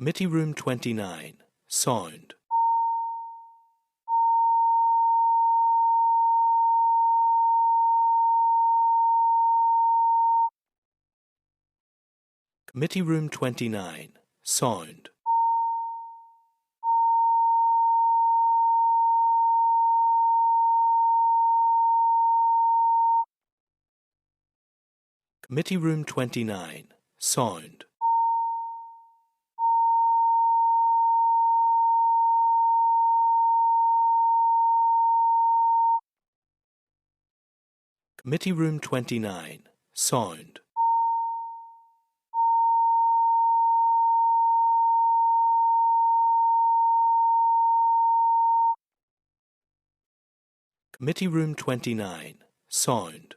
Committee Room 29, Sound. Committee Room 29, Sound. Committee Room 29, Sound. Committee Room 29, Sound. Committee Room 29, Sound.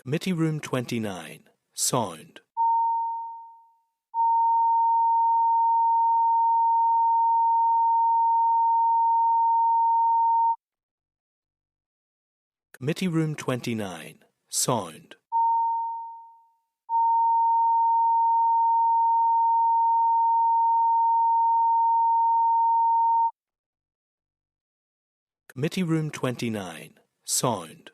Committee Room 29, Sound. Committee Room 29, Sound. Committee Room 29, Sound.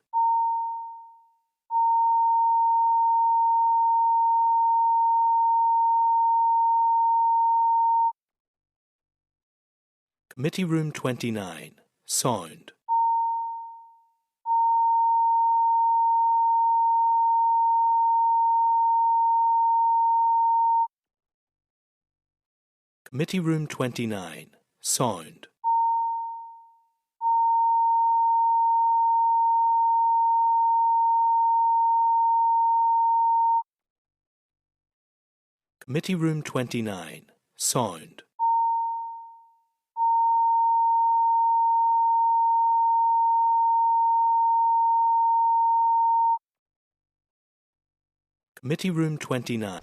Committee Room 29, Sound. Committee Room 29, Sound. Committee Room 29, Sound. Committee Room 29.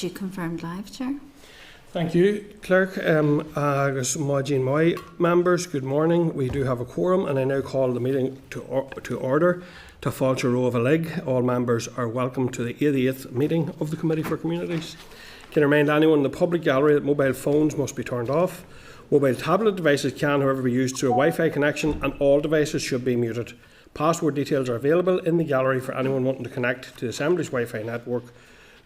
You confirmed live, Chair. Thank you, Clerk. Agus Máidín Moy members, good morning. We do have a quorum, and I now call the meeting to order. To Fáilte Row of a Leg, all members are welcome to the 88th meeting of the Committee for Communities. Can I remind anyone in the public gallery that mobile phones must be turned off. Mobile tablet devices can, however, be used through a Wi-Fi connection, and all devices should be muted. Password details are available in the gallery for anyone wanting to connect to the Assembly's Wi-Fi network.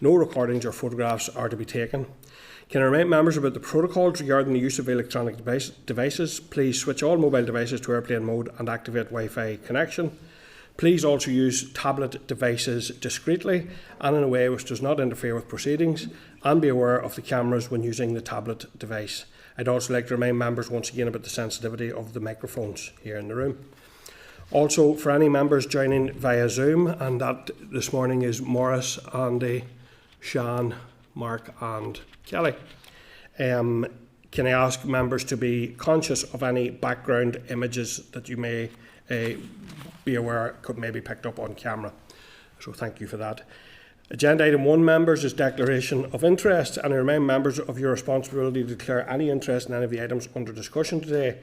No recordings or photographs are to be taken. Can I remind members about the protocols regarding the use of electronic devices? Please switch all mobile devices to airplane mode and activate Wi-Fi connection. Please also use tablet devices discreetly and in a way which does not interfere with proceedings, and be aware of the cameras when using the tablet device. I'd also like to remind members once again about the sensitivity of the microphones here in the room. Also, for any members joining via Zoom, and that this morning is Morris, Andy, Sean, Mark and Kelly. Can I ask members to be conscious of any background images that you may be aware could maybe picked up on camera? So thank you for that. Agenda item 1, members, is declaration of interest, and I remind members of your responsibility to declare any interest in any of the items under discussion today.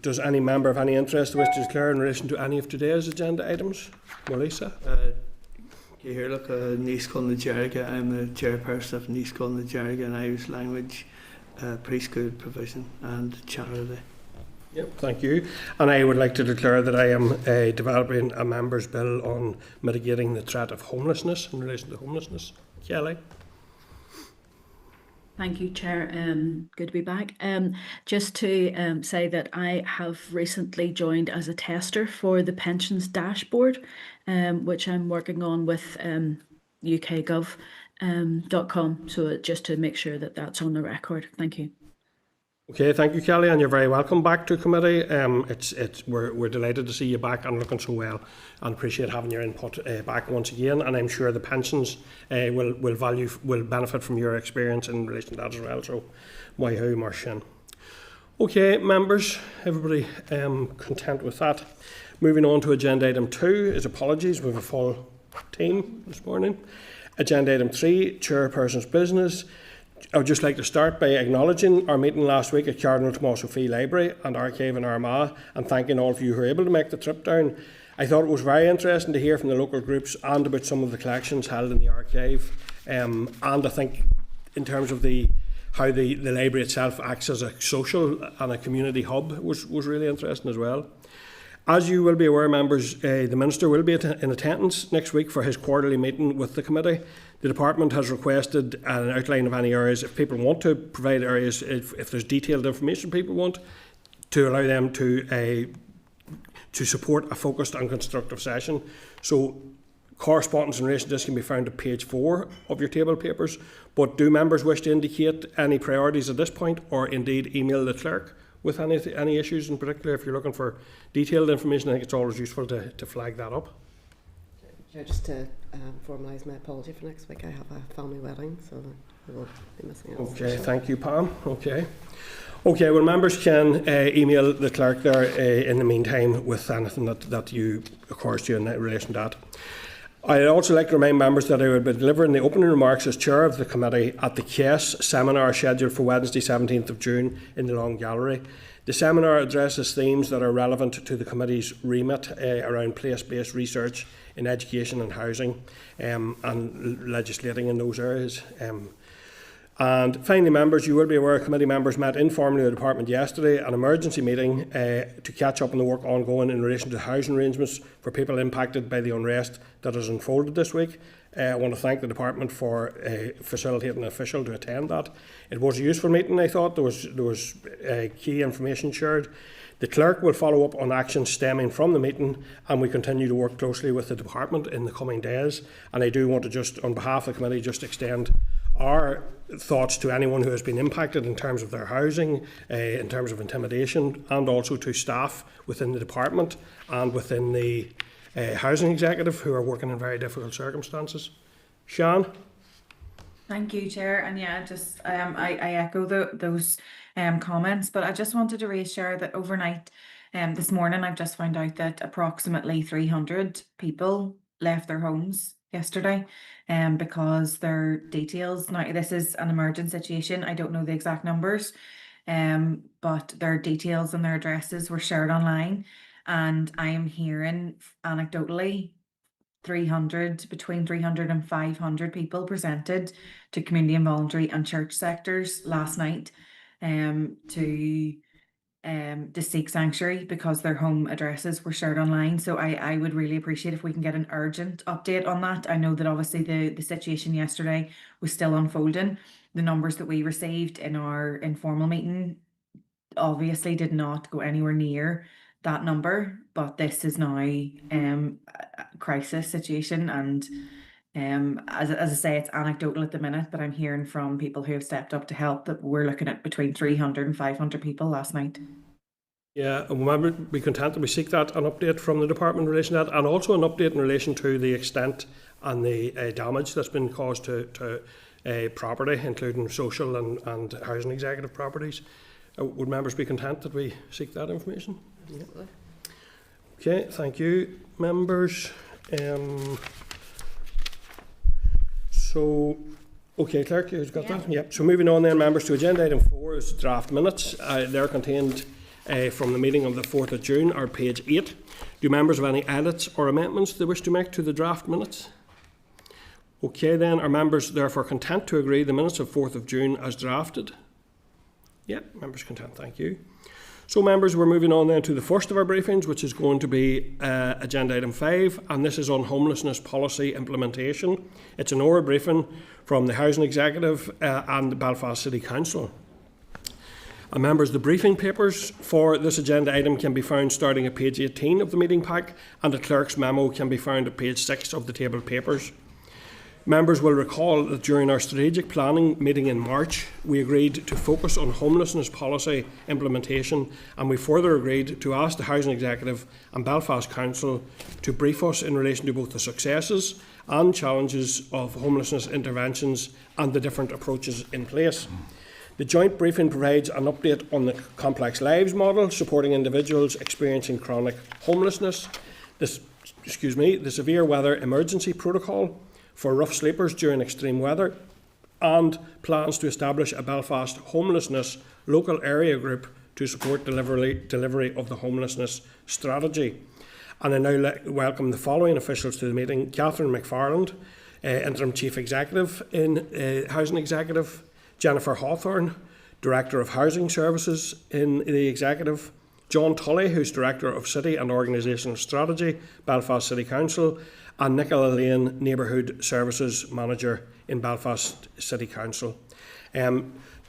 Does any member have any interest wish to declare in relation to any of today's agenda items? Melissa? You hear, look, Níos Chun na Dearga. I'm the chairperson of Níos Chun na Dearga and Irish language preschool provision and charity. Yep, thank you. And I would like to declare that I am developing a member's bill on mitigating the threat of homelessness in relation to homelessness. Kelly? Thank you, Chair. Good to be back. Just to say that I have recently joined as a tester for the pensions dashboard, which I'm working on with ukgov.com. So just to make sure that that's on the record. Thank you. Okay, thank you, Kelly, and you're very welcome back to committee. We're delighted to see you back and looking so well, and appreciate having your input back once again. And I'm sure the pensions will benefit from your experience in relation to that as well. So, my who, Marshin. Okay, members, everybody content with that? Moving on to agenda item 2 is apologies. We have a full team this morning. Agenda item 3, chairperson's business. I would just like to start by acknowledging our meeting last week at Cardinal Tomás O'Fee Library and Archive in Armagh, and thanking all of you who were able to make the trip down. I thought it was very interesting to hear from the local groups and about some of the collections held in the archive, and I think in terms of how the library itself acts as a social and a community hub was really interesting as well. As you will be aware, members, the Minister will be in attendance next week for his quarterly meeting with the committee. The Department has requested an outline of any areas, if people want to provide areas, if there's detailed information people want, to allow them to support a focused and constructive session. So correspondence in relation to this can be found at page 4 of your table papers, but do members wish to indicate any priorities at this point, or indeed email the clerk with any issues in particular? If you're looking for detailed information, I think it's always useful to flag that up. Yeah, just to formalise my apology for next week, I have a family wedding, so I will be missing out. Okay, thank you, Pam. Okay, well, members can email the clerk there in the meantime with anything that you occurs to you in relation to that. I'd also like to remind members that I will be delivering the opening remarks as chair of the committee at the KES seminar scheduled for Wednesday 17th of June in the Long Gallery. The seminar addresses themes that are relevant to the committee's remit around place-based research in education and housing, and legislating in those areas. And finally, members, you will be aware committee members met informally with the department yesterday, an emergency meeting to catch up on the work ongoing in relation to housing arrangements for people impacted by the unrest that has unfolded this week. I want to thank the department for facilitating an official to attend that. It was a useful meeting, I thought. There was key information shared. The clerk will follow up on actions stemming from the meeting, and we continue to work closely with the department in the coming days. And I do want to just, on behalf of the committee, just extend our thoughts to anyone who has been impacted in terms of their housing, in terms of intimidation, and also to staff within the department and within the housing executive who are working in very difficult circumstances. Sian? Thank you, Chair. And yeah, just I echo those comments, but I just wanted to reassure that overnight, this morning, I've just found out that approximately 300 people left their homes yesterday, because their details, now this is an emergent situation, I don't know the exact numbers, but their details and their addresses were shared online, and I am hearing anecdotally between 300 and 500 people presented to community and voluntary and church sectors last night to seek sanctuary because their home addresses were shared online. So I would really appreciate if we can get an urgent update on that. I know that obviously the situation yesterday was still unfolding. The numbers that we received in our informal meeting obviously did not go anywhere near that number, but this is now a crisis situation, and as I say, it's anecdotal at the minute, but I'm hearing from people who have stepped up to help that we're looking at between 300 and 500 people last night. Yeah, and we'll be content that we seek that, an update from the department in relation to that, and also an update in relation to the extent and the damage that's been caused to property, including social and housing executive properties. Would members be content that we seek that information? Absolutely. Okay, thank you, members. Okay, Clerk, you've got that? Yep. So moving on then, members, to agenda item 4 is draft minutes. They're contained from the meeting of the 4th of June, or page 8. Do members have any edits or amendments they wish to make to the draft minutes? Okay then, are members therefore content to agree the minutes of 4th of June as drafted? Yep, members content, thank you. So members, we're moving on then to the first of our briefings, which is going to be agenda item 5, and this is on homelessness policy implementation. It's an oral briefing from the Housing Executive and the Belfast City Council. And members, the briefing papers for this agenda item can be found starting at page 18 of the meeting pack, and the clerk's memo can be found at page 6 of the table papers. Members will recall that during our strategic planning meeting in March, we agreed to focus on homelessness policy implementation, and we further agreed to ask the Housing Executive and Belfast Council to brief us in relation to both the successes and challenges of homelessness interventions and the different approaches in place. The joint briefing provides an update on the complex lives model, supporting individuals experiencing chronic homelessness, the severe weather emergency protocol for rough sleepers during extreme weather, and plans to establish a Belfast homelessness local area group to support delivery of the homelessness strategy. And I now welcome the following officials to the meeting: Catherine McFarland, Interim Chief Executive in Housing Executive; Jennifer Hawthorne, Director of Housing Services in the Executive; John Tully, who's Director of City and Organisational Strategy, Belfast City Council; and Nicola Lane, Neighbourhood Services Manager in Belfast City Council.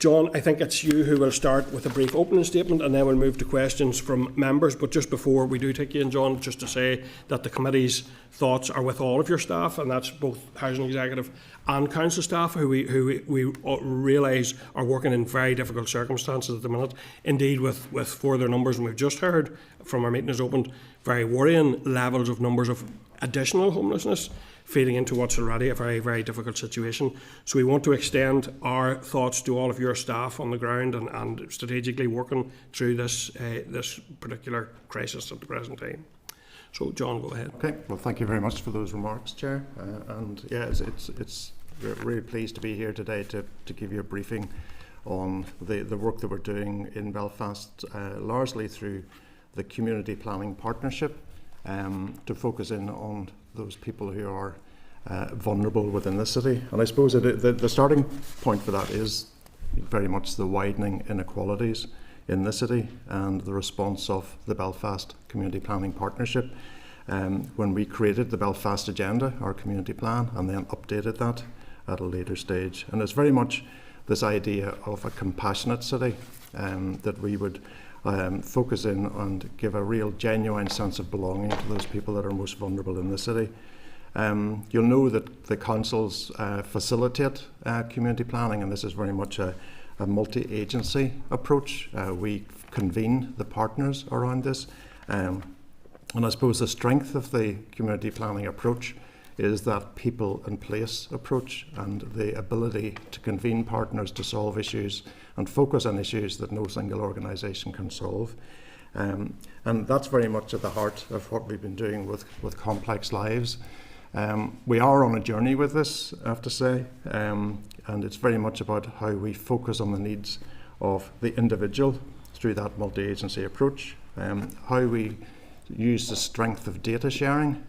John, I think it's you who will start with a brief opening statement, and then we'll move to questions from members. But just before we do take you in, John, just to say that the committee's thoughts are with all of your staff, and that's both Housing Executive and Council staff, who we realise are working in very difficult circumstances at the minute. Indeed, with further numbers, and we've just heard from our meeting is opened, very worrying levels of numbers of additional homelessness feeding into what's already a very, very difficult situation. So we want to extend our thoughts to all of your staff on the ground and strategically working through this particular crisis at the present time. So, John, go ahead. Okay. Well, thank you very much for those remarks, Chair. We're really pleased to be here today to give you a briefing on the work that we're doing in Belfast, largely through the Community Planning Partnership, to focus in on those people who are vulnerable within the city. And I suppose the starting point for that is very much the widening inequalities in the city and the response of the Belfast Community Planning Partnership. When we created the Belfast Agenda, our community plan, and then updated that at a later stage. And it's very much this idea of a compassionate city, that we would focus in and give a real genuine sense of belonging to those people that are most vulnerable in the city. You'll know that the councils facilitate community planning, and this is very much a multi-agency approach. We convene the partners around this, and I suppose the strength of the community planning approach is that people and place approach, and the ability to convene partners to solve issues and focus on issues that no single organisation can solve. And that's very much at the heart of what we've been doing with Complex Lives. We are on a journey with this, I have to say, and it's very much about how we focus on the needs of the individual through that multi-agency approach, how we use the strength of data sharing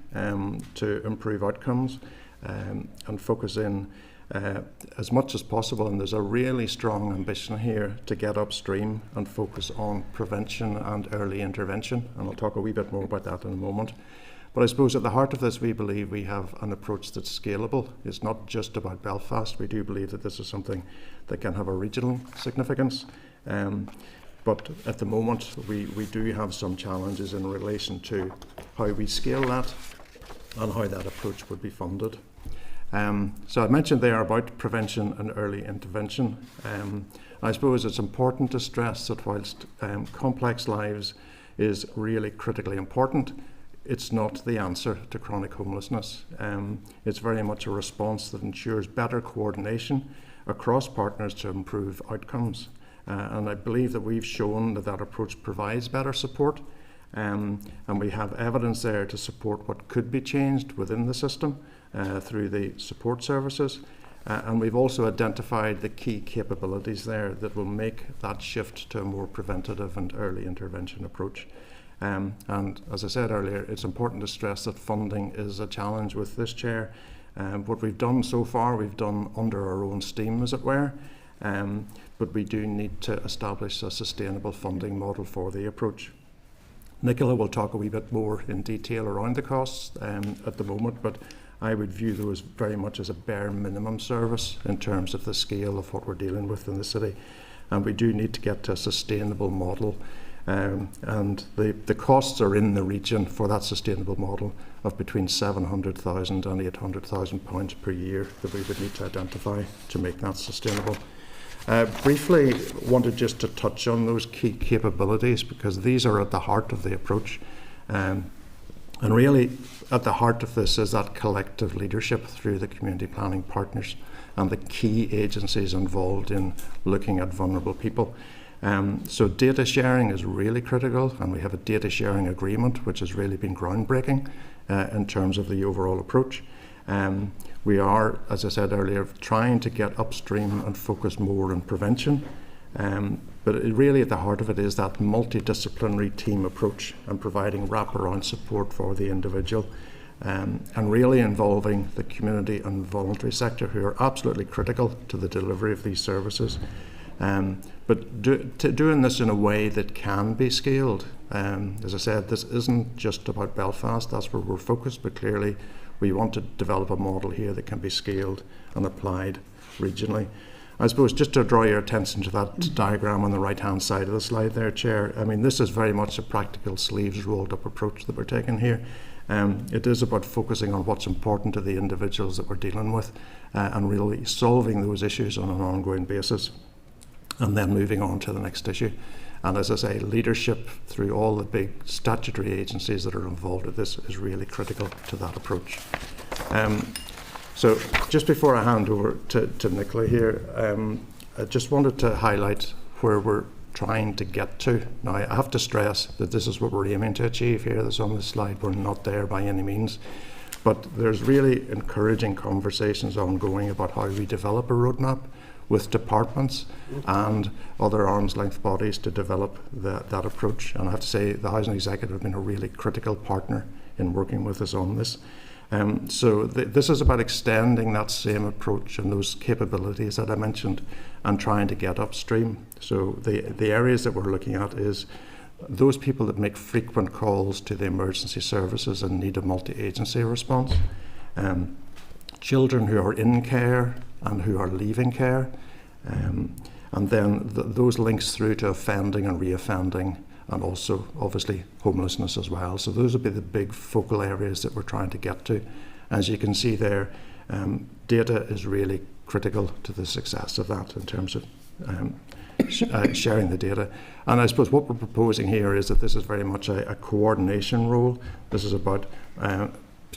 to improve outcomes, and focus in as much as possible. And there's a really strong ambition here to get upstream and focus on prevention and early intervention, and I'll talk a wee bit more about that in a moment. But I suppose at the heart of this, we believe we have an approach that's scalable. It's not just about Belfast. We do believe that this is something that can have a regional significance. But at the moment, we do have some challenges in relation to how we scale that and how that approach would be funded. So I mentioned there about prevention and early intervention. I suppose it's important to stress that whilst Complex Lives is really critically important, it's not the answer to chronic homelessness. It's very much a response that ensures better coordination across partners to improve outcomes. And I believe that we've shown that that approach provides better support, and we have evidence there to support what could be changed within the system through the support services. And we've also identified the key capabilities there that will make that shift to a more preventative and early intervention approach. And as I said earlier, it's important to stress that funding is a challenge with this chair. What we've done so far, we've done under our own steam, as it were. But we do need to establish a sustainable funding model for the approach. Nicola will talk a wee bit more in detail around the costs at the moment, but I would view those very much as a bare minimum service in terms of the scale of what we're dealing with in the city. And we do need to get to a sustainable model. And the costs are in the region for that sustainable model of between £700,000 and £800,000 per year that we would need to identify to make that sustainable. Briefly, wanted just to touch on those key capabilities, because these are at the heart of the approach. And really, at the heart of this is that collective leadership through the community planning partners. and the key agencies involved in looking at vulnerable people. So data sharing is really critical, and we have a data sharing agreement which has really been groundbreaking in terms of the overall approach. We are, as I said earlier, trying to get upstream and focus more on prevention. But really at the heart of it is that multidisciplinary team approach and providing wraparound support for the individual, and really involving the community and voluntary sector, who are absolutely critical to the delivery of these services. But doing this in a way that can be scaled. As I said, this isn't just about Belfast, that's where we're focused, but clearly we want to develop a model here that can be scaled and applied regionally. I suppose just to draw your attention to that diagram on the right-hand side of the slide there, Chair, I mean, this is very much a practical sleeves rolled up approach that we're taking here. It is about focusing on what's important to the individuals that we're dealing with, and really solving those issues on an ongoing basis, and then moving on to the next issue. And as I say, leadership through all the big statutory agencies that are involved with this is really critical to that approach. So just before I hand over to Nicola here, I just wanted to highlight where we're trying to get to. Now, I have to stress that this is what we're aiming to achieve here. That's on the slide. We're not there by any means. But there's really encouraging conversations ongoing about how we develop a roadmap with departments and other arm's length bodies to develop that approach. And I have to say the Housing Executive have been a really critical partner in working with us on this. So this is about extending that same approach and those capabilities that I mentioned and trying to get upstream. So the areas that we're looking at is those people that make frequent calls to the emergency services and need a multi-agency response, children who are in care and who are leaving care, and then those links through to offending and reoffending, and also obviously homelessness as well. So those would be the big focal areas that we're trying to get to. As you can see there, data is really critical to the success of that in terms of sharing the data. And I suppose what we're proposing here is that this is very much a coordination role. This is about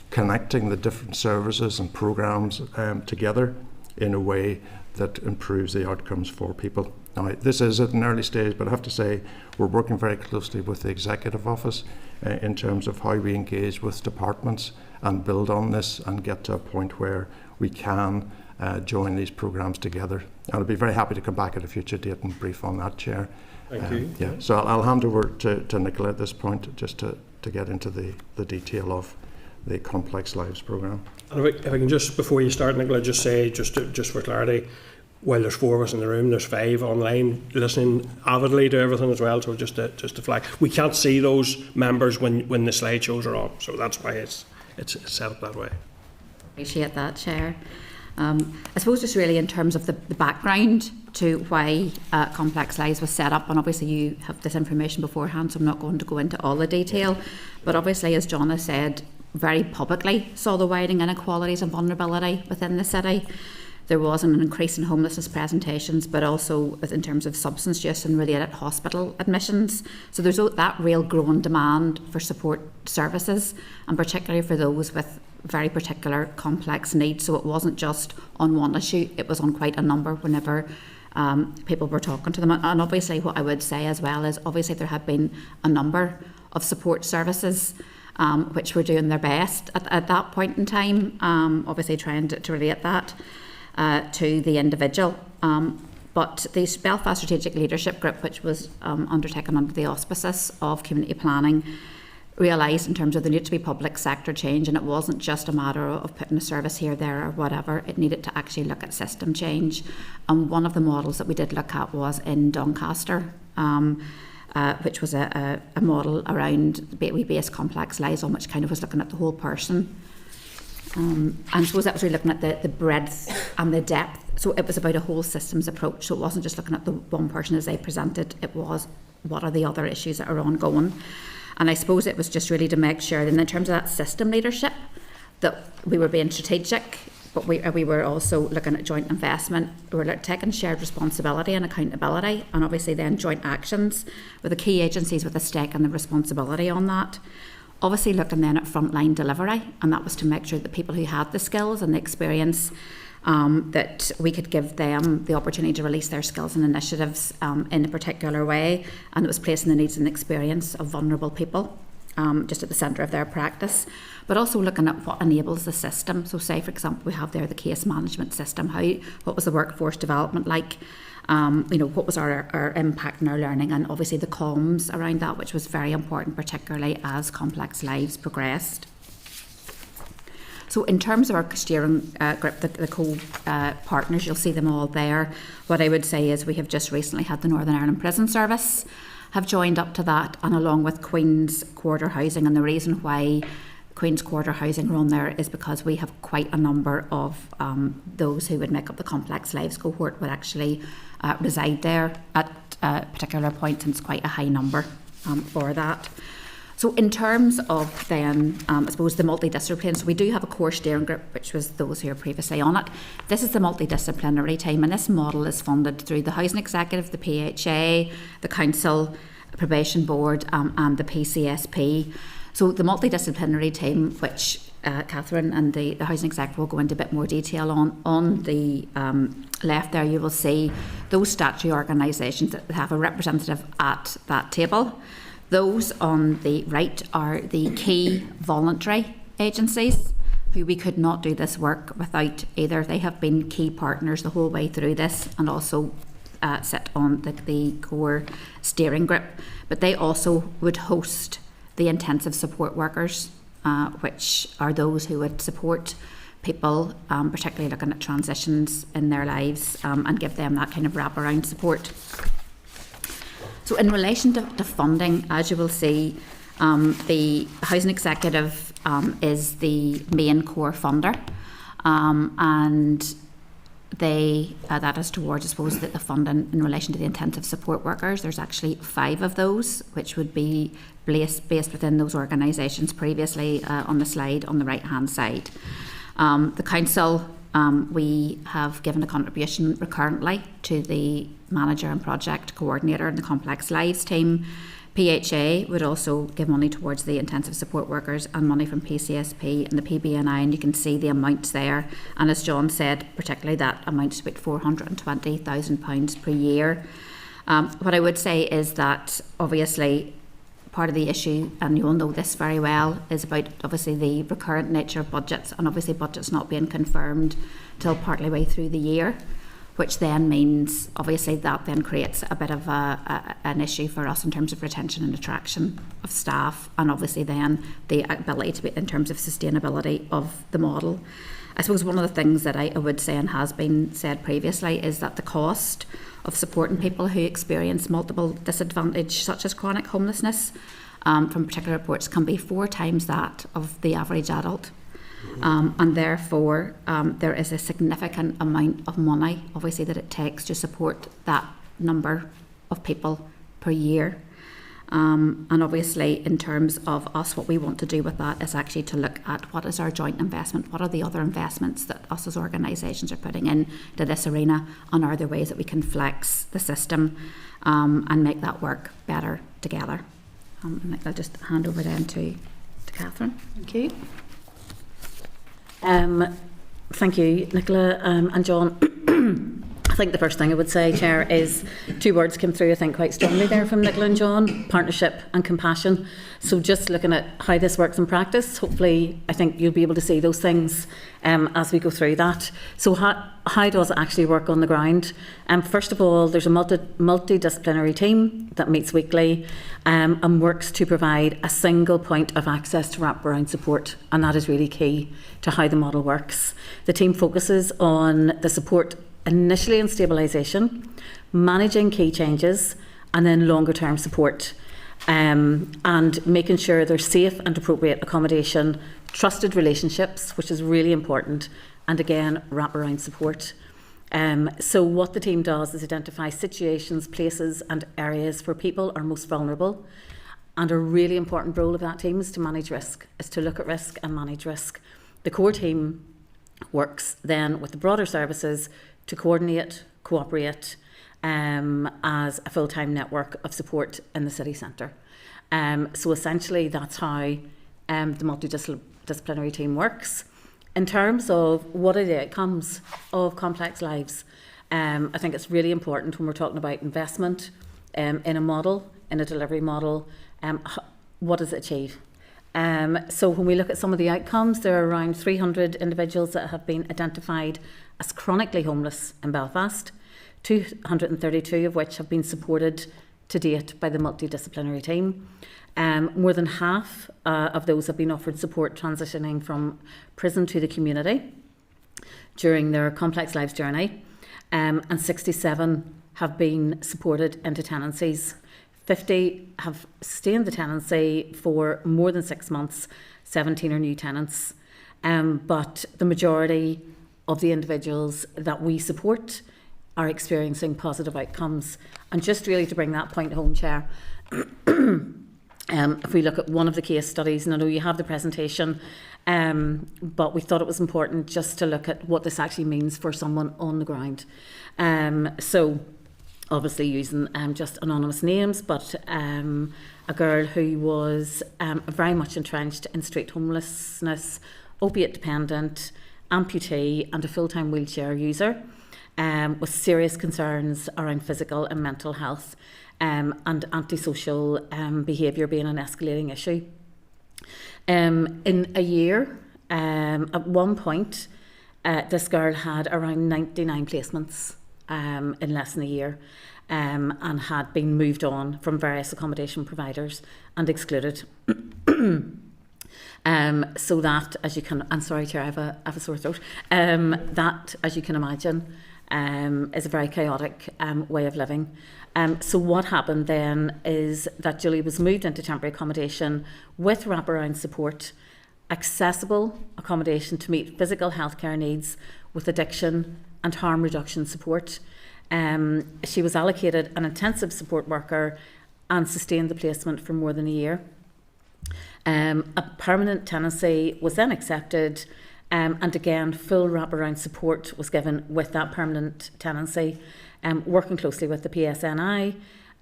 connecting the different services and programs together in a way that improves the outcomes for people. Now, this is at an early stage, but I have to say we're working very closely with the Executive Office in terms of how we engage with departments and build on this and get to a point where we can join these programs together. And I'd be very happy to come back at a future date and brief on that, Chair. Thank you. Yeah. So I'll hand over to Nicola at this point just to get into the detail of the Complex Lives programme. And if I can just, before you start, Nicola, just say, just for clarity, while there's 4 of us in the room, there's 5 online listening avidly to everything as well. So just to flag, we can't see those members when the slideshows are on. So that's why it's set up that way. Appreciate that, Chair. I suppose just really in terms of the background to why Complex Lives was set up, and obviously you have this information beforehand, so I'm not going to go into all the detail, but obviously, as John has said, very publicly saw the widening inequalities and vulnerability within the city. There was an increase in homelessness presentations, but also in terms of substance use and related hospital admissions. So there's that real growing demand for support services, and particularly for those with very particular complex needs. So it wasn't just on one issue, it was on quite a number whenever people were talking to them. And obviously what I would say as well is obviously there have been a number of support services which were doing their best at that point in time, obviously trying to relate that to the individual. But the Belfast Strategic Leadership Group, which was undertaken under the auspices of community planning, realised in terms of there needed to be public sector change, and it wasn't just a matter of putting a service here, there or whatever. It needed to actually look at system change. And one of the models that we did look at was in Doncaster, which was a model around we based Complex Lives on, which kind of was looking at the whole person. And I suppose that was really looking at the breadth and the depth. So it was about a whole systems approach. So it wasn't just looking at the one person as they presented, it was what are the other issues that are ongoing. And I suppose it was just really to make sure that in terms of that system leadership, that we were being strategic, but we were also looking at joint investment. We were taking shared responsibility and accountability, and obviously then joint actions with the key agencies with a stake and the responsibility on that. Obviously looking then at frontline delivery, and that was to make sure that people who had the skills and the experience that we could give them the opportunity to release their skills and initiatives in a particular way, and it was placing the needs and experience of vulnerable people just at the centre of their practice, but also looking at what enables the system. So say, for example, we have there the case management system. What was the workforce development like? What was our impact in our learning, and obviously the comms around that, which was very important, particularly as complex lives progressed. So in terms of our steering group, the co-partners, you'll see them all there. What I would say is we have just recently had the Northern Ireland Prison Service have joined up to that, and along with Queen's Quarter Housing. And the reason why Queen's Quarter Housing are on there is because we have quite a number of those who would make up the Complex Lives cohort would actually reside there at a particular point, and it's quite a high number for that. So in terms of then, I suppose, the multidiscipline, so we do have a core steering group, which was those who were previously on it. This is the multidisciplinary team, and this model is funded through the Housing Executive, the PHA, the Council, Probation Board, and the PCSP. So the multidisciplinary team, which Catherine and the Housing Executive will go into a bit more detail on the left there, you will see those statutory organisations that have a representative at that table. Those on the right are the key voluntary agencies who we could not do this work without either. They have been key partners the whole way through this, and also sit on the core steering group. But they also would host the intensive support workers, which are those who would support people, particularly looking at transitions in their lives, and give them that kind of wraparound support. So in relation to funding, as you will see, the Housing Executive is the main core funder, and that is towards, I suppose, the funding in relation to the intensive support workers. There's actually 5 of those, which would be based within those organisations previously on the slide on the right-hand side. The Council, we have given a contribution recurrently to the manager and project coordinator in the Complex Lives team. PHA would also give money towards the intensive support workers, and money from PCSP and the PBNI, and you can see the amounts there. And as John said, particularly that amounts to about £420,000 per year. What I would say is that obviously part of the issue, and you'll know this very well, is about obviously the recurrent nature of budgets, and obviously budgets not being confirmed till partly way through the year, which then means obviously that then creates a bit of an issue for us in terms of retention and attraction of staff, and obviously then the ability to be in terms of sustainability of the model. I suppose one of the things that I would say, and has been said previously, is that the cost of supporting people who experience multiple disadvantage, such as chronic homelessness, from particular reports, can be 4 times that of the average adult. And therefore there is a significant amount of money obviously that it takes to support that number of people per year, and obviously in terms of us, what we want to do with that is actually to look at what is our joint investment, what are the other investments that us as organisations are putting into this arena, and are there ways that we can flex the system and make that work better together. And I'll just hand over then to Catherine. Thank you. Thank you, Nicola and John. I think the first thing I would say, Chair, is 2 words came through, I think, quite strongly there from Nicola and John: partnership and compassion. So just looking at how this works in practice, hopefully I think you'll be able to see those things as we go through that. So how does it actually work on the ground? First of all, there's a multidisciplinary team that meets weekly and works to provide a single point of access to wraparound support, and that is really key to how the model works. The team focuses on the support initially in stabilisation, managing key changes, and then longer term support, and making sure there's safe and appropriate accommodation, trusted relationships, which is really important, and again, wraparound support. So what the team does is identify situations, places and areas where people are most vulnerable, and a really important role of that team is to manage risk, is to look at risk and manage risk. The core team works then with the broader services to coordinate, cooperate as a full-time network of support in the city centre. So essentially that's how the multidisciplinary team works. In terms of what are the outcomes of complex lives, I think it's really important when we're talking about investment in a model, in a delivery model, what does it achieve? So when we look at some of the outcomes, there are around 300 individuals that have been identified as chronically homeless in Belfast, 232 of which have been supported to date by the multidisciplinary team. More than half of those have been offered support transitioning from prison to the community during their complex lives journey, and 67 have been supported into tenancies. 50 have sustained the tenancy for more than 6 months, 17 are new tenants, but the majority of the individuals that we support are experiencing positive outcomes. And just really to bring that point home, Chair, if we look at one of the case studies, and I know you have the presentation, but we thought it was important just to look at what this actually means for someone on the ground. So obviously using just anonymous names, but a girl who was very much entrenched in street homelessness, opiate dependent, amputee and a full-time wheelchair user, with serious concerns around physical and mental health, and antisocial behaviour being an escalating issue. In a year, at one point, this girl had around 99 placements in less than a year, and had been moved on from various accommodation providers and excluded. So that, as you can, I'm sorry, Chair, I have a sore throat. That, as you can imagine, is a very chaotic way of living. So what happened then is that Julie was moved into temporary accommodation with wraparound support, accessible accommodation to meet physical healthcare needs with addiction and harm reduction support. She was allocated an intensive support worker and sustained the placement for more than a year. A permanent tenancy was then accepted, and again full wraparound support was given with that permanent tenancy, working closely with the PSNI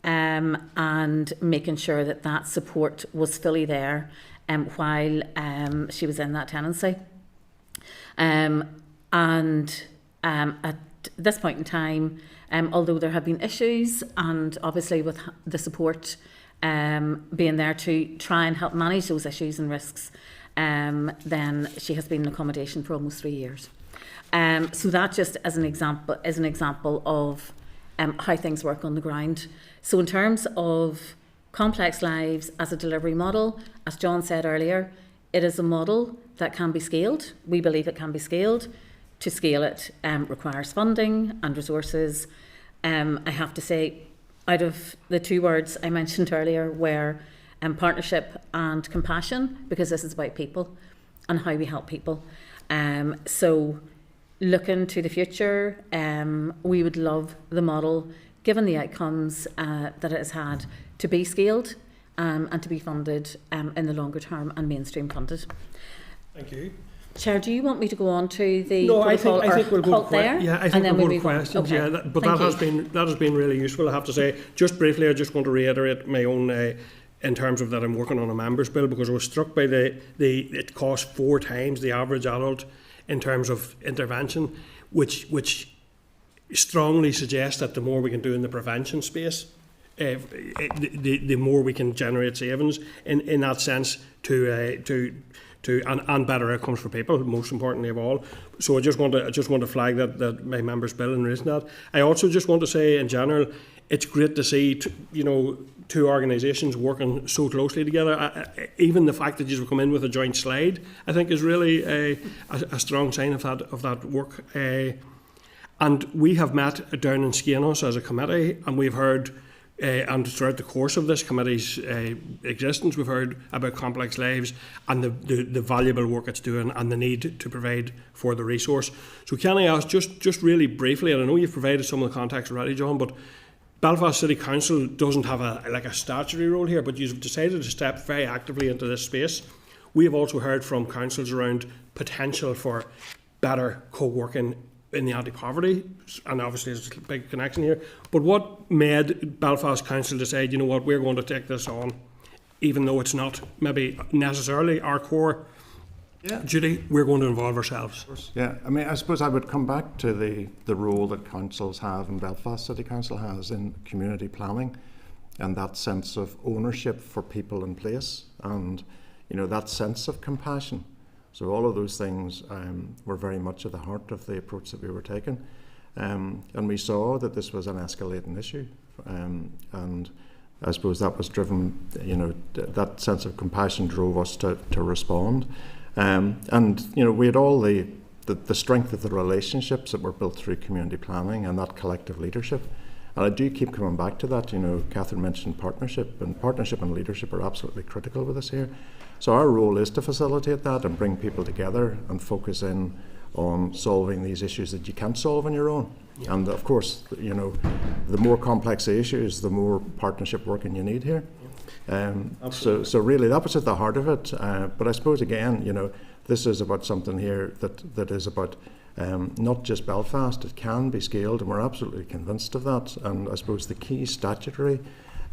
and making sure that that support was fully there while she was in that tenancy. And at this point in time, although there have been issues, and obviously with the support being there to try and help manage those issues and risks, then she has been in accommodation for almost 3 years. So that just as an example of how things work on the ground. So in terms of complex lives as a delivery model, as John said earlier, it is a model that can be scaled. We believe it can be scaled. To scale it requires funding and resources. I have to say, out of the two words I mentioned earlier were partnership and compassion, because this is about people and how we help people. So looking to the future, we would love the model, given the outcomes that it has had, to be scaled and to be funded in the longer term and mainstream funded. Thank you. Chair, do you want me to go on to the No, I think we'll go to there? Yeah, I think we'll go to questions. Okay. Yeah, but that has been really useful. I have to say, just briefly, I just want to reiterate my own in terms of that I'm working on a members bill, because I was struck by it costs 4 times the average adult in terms of intervention, which strongly suggests that the more we can do in the prevention space, the more we can generate savings in that sense and better outcomes for people, most importantly of all. So I just want to flag that my members bill and raising that. I also just want to say in general, it's great to see two organisations working so closely together. Even the fact that you've come in with a joint slide, I think, is really a strong sign of that work. And we have met down in Skenos as a committee, and we've heard. And throughout the course of this committee's existence, we've heard about complex lives and the valuable work it's doing and the need to provide for the resource. So can I ask, just really briefly, and I know you've provided some of the context already, John, but Belfast City Council doesn't have a statutory role here, but you've decided to step very actively into this space. We have also heard from councils around potential for better co-working in the anti-poverty, and obviously there's a big connection here. But what made Belfast Council decide, you know what, we're going to take this on, even though it's not maybe necessarily our core Judy, we're going to involve ourselves. Yeah, I mean, I suppose I would come back to the role that councils have and Belfast City Council has in community planning, and that sense of ownership for people in place, and that sense of compassion. So all of those things were very much at the heart of the approach that we were taking, and we saw that this was an escalating issue, and I suppose that was driven, that sense of compassion drove us to respond. And we had all the strength of the relationships that were built through community planning and that collective leadership. And I do keep coming back to that. Catherine mentioned partnership and leadership are absolutely critical with us here. So our role is to facilitate that and bring people together and focus in on solving these issues that you can't solve on your own. Yeah. And of course, the more complex the issues, the more partnership working you need here. So really that was at the heart of it. But I suppose again, this is about something here that is about not just Belfast. It can be scaled, and we're absolutely convinced of that. And I suppose the key statutory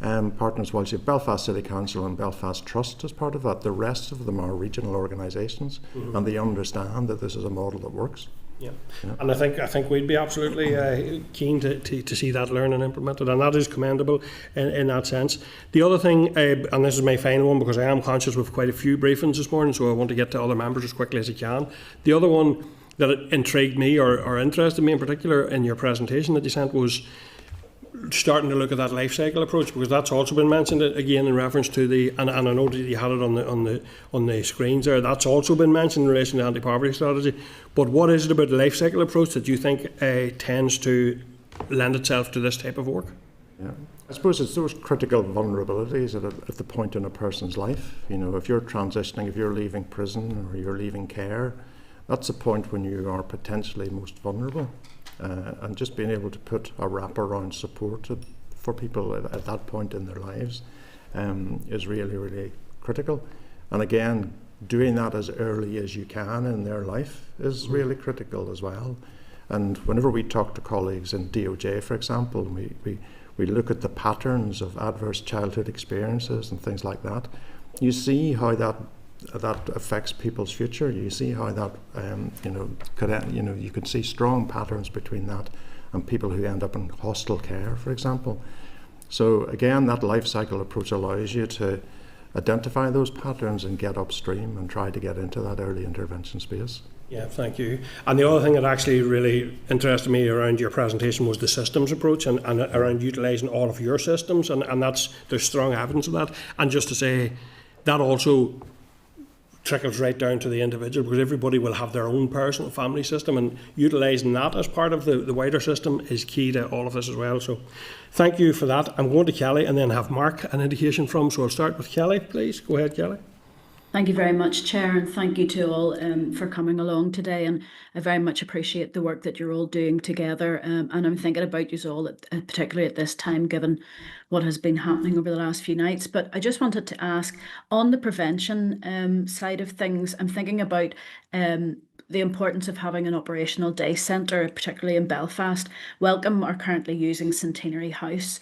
partners, whilst you have Belfast City Council and Belfast Trust as part of that, the rest of them are regional organisations, and they understand that this is a model that works. Yeah, and I think we'd be absolutely keen to see that learned and implemented, and that is commendable in that sense. The other thing, and this is my final one because I am conscious we've quite a few briefings this morning, so I want to get to other members as quickly as I can. The other one that intrigued me or interested me in particular in your presentation that you sent was starting to look at that life cycle approach, because that's also been mentioned again in reference to and I know that you had it on the screens there. That's also been mentioned in relation to anti-poverty strategy. But what is it about the life cycle approach that you think tends to lend itself to this type of work? Yeah, I suppose it's those critical vulnerabilities at the point in a person's life. If you're transitioning, if you're leaving prison or you're leaving care, that's the point when you are potentially most vulnerable. And just being able to put a wraparound support for people at that point in their lives is really, really critical. And again, doing that as early as you can in their life is really critical as well. And whenever we talk to colleagues in DOJ, for example, we look at the patterns of adverse childhood experiences and things like that. You see how that affects people's future. You see how that, you can see strong patterns between that and people who end up in hostile care, for example. So again, that life cycle approach allows you to identify those patterns and get upstream and try to get into that early intervention space. Yeah, thank you. And the other thing that actually really interested me around your presentation was the systems approach and around utilising all of your systems, and there's strong evidence of that. And just to say, that also trickles right down to the individual, because everybody will have their own personal family system, and utilising that as part of the wider system is key to all of this as well. So thank you for that. I'm going to Kelly and then have Mark an indication from, so I'll start with Kelly, please. Go ahead, Kelly. Thank you very much, Chair, and thank you to all for coming along today. And I very much appreciate the work that you're all doing together. And I'm thinking about you all, particularly at this time, given what has been happening over the last few nights. But I just wanted to ask, on the prevention side of things, I'm thinking about the importance of having an operational day centre, particularly in Belfast. Welcome are currently using Centenary House,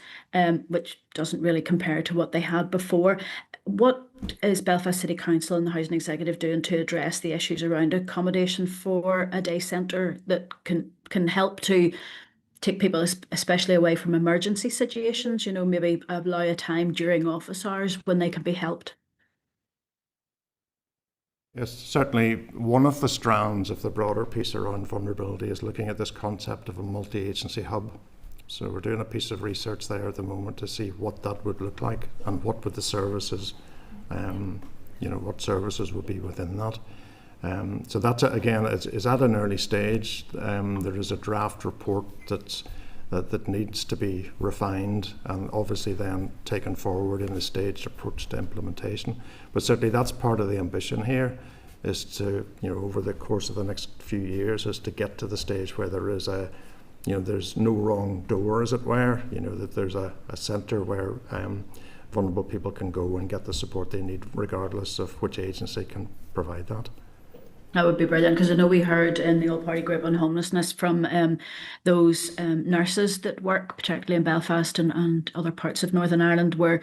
which doesn't really compare to what they had before. What is Belfast City Council and the Housing Executive doing to address the issues around accommodation for a day centre that can help to take people especially away from emergency situations, maybe allow a time during office hours when they can be helped? Yes, certainly one of the strands of the broader piece around vulnerability is looking at this concept of a multi-agency hub. So we're doing a piece of research there at the moment to see what that would look like and what would the services, what services would be within that. So that's, again, is at an early stage. There is a draft report that needs to be refined and obviously then taken forward in a staged approach to implementation. But certainly that's part of the ambition here, is to, over the course of the next few years, is to get to the stage where there is there's no wrong door, as it were, that there's a centre where vulnerable people can go and get the support they need regardless of which agency can provide that. That would be brilliant, because I know we heard in the All-Party Group on Homelessness from those nurses that work, particularly in Belfast and other parts of Northern Ireland, where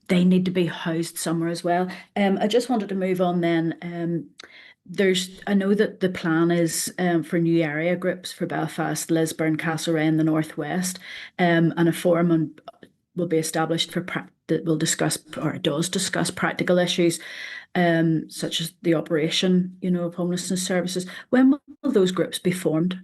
they need to be housed somewhere as well. I just wanted to move on then. I know that the plan is for new area groups for Belfast, Lisburn, Castlereagh in the northwest, and a forum will be established that will discuss, or does discuss, practical issues such as the operation, of homelessness services. When will those groups be formed?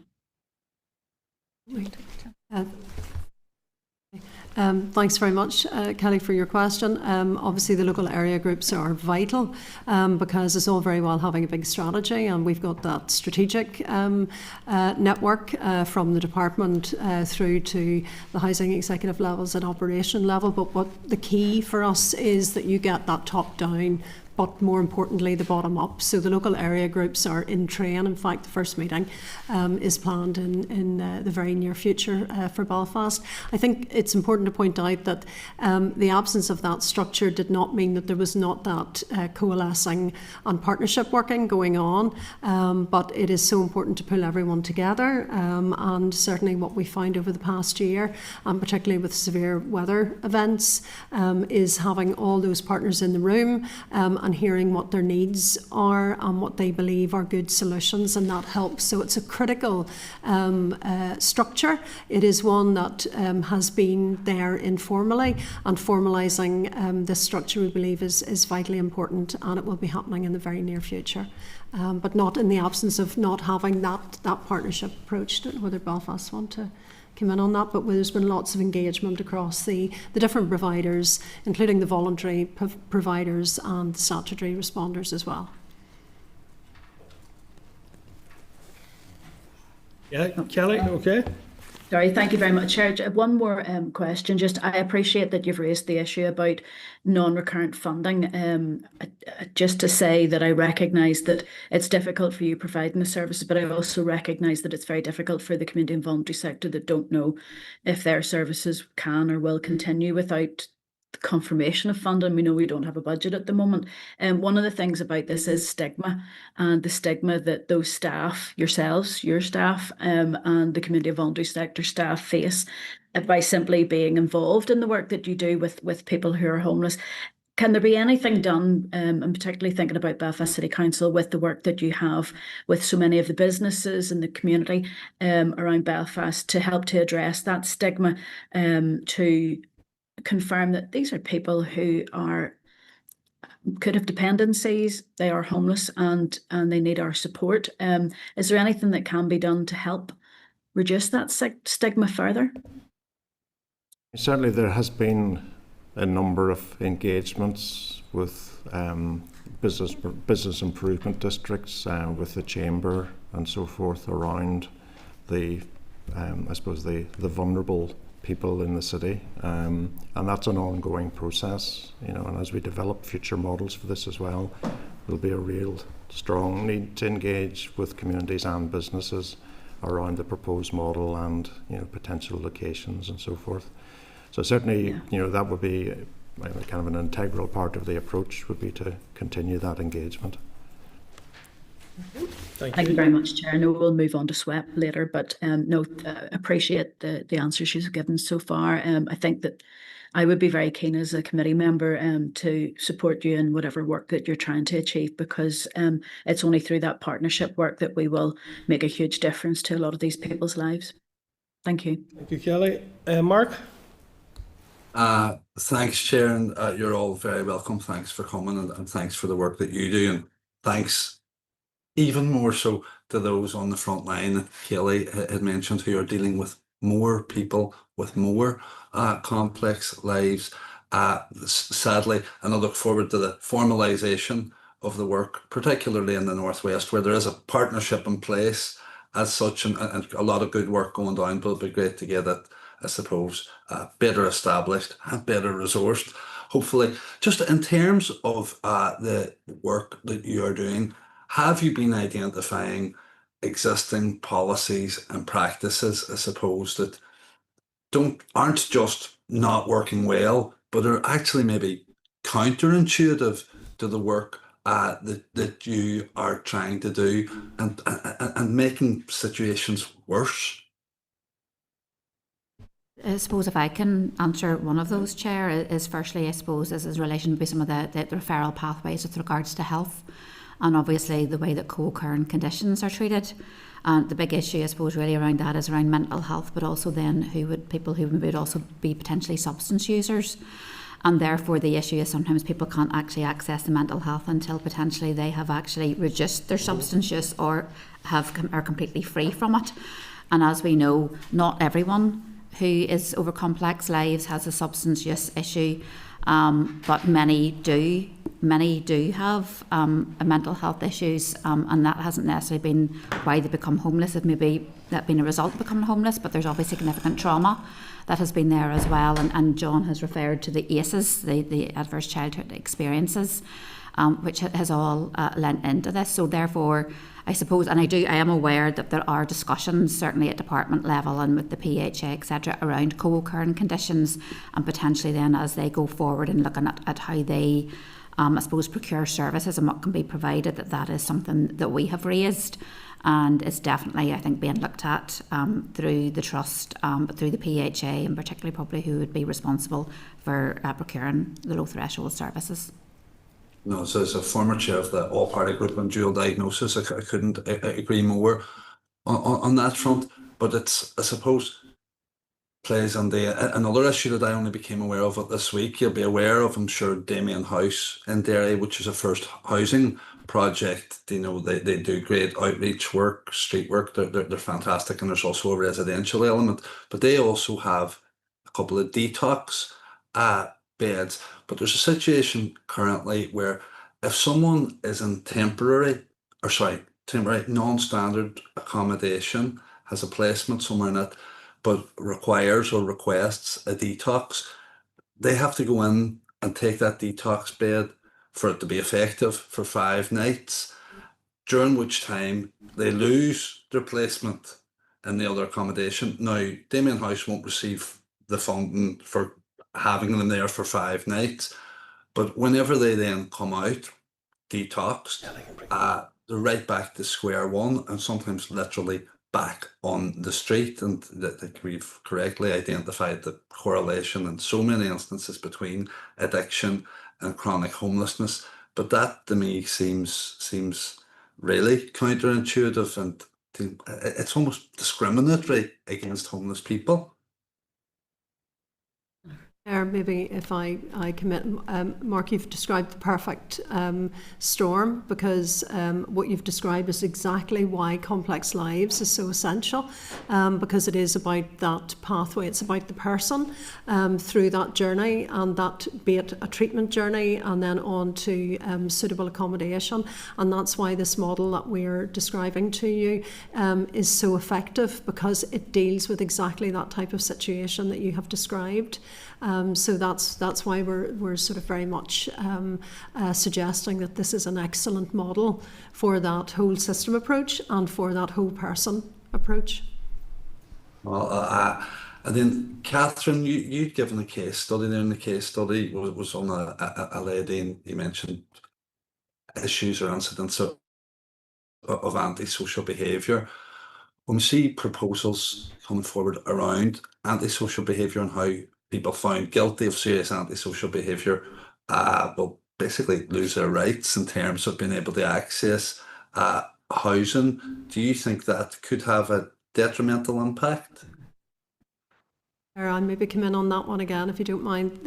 Thanks very much, Kelly, for your question. Obviously, the local area groups are vital because it's all very well having a big strategy, and we've got that strategic network from the department through to the housing executive levels at operation level. But what the key for us is that you get that top down, but more importantly, the bottom up. So the local area groups are in train. In fact, the first meeting is planned in the very near future for Belfast. I think it's important to point out that the absence of that structure did not mean that there was not that coalescing and partnership working going on, but it is so important to pull everyone together, and certainly what we found over the past year, and particularly with severe weather events, is having all those partners in the room and hearing what their needs are and what they believe are good solutions, and that helps. So it's a critical structure. It is one that has been there informally, and formalising this structure, we believe, is vitally important, and it will be happening in the very near future, but not in the absence of not having that partnership approach. I don't know whether Belfast want to come in on that, but there's been lots of engagement across the different providers, including the voluntary providers and the statutory responders as well. Yeah, Kelly, okay. Sorry, thank you very much, Chair. One more question. I appreciate that you've raised the issue about non-recurrent funding. Just to say that I recognise that it's difficult for you providing the services, but I also recognise that it's very difficult for the community and voluntary sector that don't know if their services can or will continue without the confirmation of funding. We know we don't have a budget at the moment. And one of the things about this is stigma, and the stigma that those staff, yourselves, your staff, and the community and voluntary sector staff face by simply being involved in the work that you do with people who are homeless. Can there be anything done, and particularly thinking about Belfast City Council, with the work that you have with so many of the businesses and the community around Belfast, to help to address that stigma, to confirm that these are people who could have dependencies, they are homeless, and they need our support? Is there anything that can be done to help reduce that stigma further? Certainly there has been a number of engagements with business improvement districts, with the Chamber and so forth, around the vulnerable people in the city, and that's an ongoing process, and as we develop future models for this as well, there'll be a real strong need to engage with communities and businesses around the proposed model and potential locations and so forth. So certainly, that would be kind of an integral part of the approach, would be to continue that engagement. Thank you very much, Chair. No, we'll move on to SWEP later, but appreciate the answers she's given so far. I think that I would be very keen as a committee member to support you in whatever work that you're trying to achieve, because it's only through that partnership work that we will make a huge difference to a lot of these people's lives. Thank you. Thank you, Kelly. Mark? Thanks, Chair, and you're all very welcome. Thanks for coming, and thanks for the work that you do, and thanks even more so to those on the front line that Kelly had mentioned, who are dealing with more people with more complex lives, sadly. And I look forward to the formalisation of the work, particularly in the Northwest, where there is a partnership in place as such, and a lot of good work going down, but it'll be great to get it, I suppose, better established and better resourced, hopefully. Just in terms of the work that you are doing, have you been identifying existing policies and practices, I suppose, that aren't just not working well, but are actually maybe counterintuitive to the work that you are trying to do, and making situations worse? I suppose if I can answer one of those, Chair, is firstly, I suppose, is in relation to some of the referral pathways with regards to health. and obviously the way that co-occurring conditions are treated. And the big issue, I suppose, really around that is around mental health, but also then people who would also be potentially substance users. And therefore the issue is sometimes people can't actually access the mental health until potentially they have actually reduced their substance use or are completely free from it. And as we know, not everyone who is over complex lives has a substance use issue, but many do have mental health issues, and that hasn't necessarily been why they become homeless. It may be that been a result of becoming homeless, but there's obviously significant trauma that has been there as well. And John has referred to the ACEs, the adverse childhood experiences, which has all lent into this. So therefore, I suppose, and I am aware that there are discussions, certainly at department level and with the PHA, etc., around co-occurring conditions, and potentially then as they go forward and looking at how they, I suppose, procure services and what can be provided, that is something that we have raised. And it's definitely, I think, being looked at through the trust, but through the PHA, and particularly probably who would be responsible for procuring the low threshold services. No, so as a former chair of the all-party group on dual diagnosis, I couldn't agree more on that front. But it's, I suppose, plays on another issue that I only became aware of this week. You'll be aware of, I'm sure, Damien House in Derry, which is a first housing project. You know, they do great outreach work, street work. They're fantastic, and there's also a residential element. But they also have a couple of detox beds. But there's a situation currently where if someone is in temporary non-standard accommodation, has a placement somewhere in it, but requires or requests a detox, they have to go in and take that detox bed for it to be effective for 5 nights, during which time they lose their placement in the other accommodation. Now, Damien House won't receive the funding for having them there for 5 nights, but whenever they then come out, detoxed, they're right back to square one, and sometimes literally back on the street. And that we've correctly identified the correlation in so many instances between addiction and chronic homelessness. But that to me seems really counterintuitive, and it's almost discriminatory against homeless people. Maybe if I commit, Mark, you've described the perfect storm, because what you've described is exactly why Complex Lives is so essential, because it is about that pathway. It's about the person through that journey, and that, be it a treatment journey and then on to suitable accommodation. And that's why this model that we're describing to you is so effective, because it deals with exactly that type of situation that you have described. So that's why we're sort of very much suggesting that this is an excellent model for that whole system approach and for that whole person approach. Well, and then Catherine, you'd given a case study there, and the case study was on a lady, and you mentioned issues or incidents of antisocial behaviour. When we see proposals coming forward around antisocial behaviour and how people found guilty of serious antisocial behaviour will basically lose their rights in terms of being able to access housing, do you think that could have a detrimental impact? I'll maybe come in on that one again, if you don't mind.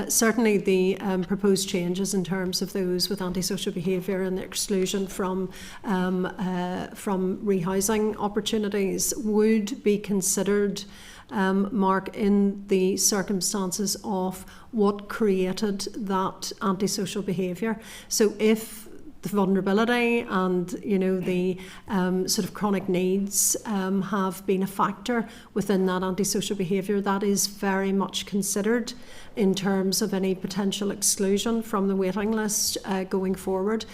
Certainly the proposed changes in terms of those with antisocial behaviour and the exclusion from rehousing opportunities would be considered, Mark, in the circumstances of what created that antisocial behaviour. So if the vulnerability and the sort of chronic needs have been a factor within that antisocial behaviour, that is very much considered in terms of any potential exclusion from the waiting list going forward.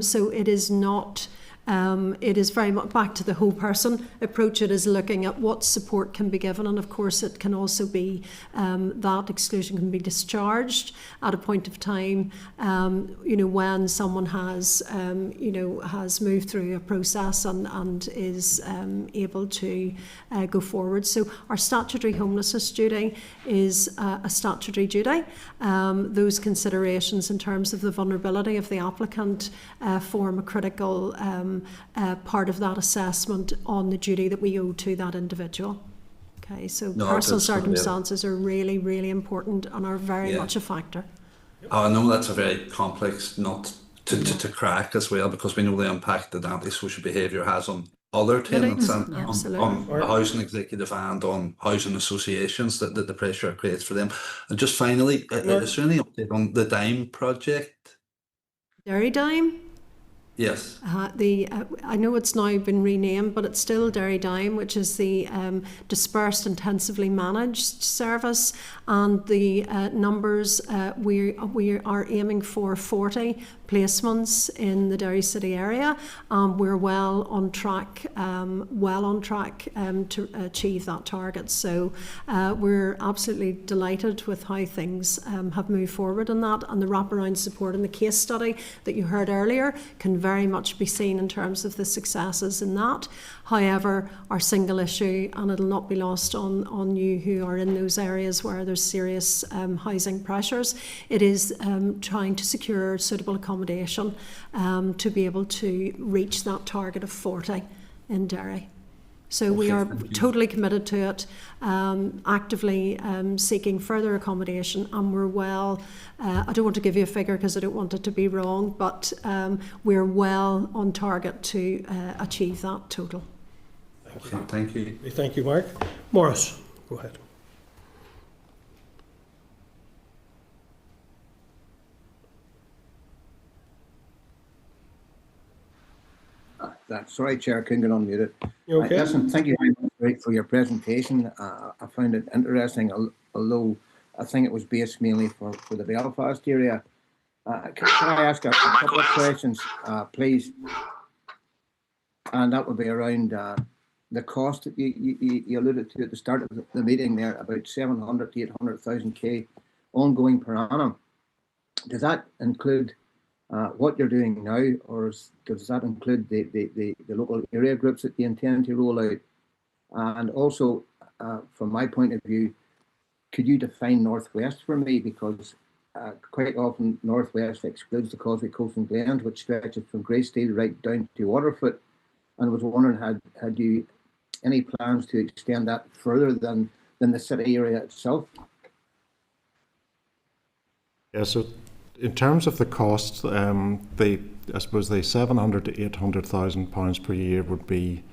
So it is not It is very much back to the whole person approach. It is looking at what support can be given, and of course it can also be that exclusion can be discharged at a point of time, when someone has has moved through a process and is able to go forward. So our statutory homelessness duty is a statutory duty. Those considerations in terms of the vulnerability of the applicant form a critical part of that assessment on the duty that we owe to that individual. Okay, so personal circumstances are really, really important and are very much a factor. I know that's a very complex nut to crack as well, because we know the impact that antisocial behaviour has on other tenants and on the housing executive and on housing associations, that the pressure it creates for them. And just finally, is there any update on the DIME project? Derry DIME? Yes. I know it's now been renamed, but it's still Derry DIME, which is the dispersed intensively managed service, and the numbers we are aiming for 40 placements in the Derry City area. We're well on track to achieve that target. So we're absolutely delighted with how things have moved forward in that, and the wraparound support and the case study that you heard earlier can very much be seen in terms of the successes in that. However, our single issue, and it'll not be lost on you who are in those areas where there's serious housing pressures, it is trying to secure suitable accommodation to be able to reach that target of 40 in Derry. So we are totally committed to it, actively seeking further accommodation, and we're well, I don't want to give you a figure because I don't want it to be wrong, but we're well on target to achieve that total. Thank you. Thank you, Mark. Morris, go ahead. That's right, Chair. Couldn't get unmuted. You okay? Listen, thank you very much for your presentation. I found it interesting, although I think it was based mainly for the Belfast area. Can I ask a couple of questions, please? And that would be around the cost that you alluded to at the start of the meeting there, about 700 to 800,000 K ongoing per annum. Does that include what you're doing now, or does that include the local area groups that you intend to roll out? And also, from my point of view, could you define Northwest for me? Because quite often Northwest excludes the Causeway Coast and Glens, which stretches from Greysteel right down to Waterfoot. And I was wondering, had you any plans to extend that further than the city area itself? Yeah, so in terms of the costs, I suppose the 700 to 800,000 pounds per year would be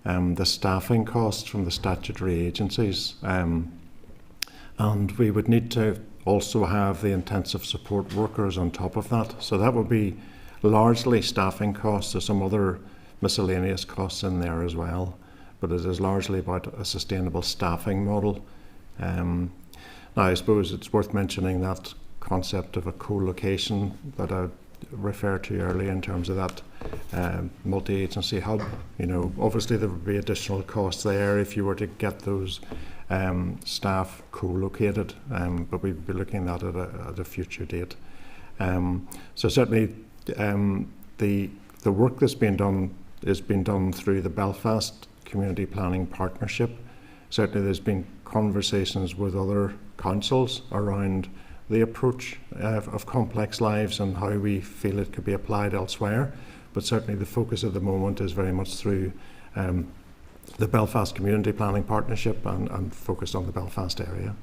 the staffing costs from the statutory agencies, and we would need to also have the intensive support workers on top of that. So that would be largely staffing costs. There's some other miscellaneous costs in there as well, but it is largely about a sustainable staffing model. Now, I suppose it's worth mentioning that concept of a co-location that I referred to earlier in terms of that multi-agency hub. Obviously there would be additional costs there if you were to get those staff co-located, but we'd be looking at it at a future date. So certainly the work that's being done is being done through the Belfast Community Planning Partnership. Certainly there's been conversations with other councils around the approach of complex lives and how we feel it could be applied elsewhere. But certainly the focus at the moment is very much through the Belfast Community Planning Partnership and focused on the Belfast area.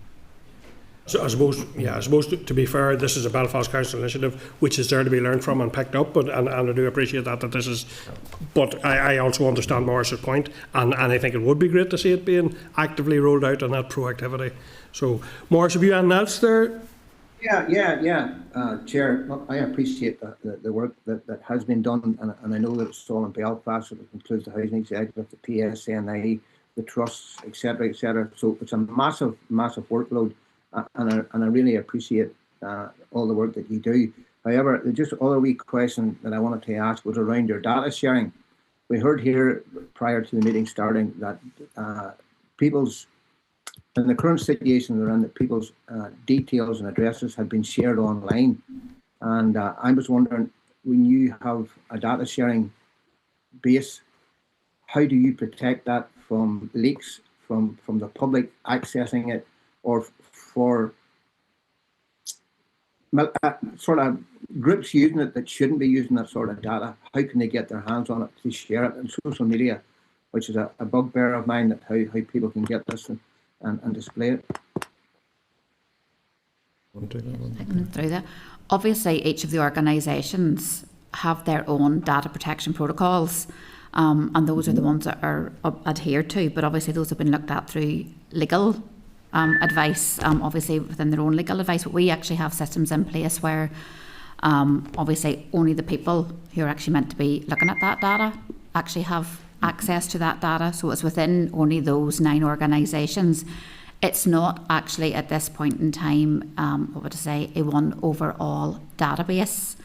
So I suppose to be fair, this is a Belfast Council initiative which is there to be learned from and picked up, and I do appreciate that this is, but I also understand Morris's point, and I think it would be great to see it being actively rolled out and that proactivity. So Morris, have you anything else there? Yeah. Chair, I appreciate the work that has been done, and I know that it's all in Belfast, so it includes the housing executive, the PSNIE, the trusts, etc., etc. So it's a massive workload, and I really appreciate all the work that you do. However, just other wee question that I wanted to ask was around your data sharing. we heard here prior to the meeting starting that people's, in the current situation they're in, that people's details and addresses have been shared online. And I was wondering, when you have a data sharing base, how do you protect that from leaks, from the public accessing it, or for sort of groups using it that shouldn't be using that sort of data? How can they get their hands on it to share it in social media, which is a bugbear of mine, that how people can get this and display it? Through that. Obviously, each of the organisations have their own data protection protocols, and those are the ones that are adhered to, but obviously those have been looked at through legal advice, obviously within their own legal advice. But we actually have systems in place where obviously only the people who are actually meant to be looking at that data actually have access to that data. So it's within only those 9 organisations. It's not actually at this point in time, what would I say, a one overall database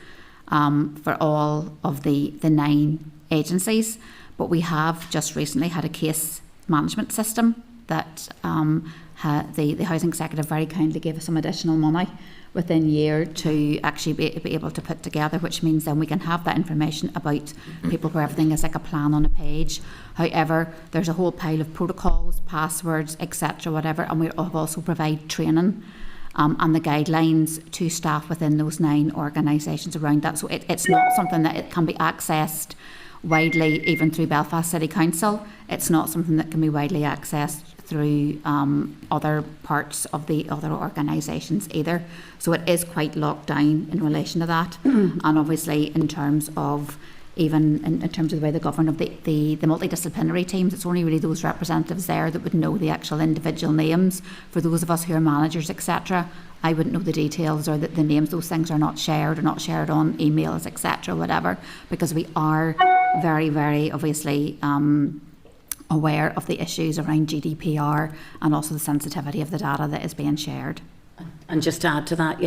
for all of the 9 agencies. But we have just recently had a case management system that the Housing Executive very kindly gave us some additional money within year to actually be able to put together, which means then we can have that information about people where everything is like a plan on a page. However, there's a whole pile of protocols, passwords, etc., whatever, and we have also provide training and the guidelines to staff within those 9 organisations around that. So it's not something that it can be accessed widely, even through Belfast City Council. It's not something that can be widely accessed through other parts of the other organisations either. So it is quite locked down in relation to that. And obviously in terms of, even in terms of the way they govern of the multidisciplinary teams, it's only really those representatives there that would know the actual individual names. For those of us who are managers, etc., I wouldn't know the details or the names. Those things are not shared on emails, etc., whatever, because we are very, very obviously aware of the issues around GDPR and also the sensitivity of the data that is being shared. And just to add to that,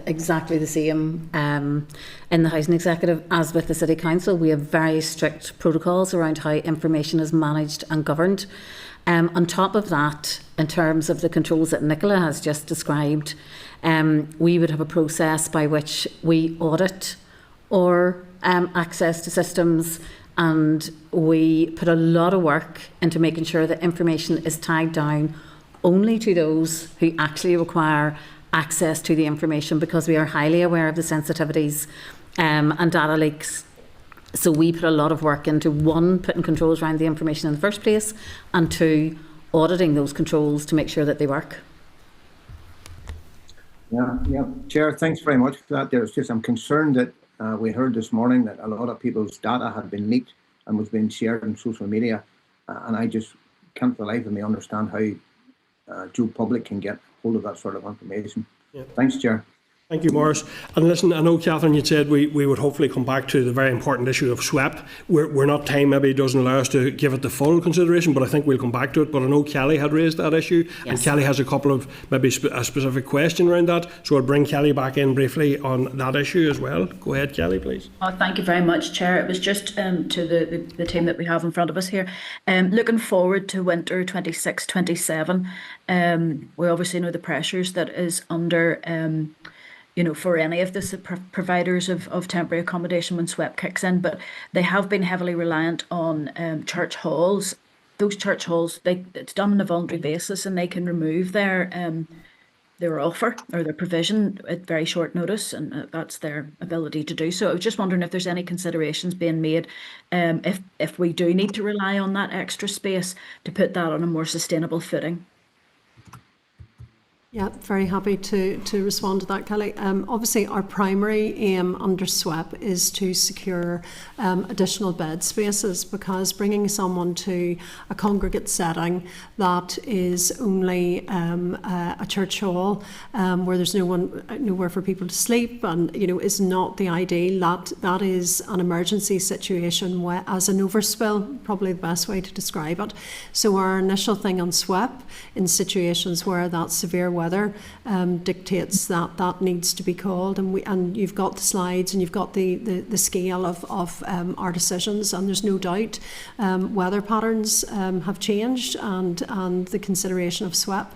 exactly the same in the Housing Executive as with the City Council. We have very strict protocols around how information is managed and governed. On top of that, in terms of the controls that Nicola has just described, we would have a process by which we audit our access to systems, and we put a lot of work into making sure that information is tied down only to those who actually require access to the information, because we are highly aware of the sensitivities and data leaks. So we put a lot of work into, 1, putting controls around the information in the first place, and 2, auditing those controls to make sure that they work. Yeah, Chair, thanks very much for that. There's just, I'm concerned that we heard this morning that a lot of people's data had been leaked and was being shared on social media, and I just can't for the life of me understand how Joe Public can get hold of that sort of information. Yeah. Thanks, Chair. Thank you, Maurice. And listen, I know, Catherine, you said we would hopefully come back to the very important issue of SWEP. We're not, time maybe doesn't allow us to give it the full consideration, but I think we'll come back to it. But I know Kelly had raised that issue, yes, and Kelly has a couple of, maybe a specific question around that. So I'll bring Kelly back in briefly on that issue as well. Go ahead, Kelly, please. Oh, thank you very much, Chair. It was just to the team that we have in front of us here. Looking forward to winter 26-27. We obviously know the pressures that is under for any of the providers of temporary accommodation when SWEP kicks in, but they have been heavily reliant on church halls. Those church halls, it's done on a voluntary basis, and they can remove their offer or their provision at very short notice, and that's their ability to do so. I was just wondering if there's any considerations being made if we do need to rely on that extra space to put that on a more sustainable footing. Yeah, very happy to respond to that, Kelly. Obviously, our primary aim under SWEP is to secure additional bed spaces, because bringing someone to a congregate setting that is only a church hall where there's nowhere for people to sleep, and is not the ideal. That is an emergency situation as an overspill, probably the best way to describe it. So our initial thing on SWEP, in situations where that severe weather dictates that that needs to be called. And you've got the slides and you've got the scale of our decisions, and there's no doubt weather patterns have changed, and the consideration of SWEP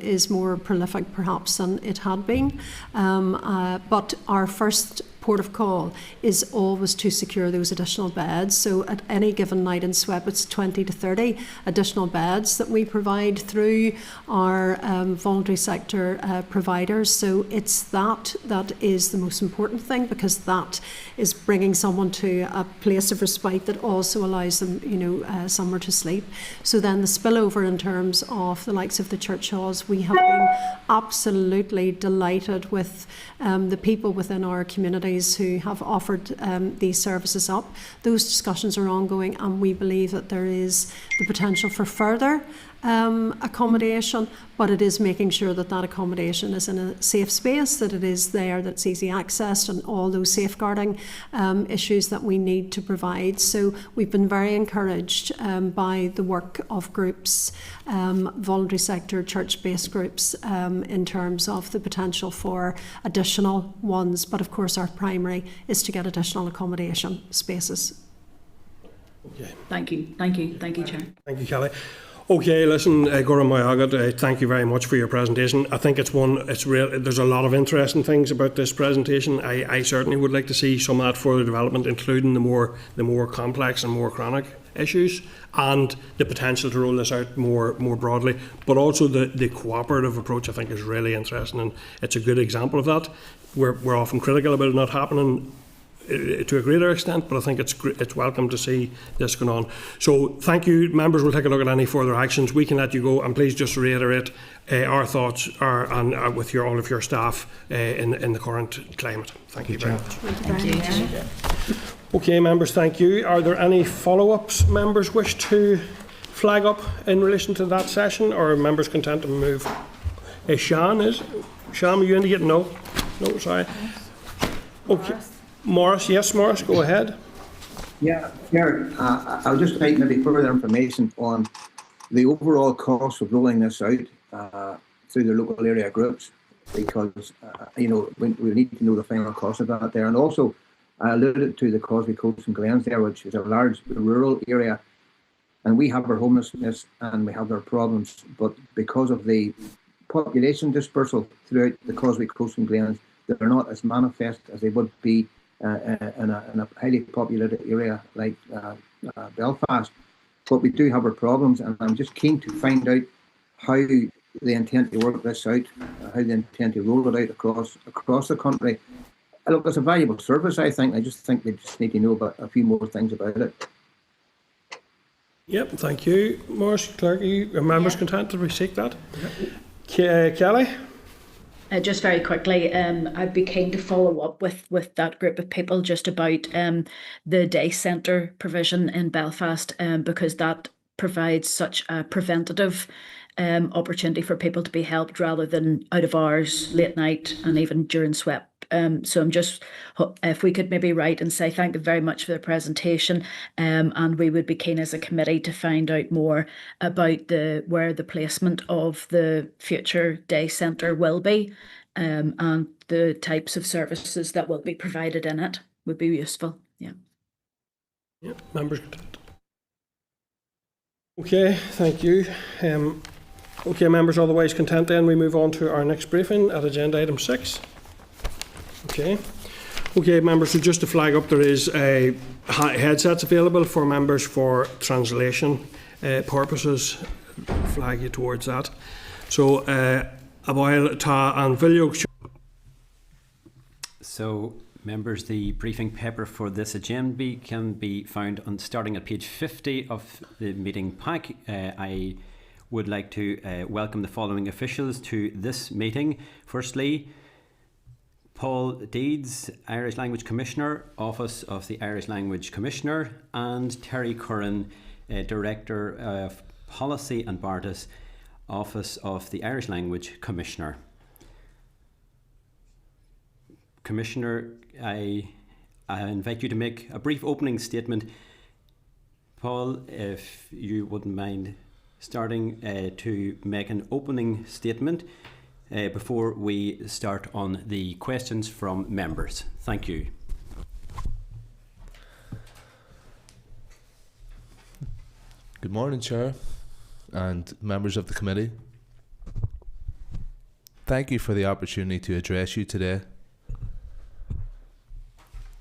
is more prolific perhaps than it had been. But our first port of call is always to secure those additional beds. So at any given night in SWEP, it's 20 to 30 additional beds that we provide through our voluntary sector providers. So it's that is the most important thing, because that is bringing someone to a place of respite that also allows them, somewhere to sleep. So then the spillover in terms of the likes of the church halls, we have been absolutely delighted with the people within our communities who have offered these services up. Those discussions are ongoing, and we believe that there is the potential for further accommodation, but it is making sure that that accommodation is in a safe space, that it is there, that's easy accessed, and all those safeguarding issues that we need to provide. So we've been very encouraged by the work of groups, voluntary sector, church-based groups, in terms of the potential for additional ones. But of course our primary is to get additional accommodation spaces. Okay. Thank you, Chair. Thank you, Kelly. Okay, listen, Goran Moyagat, thank you very much for your presentation. I think there's a lot of interesting things about this presentation. I certainly would like to see some of that further development, including the more complex and more chronic issues, and the potential to roll this out more broadly. But also the cooperative approach, I think, is really interesting, and it's a good example of that. We're often critical about it not happening to a greater extent, but I think it's welcome to see this going on. So thank you, members. We'll take a look at any further actions. We can let you go, and please just reiterate our thoughts with all of your staff in the current climate. Thank you very much. Thank you. Okay, members, thank you. Are there any follow-ups members wish to flag up in relation to that session, or are members content to move? Sian, are you indicating no? No, sorry. Okay. Morris, yes, Morris, go ahead. Yeah, Chair, I'll just like maybe further information on the overall cost of rolling this out through the local area groups, because we need to know the final cost of that there. And also, I alluded to the Causeway Coast and Glens there, which is a large rural area, and we have our homelessness and we have our problems, but because of the population dispersal throughout the Causeway Coast and Glens, they're not as manifest as they would be in a highly populated area like Belfast. But we do have our problems, and I'm just keen to find out how they intend to work this out, how they intend to roll it out across the country. Look, it's a valuable service, I think. I just think they just need to know about a few more things about it. Yep, thank you. Morris, Clerk, are members content to seek that? Yep. Kelly? Just very quickly, I'd be keen to follow up with that group of people just about the day centre provision in Belfast, because that provides such a preventative opportunity for people to be helped rather than out of hours, late night, and even during SWEP. So I'm just, if we could maybe write and say thank you very much for the presentation, and we would be keen as a committee to find out more about where the placement of the future day centre will be, and the types of services that will be provided in it would be useful. Yeah. Yep, members content. Okay, thank you. Okay, members, otherwise content, then we move on to our next briefing at agenda item 6. Okay, members, so just to flag up, there is headsets available for members for translation purposes. Flag you towards that. So, Abail Ta and Video. So, members, the briefing paper for this agenda can be found starting at page 50 of the meeting pack. I would like to welcome the following officials to this meeting. Firstly, Paul Deeds, Irish Language Commissioner, Office of the Irish Language Commissioner, and Terry Curran, Director of Policy and Bartis, Office of the Irish Language Commissioner. Commissioner, I invite you to make a brief opening statement. Paul, if you wouldn't mind starting to make an opening statement. before we start on the questions from members. Thank you. Good morning, Chair and members of the committee. Thank you for the opportunity to address you today.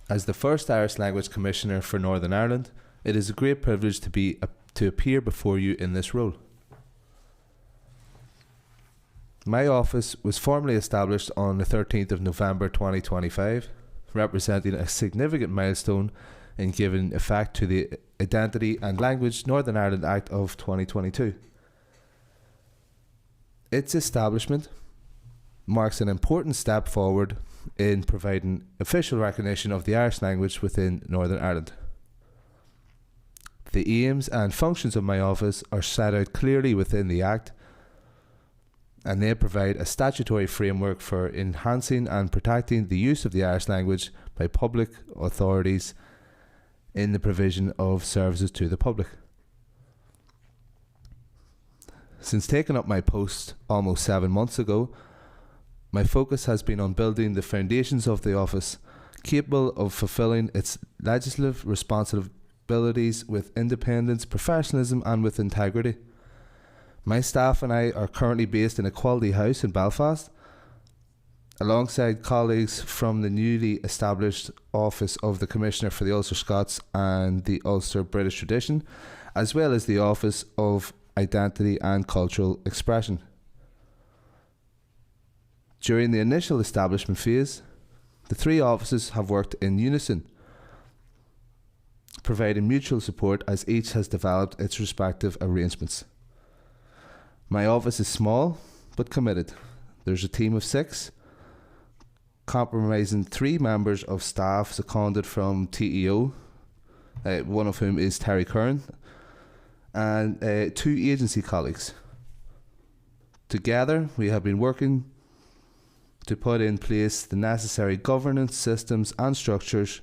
As the first Irish Language Commissioner for Northern Ireland, it is a great privilege to appear before you in this role. My office was formally established on the 13th of November 2025, representing a significant milestone in giving effect to the Identity and Language Northern Ireland Act of 2022. Its establishment marks an important step forward in providing official recognition of the Irish language within Northern Ireland. The aims and functions of my office are set out clearly within the Act, and they provide a statutory framework for enhancing and protecting the use of the Irish language by public authorities in the provision of services to the public. Since taking up my post almost 7 months ago, my focus has been on building the foundations of the office, capable of fulfilling its legislative responsibilities with independence, professionalism and with integrity. My staff and I are currently based in a quality house in Belfast, alongside colleagues from the newly established Office of the Commissioner for the Ulster Scots and the Ulster British Tradition, as well as the Office of Identity and Cultural Expression. During the initial establishment phase, the three offices have worked in unison, providing mutual support as each has developed its respective arrangements. My office is small but committed. There's a team of 6, comprising 3 members of staff seconded from TEO, one of whom is Terry Curran, and 2 agency colleagues. Together, we have been working to put in place the necessary governance systems and structures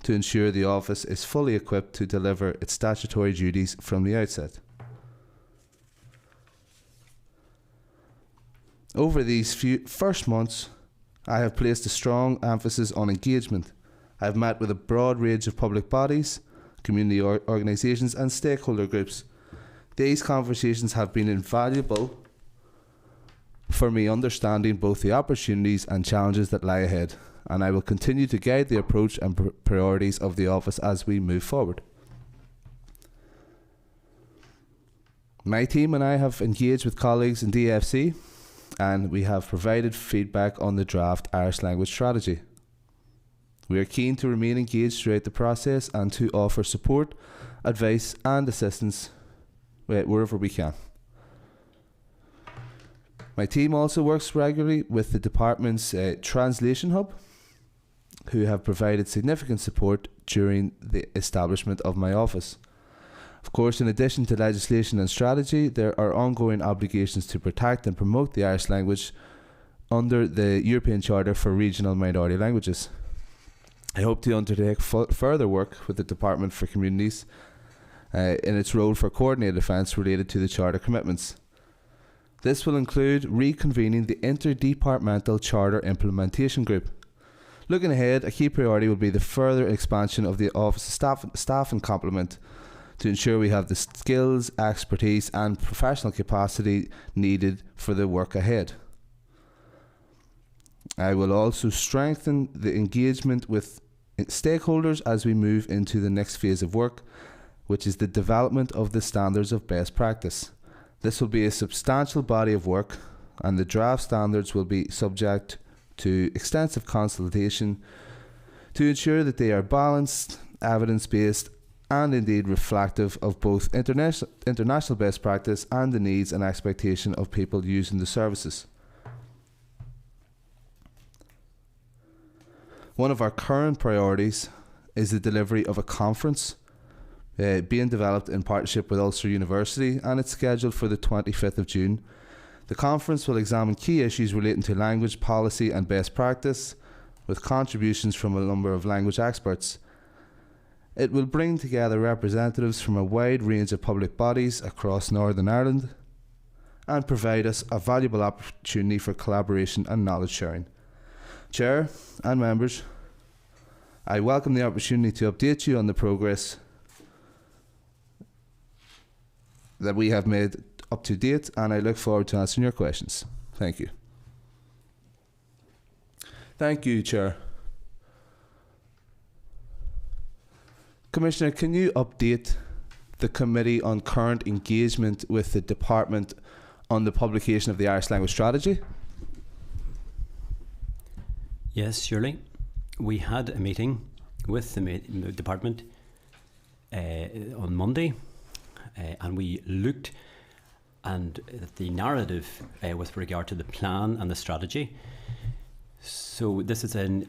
to ensure the office is fully equipped to deliver its statutory duties from the outset. Over these first months, I have placed a strong emphasis on engagement. I have met with a broad range of public bodies, community organisations and stakeholder groups. These conversations have been invaluable for me understanding both the opportunities and challenges that lie ahead, and I will continue to guide the approach and priorities of the office as we move forward. My team and I have engaged with colleagues in DFC, and we have provided feedback on the draft Irish language strategy. We are keen to remain engaged throughout the process and to offer support, advice and assistance wherever we can. My team also works regularly with the department's translation hub, who have provided significant support during the establishment of my office. Of course, in addition to legislation and strategy, there are ongoing obligations to protect and promote the Irish language under the European Charter for Regional Minority Languages. I hope to undertake further work with the Department for Communities in its role for coordinated defence related to the Charter commitments. This will include reconvening the Interdepartmental Charter Implementation Group. Looking ahead, a key priority will be the further expansion of the office staff and complement to ensure we have the skills, expertise and professional capacity needed for the work ahead. I will also strengthen the engagement with stakeholders as we move into the next phase of work, which is the development of the standards of best practice. This will be a substantial body of work, and the draft standards will be subject to extensive consultation to ensure that they are balanced, evidence-based and indeed reflective of both international best practice and the needs and expectation of people using the services. One of our current priorities is the delivery of a conference being developed in partnership with Ulster University, and it's scheduled for the 25th of June. The conference will examine key issues relating to language policy and best practice, with contributions from a number of language experts. It will bring together representatives from a wide range of public bodies across Northern Ireland, and provide us a valuable opportunity for collaboration and knowledge sharing. Chair and members, I welcome the opportunity to update you on the progress that we have made up to date, and I look forward to answering your questions. Thank you. Thank you, Chair. Commissioner, can you update the committee on current engagement with the department on the publication of the Irish language strategy? Yes, surely. We had a meeting with the department on Monday, and we looked at the narrative with regard to the plan and the strategy. So this is an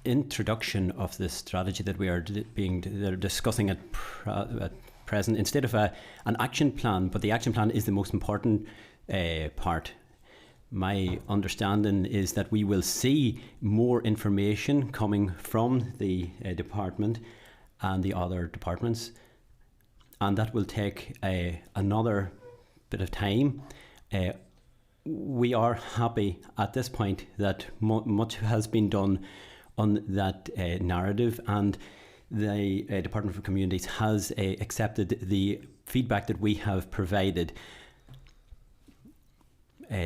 introduction of the strategy that we are discussing at present, instead of an action plan, but the action plan is the most important part. My understanding is that we will see more information coming from the department and the other departments, and that will take another bit of time. We are happy at this point that much has been done on that narrative, and the Department for Communities has accepted the feedback that we have provided.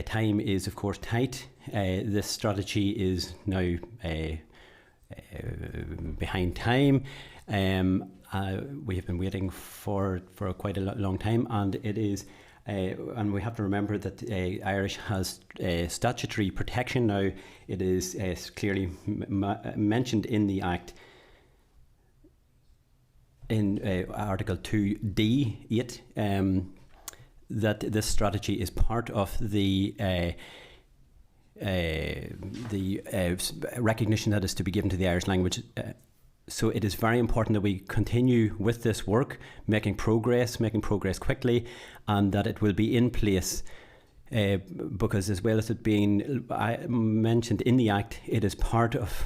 Time is, of course, tight. This strategy is now behind time. We have been waiting for quite a long time, and it is. And we have to remember that Irish has statutory protection now. It is clearly mentioned in the Act in Article 2D8 that this strategy is part of the recognition that is to be given to the Irish language. So it is very important that we continue with this work, making progress quickly, and that it will be in place because, as well as it being mentioned in the Act, it is part of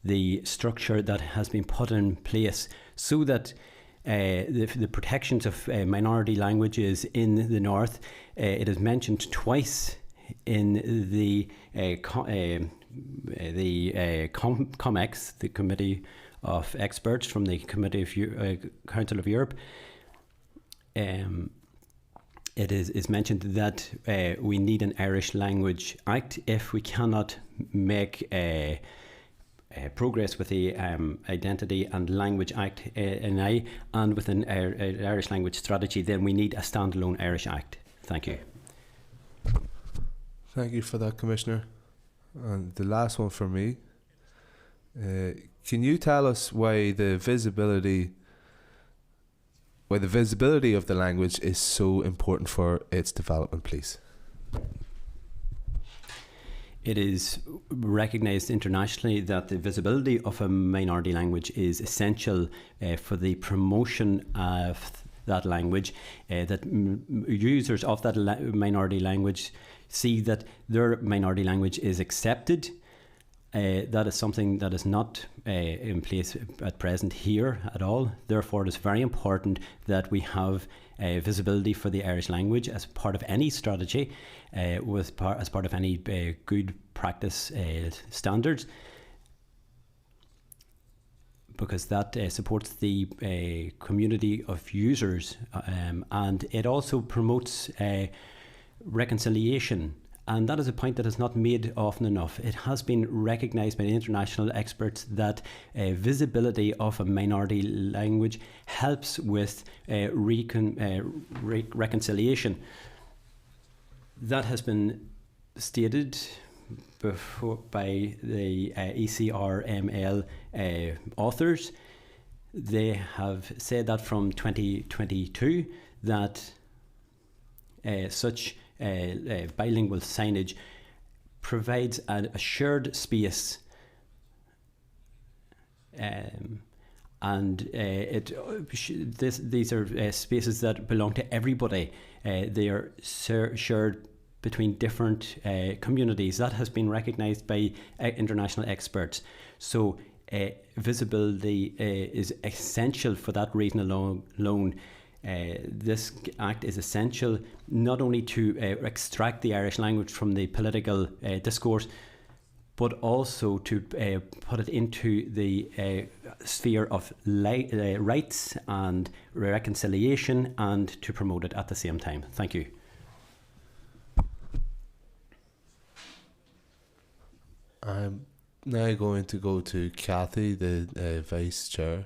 the structure that has been put in place so that the protections of minority languages in the North, it is mentioned twice in the COMEX, the Committee of Experts from the Committee of Council of Europe. It is mentioned that we need an Irish Language Act if we cannot make progress with the Identity and Language Act NIHE and with an Irish Language Strategy, then we need a standalone Irish Act. Thank you. Thank you for that, Commissioner. And the last one for me. Can you tell us why the visibility of the language is so important for its development, please? It is recognised internationally that the visibility of a minority language is essential for the promotion of that language, that users of that minority language see that their minority language is accepted. That is something that is not in place at present here at all. Therefore, it is very important that we have visibility for the Irish language as part of any strategy, as part of any good practice standards, because that supports the community of users, and it also promotes reconciliation. And that is a point that is not made often enough. It has been recognised by international experts that visibility of a minority language helps with reconciliation. That has been stated before by the ECRML authors. They have said that from 2022 that such bilingual signage provides a shared space, and these are spaces that belong to everybody. They are shared between different communities. That has been recognised by international experts. So visibility is essential for that reason alone. this act is essential not only to extract the Irish language from the political discourse, but also to put it into the sphere of rights and reconciliation, and to promote it at the same time. Thank you. I'm now going to go to Kathy, the Vice Chair,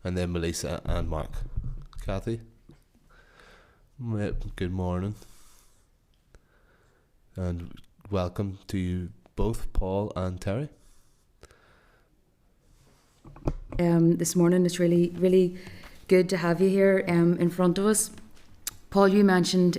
and then Melissa and Mark. Kathy? Good morning. And welcome to you both, Paul and Terry. This morning it's really good to have you here in front of us. Paul, you mentioned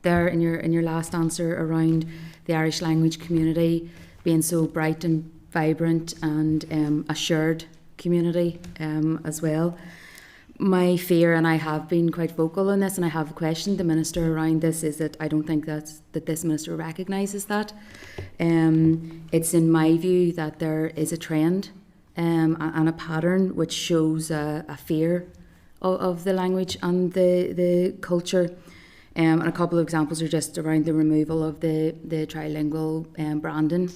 there in your last answer around the Irish language community being so bright and vibrant, and a shared community as well. My fear, and I have been quite vocal on this, and I have questioned the Minister around this, is that I don't think that this Minister recognises that. It's in my view that there is a trend and a pattern which shows a fear of the language and the culture. And a couple of examples are just around the removal of the trilingual branding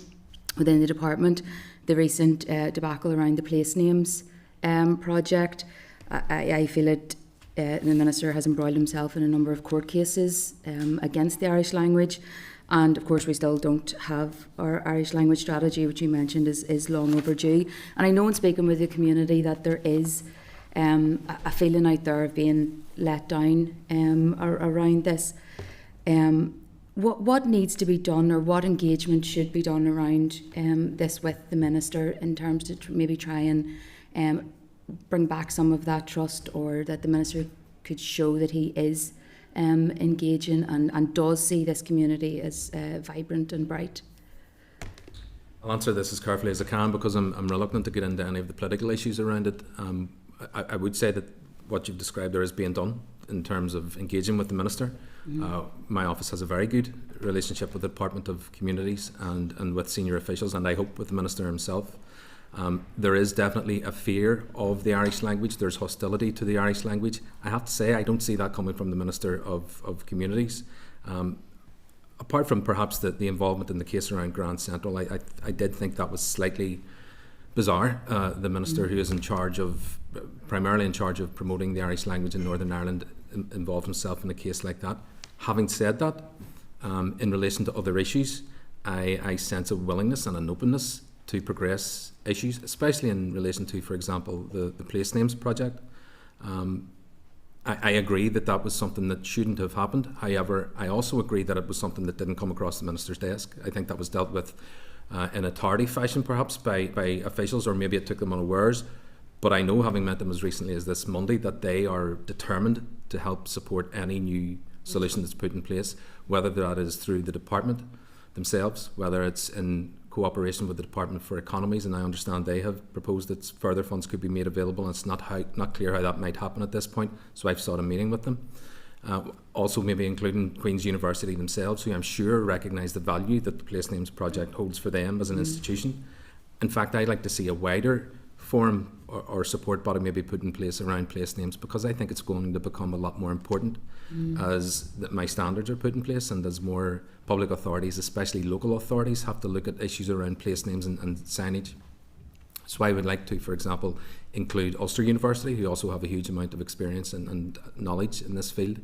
within the department, the recent debacle around the place names project. I feel it. The Minister has embroiled himself in a number of court cases against the Irish language, and of course we still don't have our Irish language strategy, which you mentioned is long overdue. And I know in speaking with the community that there is a feeling out there of being let down around this. What needs to be done, or what engagement should be done around this with the Minister, in terms to maybe try and bring back some of that trust, or that the Minister could show that he is engaging and does see this community as vibrant and bright? I'll answer this as carefully as I can, because I'm reluctant to get into any of the political issues around it. I would say that what you've described there is being done in terms of engaging with the Minister. My office has a very good relationship with the Department of Communities and with senior officials, and I hope with the Minister himself. There is definitely a fear of the Irish language. There's hostility to the Irish language. I have to say, I don't see that coming from the Minister of Communities. Apart from perhaps the involvement in the case around Grand Central, I did think that was slightly bizarre. The Minister who is primarily in charge of promoting the Irish language in Northern Ireland involved himself in a case like that. Having said that, in relation to other issues, I sense a willingness and an openness to progress issues, especially in relation to, for example, the place names project. I agree that was something that shouldn't have happened. However, I also agree that it was something that didn't come across the Minister's desk. I think that was dealt with in a tardy fashion, perhaps, by officials, or maybe it took them unawares. But I know, having met them as recently as this Monday, that they are determined to help support any new solution that's put in place, whether that is through the department themselves, whether it's in cooperation with the Department for Economies, and I understand they have proposed that further funds could be made available, and it's not clear how that might happen at this point, so I've sought a meeting with them. Also maybe including Queen's University themselves, who I'm sure recognise the value that the Place Names Project holds for them as an institution. In fact, I'd like to see a wider forum or support body maybe put in place around place names, because I think it's going to become a lot more important as my standards are put in place, and as more public authorities, especially local authorities, have to look at issues around place names and signage. So I would like to, for example, include Ulster University, who also have a huge amount of experience and knowledge in this field,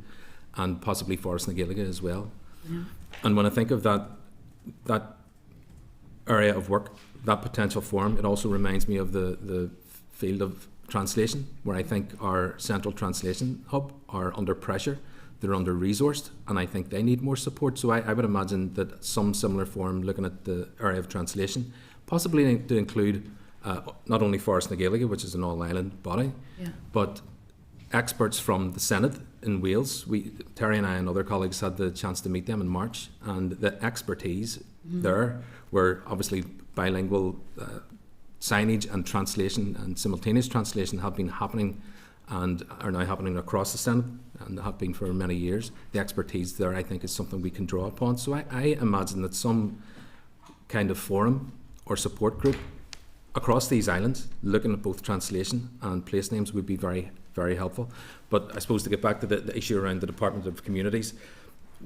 and possibly Forest na Gaeilge as well. Yeah. And when I think of that area of work, that potential forum, it also reminds me of the field of translation, where I think our central translation hub are under pressure. They're under-resourced, and I think they need more support. So I would imagine that some similar forum looking at the area of translation, possibly to include not only Forest na Gaeilge, which is an all-island body, but experts from the Senate in Wales. Terry and I and other colleagues had the chance to meet them in March, and the expertise there were obviously bilingual signage and translation and simultaneous translation have been happening and are now happening across the Senate, and have been for many years. The expertise there, I think, is something we can draw upon. So I imagine that some kind of forum or support group across these islands looking at both translation and place names would be very, very very helpful. But I suppose to get back to the issue around the Department of Communities,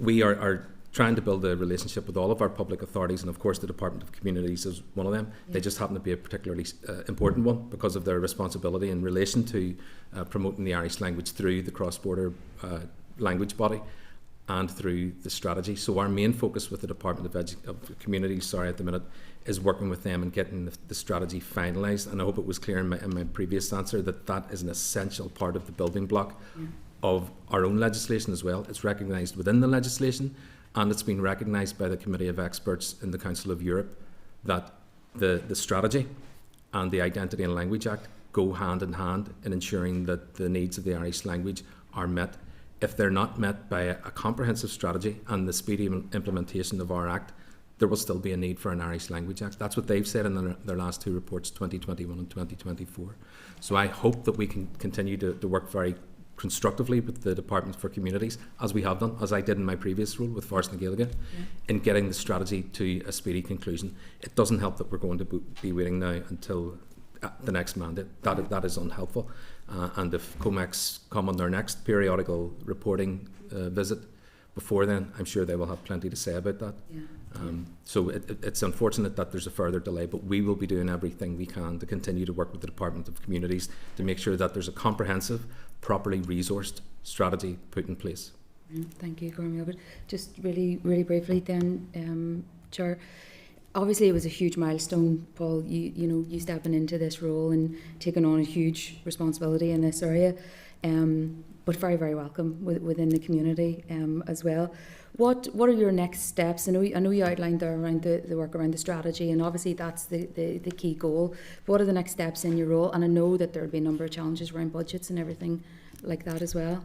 we are trying to build a relationship with all of our public authorities, and of course the Department of Communities is one of them. They just happen to be a particularly important one because of their responsibility in relation to promoting the Irish language through the cross-border language body and through the strategy. So our main focus with the Department of Communities, at the minute, is working with them and getting the strategy finalised. And I hope it was clear in my previous answer that is an essential part of the building block of our own legislation as well. It's recognised within the legislation, and it's been recognised by the Committee of Experts in the Council of Europe that the strategy and the Identity and Language Act go hand in hand in ensuring that the needs of the Irish language are met. If they're not met by a comprehensive strategy and the speedy implementation of our Act, there will still be a need for an Irish Language Act. That's what they've said in their last two reports, 2021 and 2024. So I hope that we can continue to work very constructively with the Department for Communities, as we have done, as I did in my previous role with Forest and Gaeilge, in getting the strategy to a speedy conclusion. It doesn't help that we're going to be waiting now until the next mandate. That is unhelpful. And if COMEX come on their next periodical reporting visit before then, I'm sure they will have plenty to say about that. So it's unfortunate that there's a further delay, but we will be doing everything we can to continue to work with the Department of Communities to make sure that there's a comprehensive, properly resourced strategy put in place. Thank you, Cormac. But just really briefly then, Chair, obviously it was a huge milestone, Paul, you stepping into this role and taking on a huge responsibility in this area, but very, very welcome within the community as well. What are your next steps? I know you outlined there around the work around the strategy, and obviously that's the key goal. What are the next steps in your role? And I know that there will be a number of challenges around budgets and everything like that as well.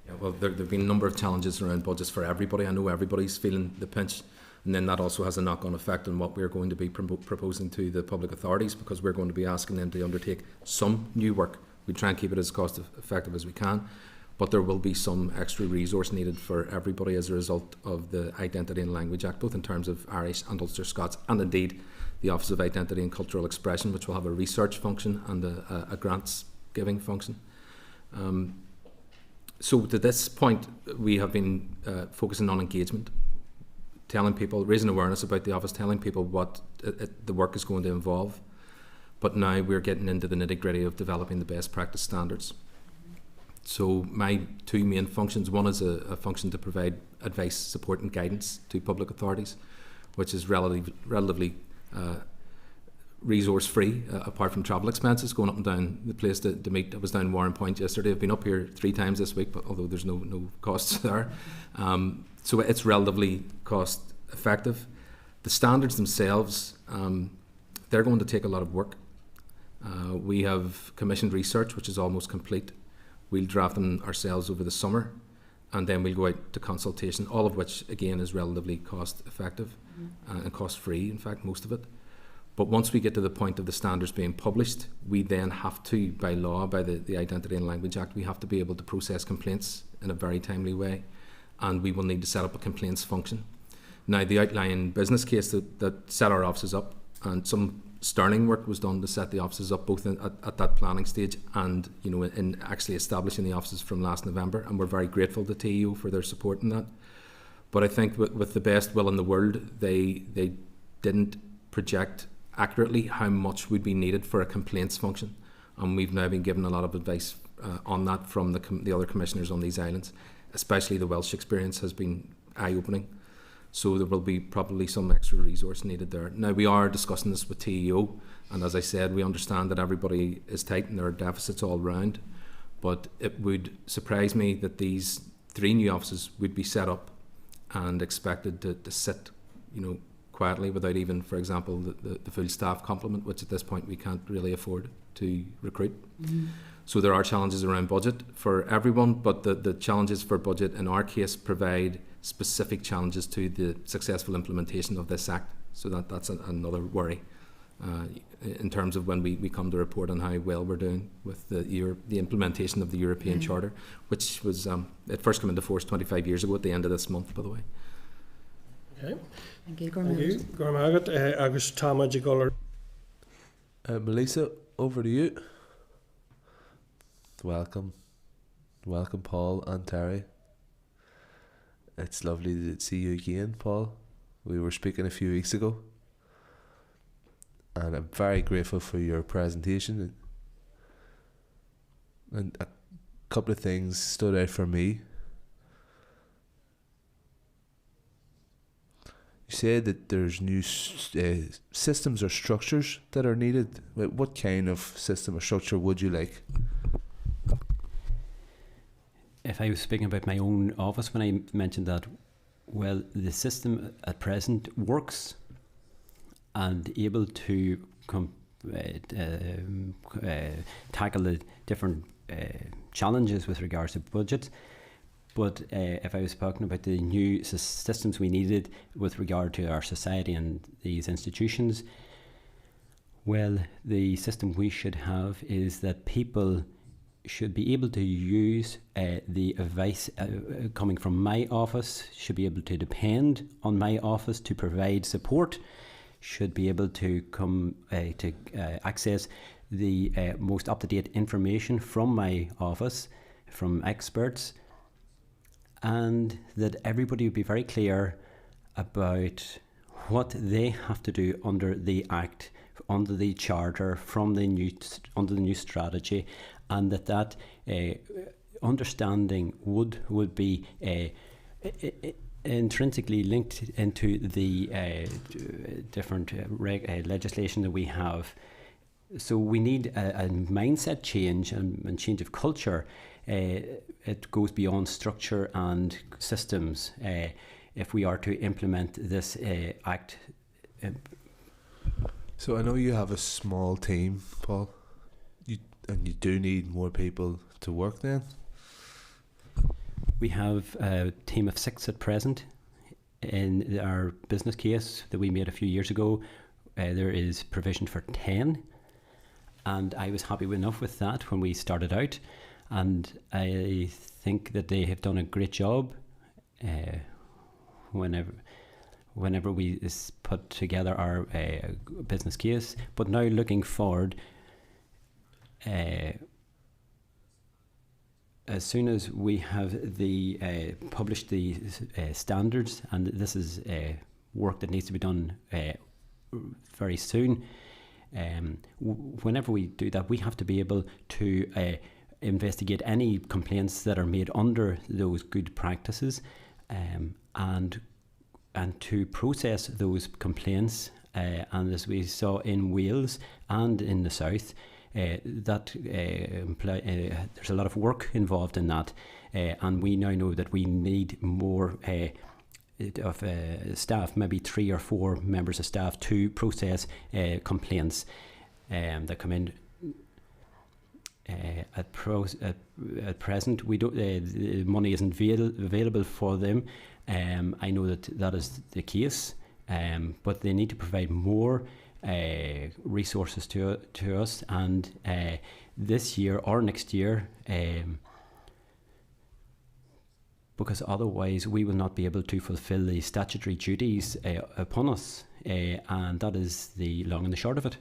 Yeah, well, there have been a number of challenges around budgets for everybody. I know everybody's feeling the pinch. And then that also has a knock-on effect on what we're going to be proposing to the public authorities, because we're going to be asking them to undertake some new work. We try and keep it as cost effective as we can, but there will be some extra resource needed for everybody as a result of the Identity and Language Act, both in terms of Irish and Ulster Scots, and indeed the Office of Identity and Cultural Expression, which will have a research function and a grants giving function. So to this point, we have been focusing on engagement, telling people, raising awareness about the office, telling people what the work is going to involve. But now we're getting into the nitty-gritty of developing the best practice standards. So my two main functions, one is a function to provide advice, support and guidance to public authorities, which is relatively resource-free, apart from travel expenses, going up and down the place to meet. I was down Warren Point yesterday. I've been up here 3 times this week, but although there's no costs there. So it's relatively cost effective. The standards themselves, they're going to take a lot of work. We have commissioned research, which is almost complete. We'll draft them ourselves over the summer, and then we'll go out to consultation, all of which, again, is relatively cost effective and cost free, in fact, most of it. But once we get to the point of the standards being published, we then have to, by law, by the Identity and Language Act, we have to be able to process complaints in a very timely way, and we will need to set up a complaints function. Now, the outlying business case that set our offices up, and some sterling work was done to set the offices up, both at that planning stage and in actually establishing the offices from last November, and we're very grateful to TEO for their support in that. But I think with the best will in the world, they didn't project accurately how much would be needed for a complaints function, and we've now been given a lot of advice on that from the other commissioners on these islands. Especially the Welsh experience has been eye-opening, so there will be probably some extra resource needed there. Now, we are discussing this with TEO, and as I said, we understand that everybody is tight and there are deficits all round, but it would surprise me that these 3 new offices would be set up and expected to sit quietly without even, for example, the full staff complement, which at this point we can't really afford to recruit. So there are challenges around budget for everyone, but the challenges for budget in our case provide specific challenges to the successful implementation of this Act. So that's another worry in terms of when we come to report on how well we're doing with the implementation of the European Charter, which was it first came into force 25 years ago at the end of this month, by the way. Okay. Thank you, Cormac. Agus Támaid. Melissa, over to you. welcome. Welcome, Paul and Terry. It's lovely to see you again, Paul. We were speaking a few weeks ago, and I'm very grateful for your presentation. And a couple of things stood out for me. You said that there's new systems or structures that are needed. What kind of system or structure would you like? If I was speaking about my own office when I mentioned that, well, the system at present works and able to tackle the different challenges with regards to budget. But if I was talking about the new systems we needed with regard to our society and these institutions, well, the system we should have is that people should be able to use the advice coming from my office, should be able to depend on my office to provide support, should be able to come to access the most up-to-date information from my office, from experts, and that everybody would be very clear about what they have to do under the Act, under the Charter, under the new strategy, and that understanding would be intrinsically linked into the different legislation that we have. So we need a mindset change and change of culture. It goes beyond structure and systems if we are to implement this Act. So I know you have a small team, Paul, and you do need more people to work then? We have a team of 6 at present. In our business case that we made a few years ago, there is provision for 10. And I was happy enough with that when we started out. And I think that they have done a great job whenever we put together our business case. But now looking forward, as soon as we have published the standards, and this is work that needs to be done very soon, whenever we do that, we have to be able to investigate any complaints that are made under those good practices, and to process those complaints. And as we saw in Wales and in the south, there's a lot of work involved in that, and we now know that we need more of staff, maybe 3 or 4 members of staff to process complaints that come in. At present, we don't. The money isn't available for them. I know that is the case, but they need to provide more resources to us, and this year or next year, because otherwise we will not be able to fulfil the statutory duties upon us, and that is the long and the short of it.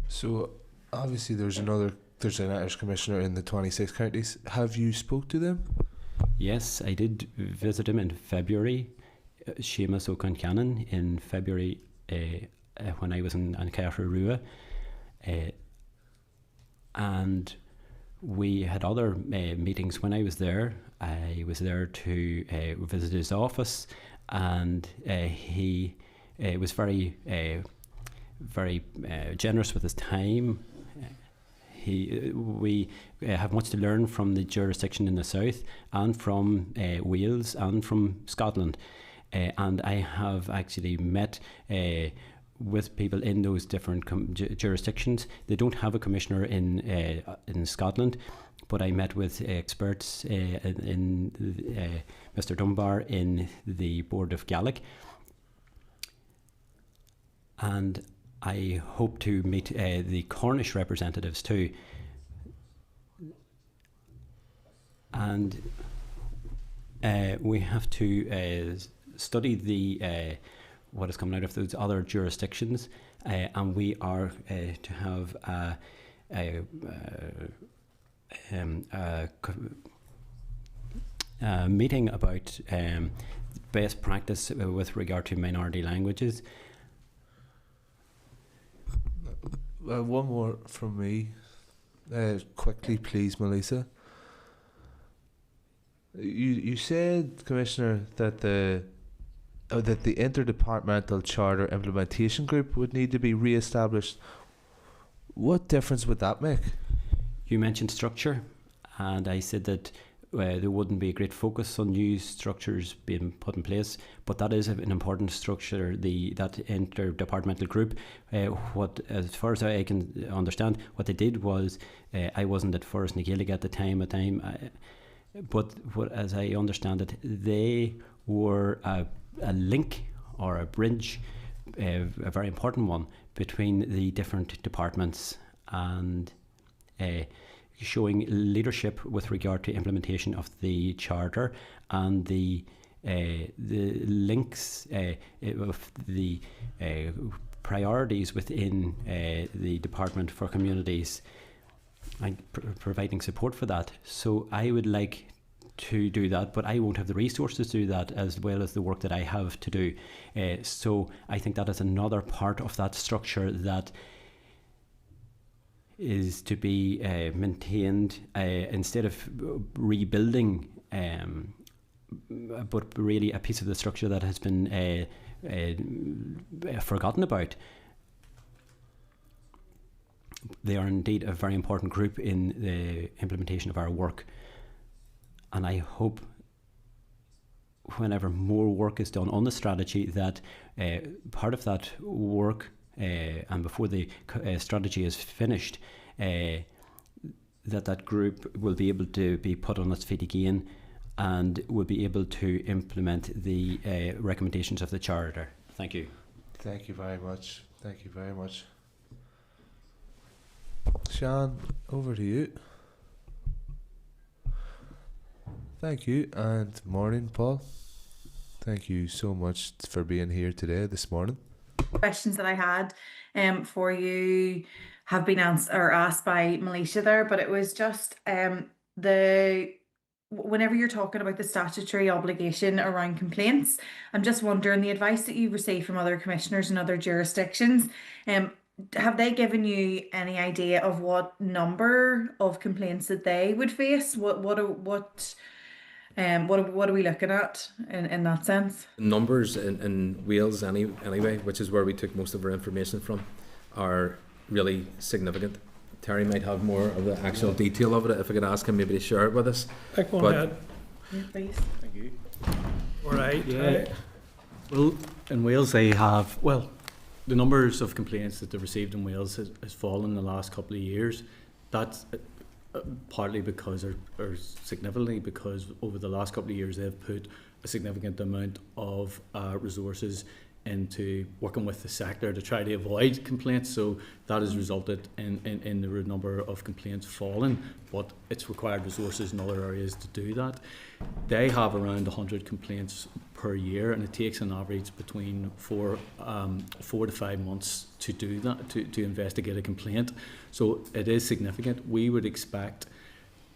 So obviously there's an Irish Commissioner in the 26 counties. Have you spoke to them? Yes, I did visit him in February, Seamus O'Concannon, in February when I was in Ancairrua, and we had other meetings when I was there. I was there to visit his office, and he was very generous with his time. We have much to learn from the jurisdiction in the south, and from Wales, and from Scotland. And I have actually met with people in those different jurisdictions. They don't have a commissioner in Scotland, but I met with experts in Mr. Dunbar in the Board of Gaelic, and I hope to meet the Cornish representatives too. And we have to study the what is coming out of those other jurisdictions, and we are to have meeting about best practice with regard to minority languages. One more from me. Quickly, please, Melissa. You said, Commissioner, that the interdepartmental charter implementation group would need to be re-established. What difference would that make? You mentioned structure, and I said that there wouldn't be a great focus on new structures being put in place, but that is an important structure, that interdepartmental group. What, as far as I can understand, what they did was, I wasn't at Forest na Gaeilge at the time, but as I understand it, they were a link or a bridge, a very important one, between the different departments, and showing leadership with regard to implementation of the charter and the links of the priorities within the Department for Communities, and providing support for that. So I would like to do that, but I won't have the resources to do that, as well as the work that I have to do. So I think that is another part of that structure that is to be maintained, instead of rebuilding, but really a piece of the structure that has been forgotten about. They are indeed a very important group in the implementation of our work, and I hope whenever more work is done on the strategy that part of that work, and before the strategy is finished, that group will be able to be put on its feet again and will be able to implement the recommendations of the Charter. Thank you. Thank you very much. Thank you very much. Sean, over to you. Thank you, and morning, Paul. Thank you so much for being here today, this morning. Questions that I had for you have been asked by Melissa there, but it was just whenever you're talking about the statutory obligation around complaints, I'm just wondering, the advice that you receive from other commissioners in other jurisdictions, have they given you any idea of what number of complaints that they would face? What are we looking at in that sense? Numbers in Wales anyway, which is where we took most of our information from, are really significant. Terry might have more of the actual detail of it. If I could ask him maybe to share it with us. Go ahead. Please. Thank you. All right. Yeah. Well, in Wales they have, the numbers of complaints that they've received in Wales has fallen in the last couple of years. That's partly because, or significantly because, over the last couple of years they've put a significant amount of resources into working with the sector to try to avoid complaints. So that has resulted in the number of complaints falling, but it's required resources in other areas to do that. They have around 100 complaints per year, and it takes an average between 4 to 5 months to do that, to investigate a complaint. So it is significant. We would expect,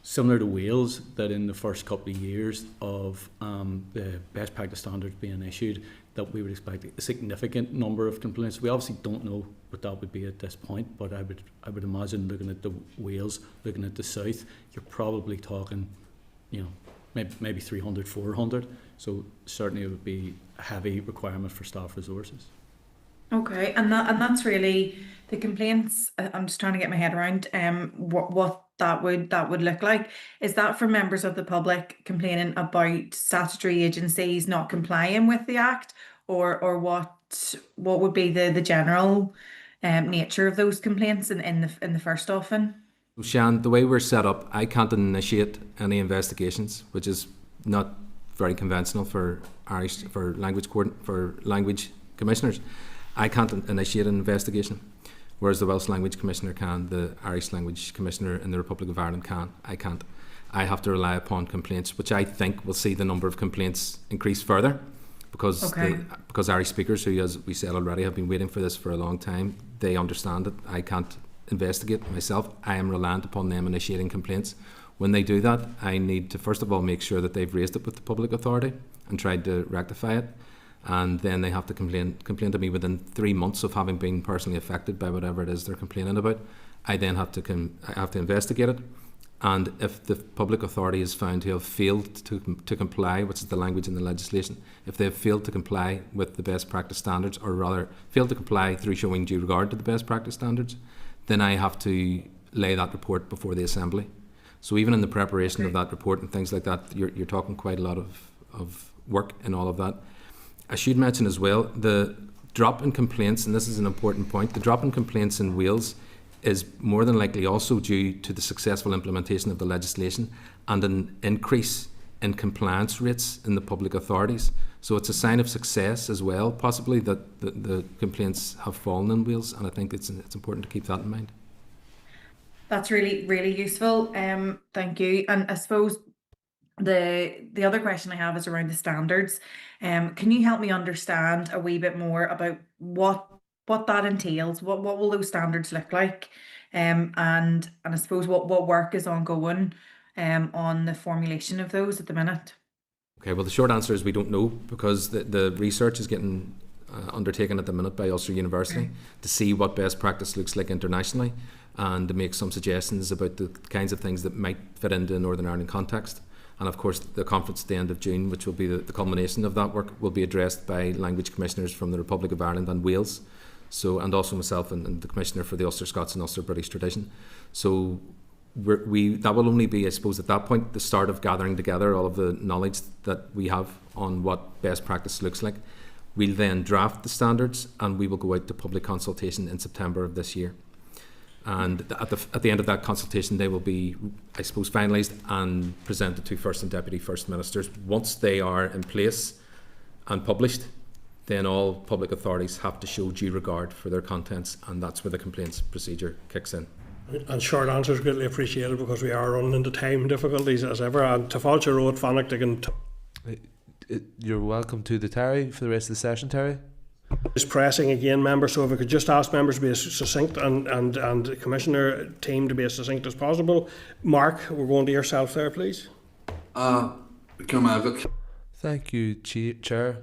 similar to Wales, that in the first couple of years of the best practice standards being issued, that we would expect a significant number of complaints. We obviously don't know what that would be at this point, but I would imagine, looking at the Wales, looking at the south, you're probably talking, maybe 300, 400. So certainly it would be a heavy requirement for staff resources. Okay, and that's really the complaints. I'm just trying to get my head around what that would look like. Is that for members of the public complaining about statutory agencies not complying with the Act, or what would be the general nature of those complaints in the first often? Shan, the way we're set up, I can't initiate any investigations, which is not very conventional for language commissioners. I can't initiate an investigation, whereas the Welsh Language Commissioner can, the Irish Language Commissioner in the Republic of Ireland can. I can't. I have to rely upon complaints, which I think will see the number of complaints increase further, because Irish speakers, who, as we said already, have been waiting for this for a long time, they understand it. I can't investigate myself. I am reliant upon them initiating complaints. When they do that, I need to first of all make sure that they've raised it with the public authority and tried to rectify it, and then they have to complain to me within 3 months of having been personally affected by whatever it is they're complaining about. I then have to investigate it, and if the public authority is found to have failed to comply, which is the language in the legislation, if they have failed to comply with the best practice standards, or rather failed to comply through showing due regard to the best practice standards, then I have to lay that report before the Assembly. So even in the preparation of that report and things like that, you're talking quite a lot of work in all of that. I should mention as well, the drop in complaints, and this is an important point, the drop in complaints in Wales is more than likely also due to the successful implementation of the legislation and an increase in compliance rates in the public authorities. So it's a sign of success as well, possibly, that the complaints have fallen in Wales, and I think it's important to keep that in mind. That's really, really useful. Thank you. And I suppose the other question I have is around the standards. Can you help me understand a wee bit more about what that entails? What will those standards look like? And I suppose what work is ongoing on the formulation of those at the minute? Okay, well, the short answer is we don't know, because the research is getting undertaken at the minute by Ulster University to see what best practice looks like internationally, and to make some suggestions about the kinds of things that might fit into a Northern Ireland context. And of course, the conference at the end of June, which will be the culmination of that work, will be addressed by language commissioners from the Republic of Ireland and Wales. So, and also myself and the commissioner for the Ulster Scots and Ulster British tradition. So that will only be, I suppose, at that point, the start of gathering together all of the knowledge that we have on what best practice looks like. We'll then draft the standards, and we will go out to public consultation in September of this year. And at the end of that consultation, they will be, I suppose, finalised and presented to First and Deputy First Ministers. Once they are in place and published, then all public authorities have to show due regard for their contents, and that's where the complaints procedure kicks in. And short answers greatly appreciated, because we are running into time difficulties as ever. And to Fáilte Road, Fannic, you're welcome to the Terry for the rest of the session, Terry. Is pressing again, members, so if we could just ask members to be as succinct and the Commissioner team to be as succinct as possible. Mark, we're going to yourself there, please. Thank you, Chair.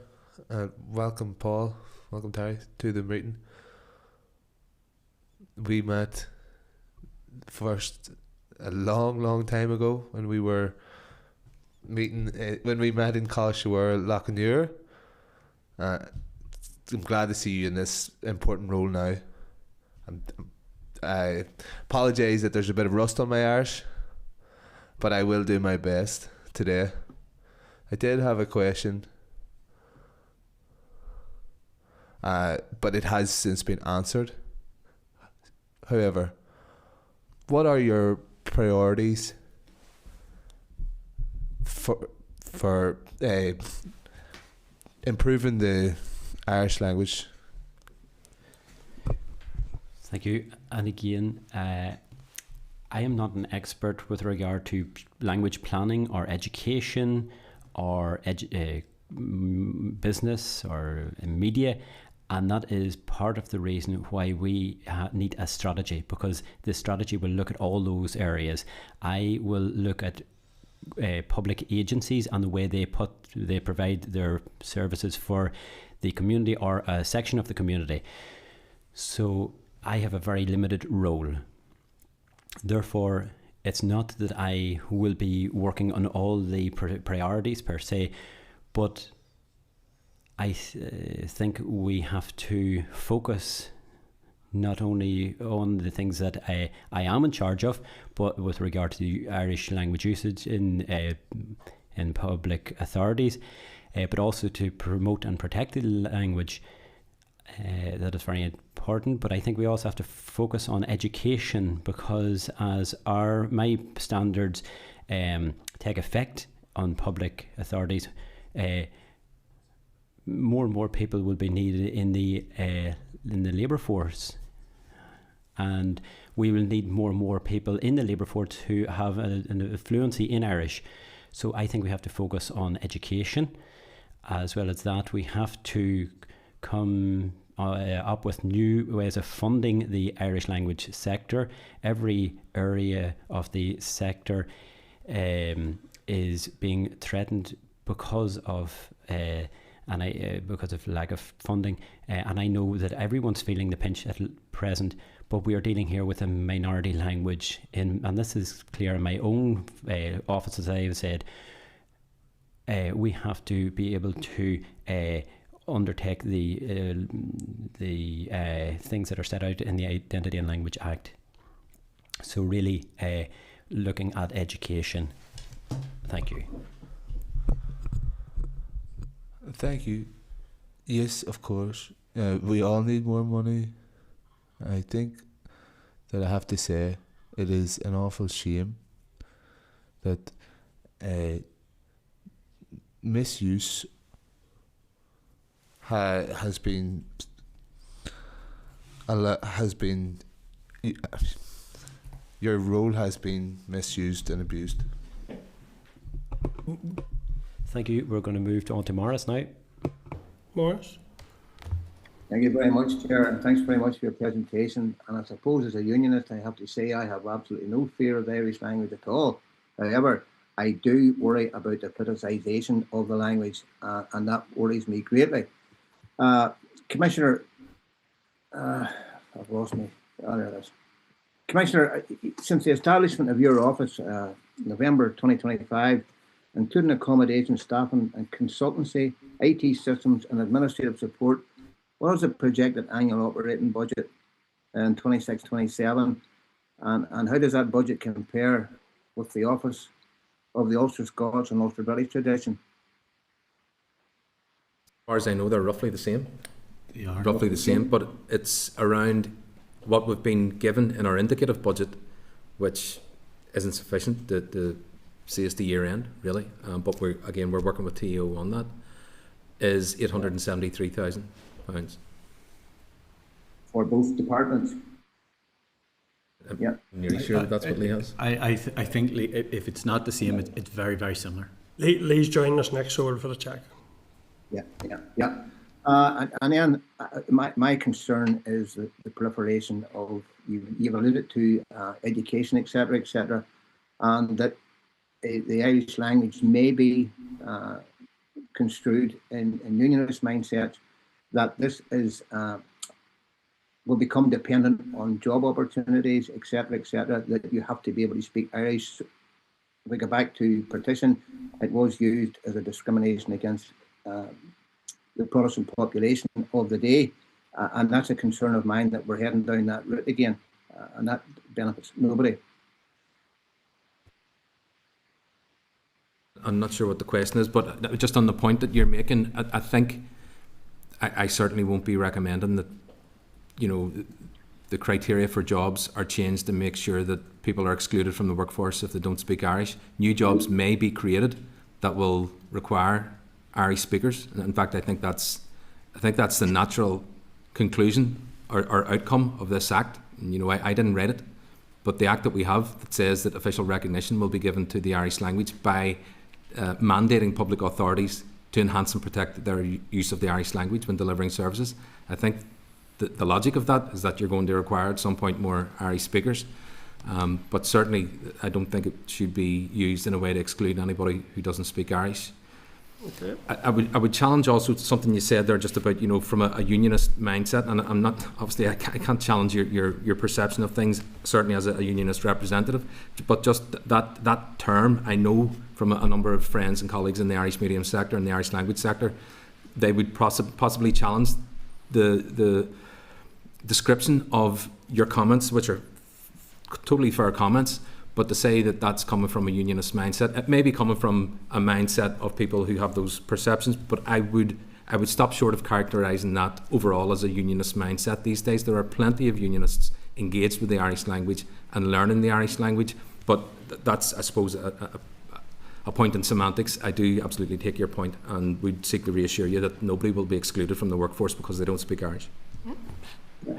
Welcome, Paul. Welcome, Terry, to the meeting. We met first a long time ago when we were meeting, when we met in Colshawar, Loughnure. I'm glad to see you in this important role now. I apologise that there's a bit of rust on my Irish, but I will do my best today. I did have a question, but it has since been answered. However, what are your priorities for improving the Irish language? Thank you. And again, I am not an expert with regard to language planning or education or business or media, and that is part of the reason why we need a strategy, because the strategy will look at all those areas. I will look at public agencies and the way they provide their services for the community or a section of the community. So I have a very limited role. Therefore, it's not that I will be working on all the priorities per se, but I think we have to focus not only on the things that I am in charge of, but with regard to the Irish language usage in public authorities, but also to promote and protect the language. That is very important. But I think we also have to focus on education, because as my standards take effect on public authorities, more and more people will be needed in the labour force, and we will need more and more people in the labour force who have a fluency in Irish. So I think we have to focus on education. As well as that, we have to come up with new ways of funding the Irish language sector. Every area of the sector is being threatened because of because of lack of funding, and I know that everyone's feeling the pinch at present, but we are dealing here with a minority language, and this is clear in my own office, as I have said. We have to be able to undertake the things that are set out in the Identity and Language Act. So really looking at education. Thank you. Thank you. Yes, of course. We all need more money. I think that I have to say it is an awful shame that misuse has been your role has been misused and abused. Thank you. We're going to move on to Morris now. Morris. Thank you very much, Chair, and thanks very much for your presentation. And I suppose as a unionist, I have to say I have absolutely no fear of the Irish language at all. However, I do worry about the politicisation of the language, and that worries me greatly. Commissioner, I've lost me. Oh, there it is. Commissioner, since the establishment of your office, November 2025, including accommodation, staffing and consultancy, IT systems and administrative support, what is the projected annual operating budget in 26-27, and how does that budget compare with the office of the Ulster Scots and Ulster British tradition? As far as I know, they're roughly the same. They are. Roughly the same, but it's around what we've been given in our indicative budget, which isn't sufficient to see us to year end, really. But we're working with TEO on that, is £873,000. For both departments? I'm nearly sure that's what Lee has. I think Lee, if it's not the same, it's very, very similar. Lee's joining us next, so we'll for the check. Yeah. And then my concern is the proliferation of, you've alluded to education, etc., and that the Irish language may be construed in unionist mindsets, that this is will become dependent on job opportunities, etc., that you have to be able to speak Irish. If we go back to partition, it was used as a discrimination against the Protestant population of the day, and that's a concern of mine, that we're heading down that route again, and that benefits nobody. I'm not sure what the question is, but just on the point that you're making, I think I certainly won't be recommending that, the criteria for jobs are changed to make sure that people are excluded from the workforce if they don't speak Irish. New jobs may be created that will require Irish speakers. In fact, I think that's the natural conclusion or outcome of this act. And, I didn't read it, but the act that we have that says that official recognition will be given to the Irish language by mandating public authorities to enhance and protect their use of the Irish language when delivering services. I think the logic of that is that you're going to require at some point more Irish speakers, but certainly I don't think it should be used in a way to exclude anybody who doesn't speak Irish. Okay. I would challenge also something you said there just about, from a unionist mindset, and I'm not, obviously I can't challenge your perception of things, certainly as a unionist representative, but just that term, I know from a number of friends and colleagues in the Irish medium sector and the Irish language sector, they would possibly challenge the description of your comments, which are totally fair comments, but to say that that's coming from a unionist mindset, it may be coming from a mindset of people who have those perceptions, but I would stop short of characterising that overall as a unionist mindset these days. There are plenty of unionists engaged with the Irish language and learning the Irish language, but that's, I suppose, a point in semantics. I do absolutely take your point, and we'd seek to reassure you that nobody will be excluded from the workforce because they don't speak Irish.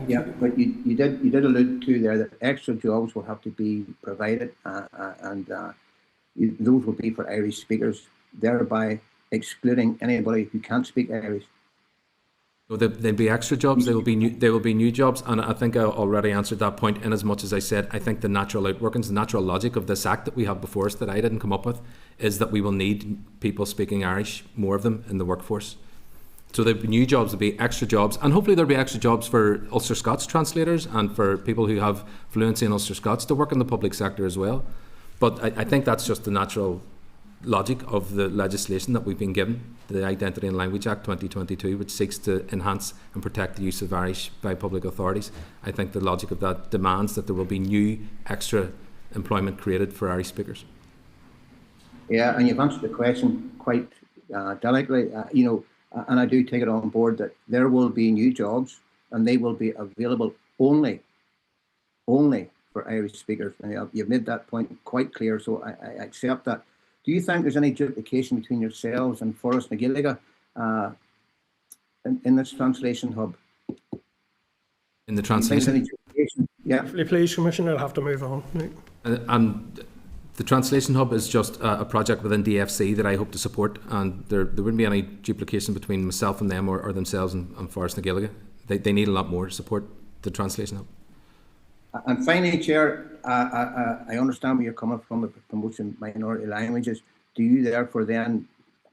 Yeah, but you did allude to there that extra jobs will have to be provided, and those will be for Irish speakers, thereby excluding anybody who can't speak Irish. No, they'll be extra jobs. They will be new jobs, and I think I already answered that point. In as much as I said, I think the natural outworkings, the natural logic of this act that we have before us, that I didn't come up with, is that we will need people speaking Irish, more of them in the workforce. So the new jobs will be extra jobs, and hopefully there'll be extra jobs for Ulster Scots translators and for people who have fluency in Ulster Scots to work in the public sector as well. But I think that's just the natural logic of the legislation that we've been given, the Identity and Language Act 2022, which seeks to enhance and protect the use of Irish by public authorities. I think the logic of that demands that there will be new extra employment created for Irish speakers. Yeah, and you've answered the question quite delicately, and I do take it on board that there will be new jobs and they will be available only for Irish speakers. And you've made that point quite clear, so I accept that. Do you think there's any duplication between yourselves and Forrest na Gaeilge in this translation hub? In the translation? Yeah. Please, Commissioner, I'll have to move on. And the translation hub is just a project within DFC that I hope to support, and there wouldn't be any duplication between myself and them or themselves and Forrest na Gaeilge. They need a lot more support, the translation hub. And finally, Chair, I understand where you're coming from with promoting minority languages. Do you therefore then,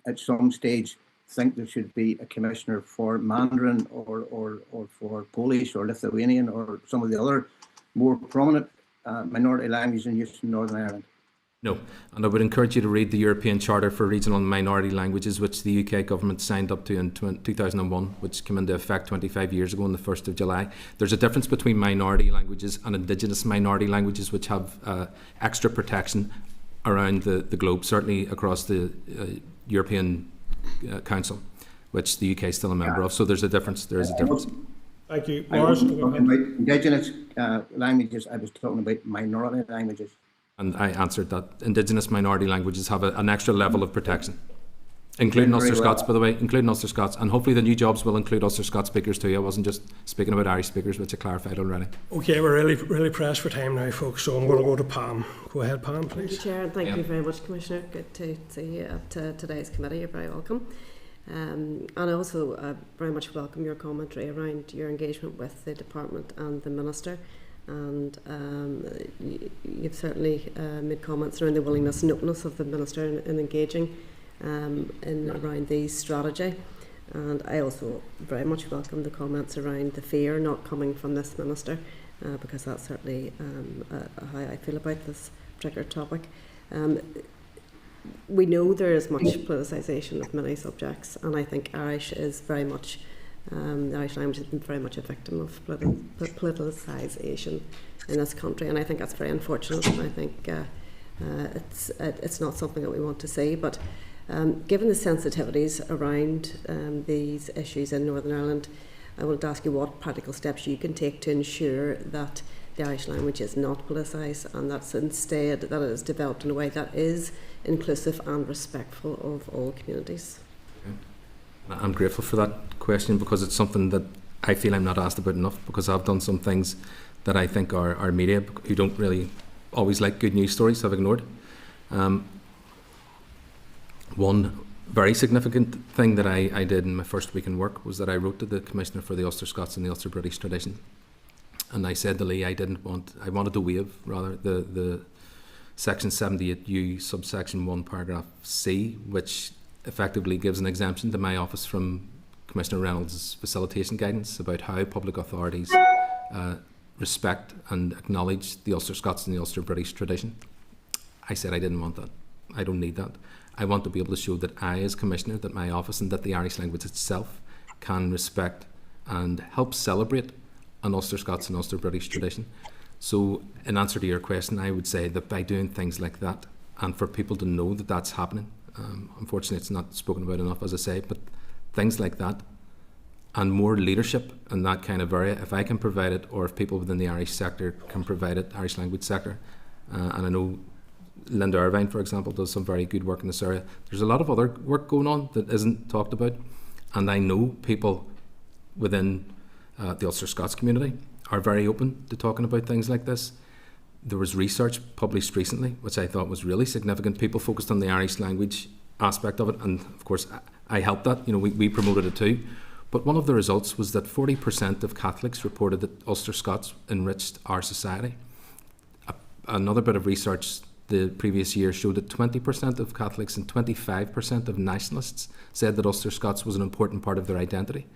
at some stage, think there should be a commissioner for Mandarin or for Polish or Lithuanian or some of the other more prominent minority languages in use in Northern Ireland? No, and I would encourage you to read the European Charter for Regional and Minority Languages, which the UK government signed up to in 2001, which came into effect 25 years ago on the 1st of July. There's a difference between minority languages and indigenous minority languages, which have extra protection around the globe, certainly across the European Council, which the UK is still a member of. So there's a difference. There is a difference. Thank you. I wasn't talking about indigenous languages, I was talking about minority languages. And I answered that. Indigenous minority languages have an extra level of protection, including Ulster Scots, by the way, including Ulster Scots. And hopefully the new jobs will include Ulster Scots speakers too. I wasn't just speaking about Irish speakers, which I clarified already. Okay, we're really pressed for time now, folks, so I'm going to go to Pam. Go ahead, Pam, please. Thank you, Chair, and thank you very much, Commissioner. Good to see you at today's committee. You're very welcome. And I also very much welcome your commentary around your engagement with the Department and the Minister. And you've certainly made comments around the willingness and openness of the Minister in engaging in around the strategy. And I also very much welcome the comments around the fear not coming from this Minister, because that's certainly how I feel about this particular topic. We know there is much politicisation of many subjects, and I think Irish is very much the Irish language has been very much a victim of politicisation in this country, and I think that's very unfortunate. And I think it's not something that we want to see. But given the sensitivities around these issues in Northern Ireland, I wanted to ask you what practical steps you can take to ensure that the Irish language is not politicised, and that's instead that it is developed in a way that is inclusive and respectful of all communities. I'm grateful for that question, because it's something that I feel I'm not asked about enough, because I've done some things that I think our media, who don't really always like good news stories, have ignored. One very significant thing that I did in my first week in work was that I wrote to the Commissioner for the Ulster Scots and the Ulster British tradition, and I said to Lee I wanted to waive rather the section 78U subsection 1 paragraph C, which effectively gives an exemption to my office from Commissioner Reynolds' facilitation guidance about how public authorities respect and acknowledge the Ulster Scots and the Ulster British tradition. I said I didn't want that. I don't need that. I want to be able to show that I, as Commissioner, that my office and that the Irish language itself can respect and help celebrate an Ulster Scots and Ulster British tradition. So in answer to your question, I would say that by doing things like that, and for people to know that that's happening, unfortunately it's not spoken about enough, as I say, but things like that and more leadership in that kind of area, if I can provide it, or if people within the Irish sector can provide it, Irish language sector, and I know Linda Irvine, for example, does some very good work in this area. There's a lot of other work going on that isn't talked about, and I know people within the Ulster Scots community are very open to talking about things like this. There was research published recently, which I thought was really significant. People focused on the Irish language aspect of it, and of course I helped that. You know, we promoted it too. But one of the results was that 40% of Catholics reported that Ulster Scots enriched our society. Another bit of research the previous year showed that 20% of Catholics and 25% of nationalists said that Ulster Scots was an important part of their identity.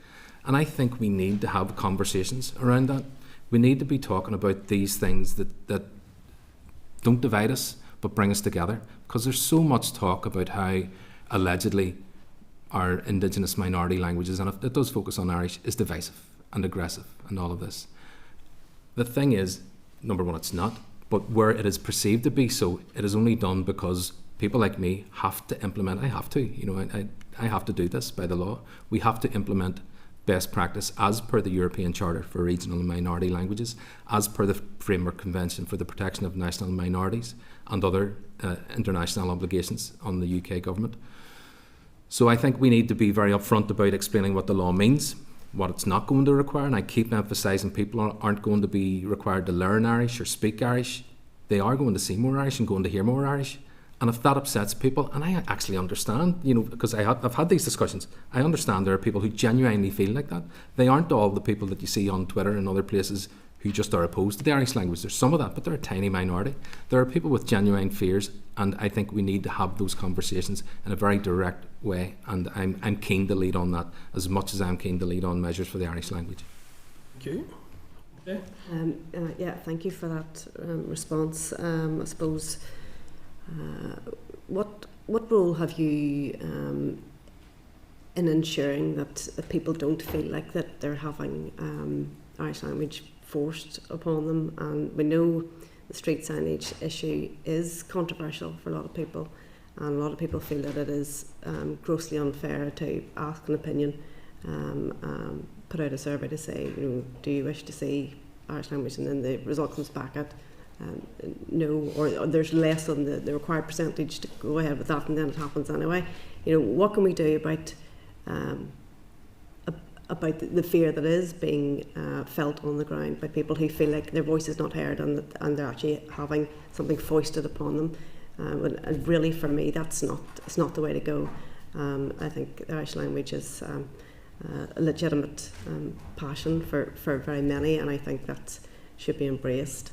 And I think we need to have conversations around that. We need to be talking about these things that don't divide us, but bring us together. Because there's so much talk about how allegedly our Indigenous minority languages, and it does focus on Irish, is divisive and aggressive and all of this. The thing is, number one, it's not. But where it is perceived to be so, it is only done because people like me have to implement. I have to, I have to do this by the law. We have to implement best practice as per the European Charter for Regional and Minority Languages, as per the Framework Convention for the Protection of National Minorities and other international obligations on the UK government. So I think we need to be very upfront about explaining what the law means, what it's not going to require, and I keep emphasising people aren't going to be required to learn Irish or speak Irish. They are going to see more Irish and going to hear more Irish. And if that upsets people, and I actually understand, because I've had these discussions, I understand there are people who genuinely feel like that. They aren't all the people that you see on Twitter and other places who just are opposed to the Irish language. There's some of that, but they're a tiny minority. There are people with genuine fears, and I think we need to have those conversations in a very direct way, and I'm keen to lead on that as much as I'm keen to lead on measures for the Irish language. Thank you. Okay. Yeah, thank you for that response. I suppose, what role have you in ensuring that people don't feel like that they're having Irish language forced upon them? And we know the street signage issue is controversial for a lot of people, and a lot of people feel that it is grossly unfair to ask an opinion, put out a survey to say, do you wish to see Irish language, and then the result comes back at no, or there's less than the required percentage to go ahead with that, and then it happens anyway. What can we do about the fear that is being felt on the ground by people who feel like their voice is not heard, and they're actually having something foisted upon them? And really, for me, it's not the way to go. I think the Irish language is a legitimate passion for very many, and I think that should be embraced.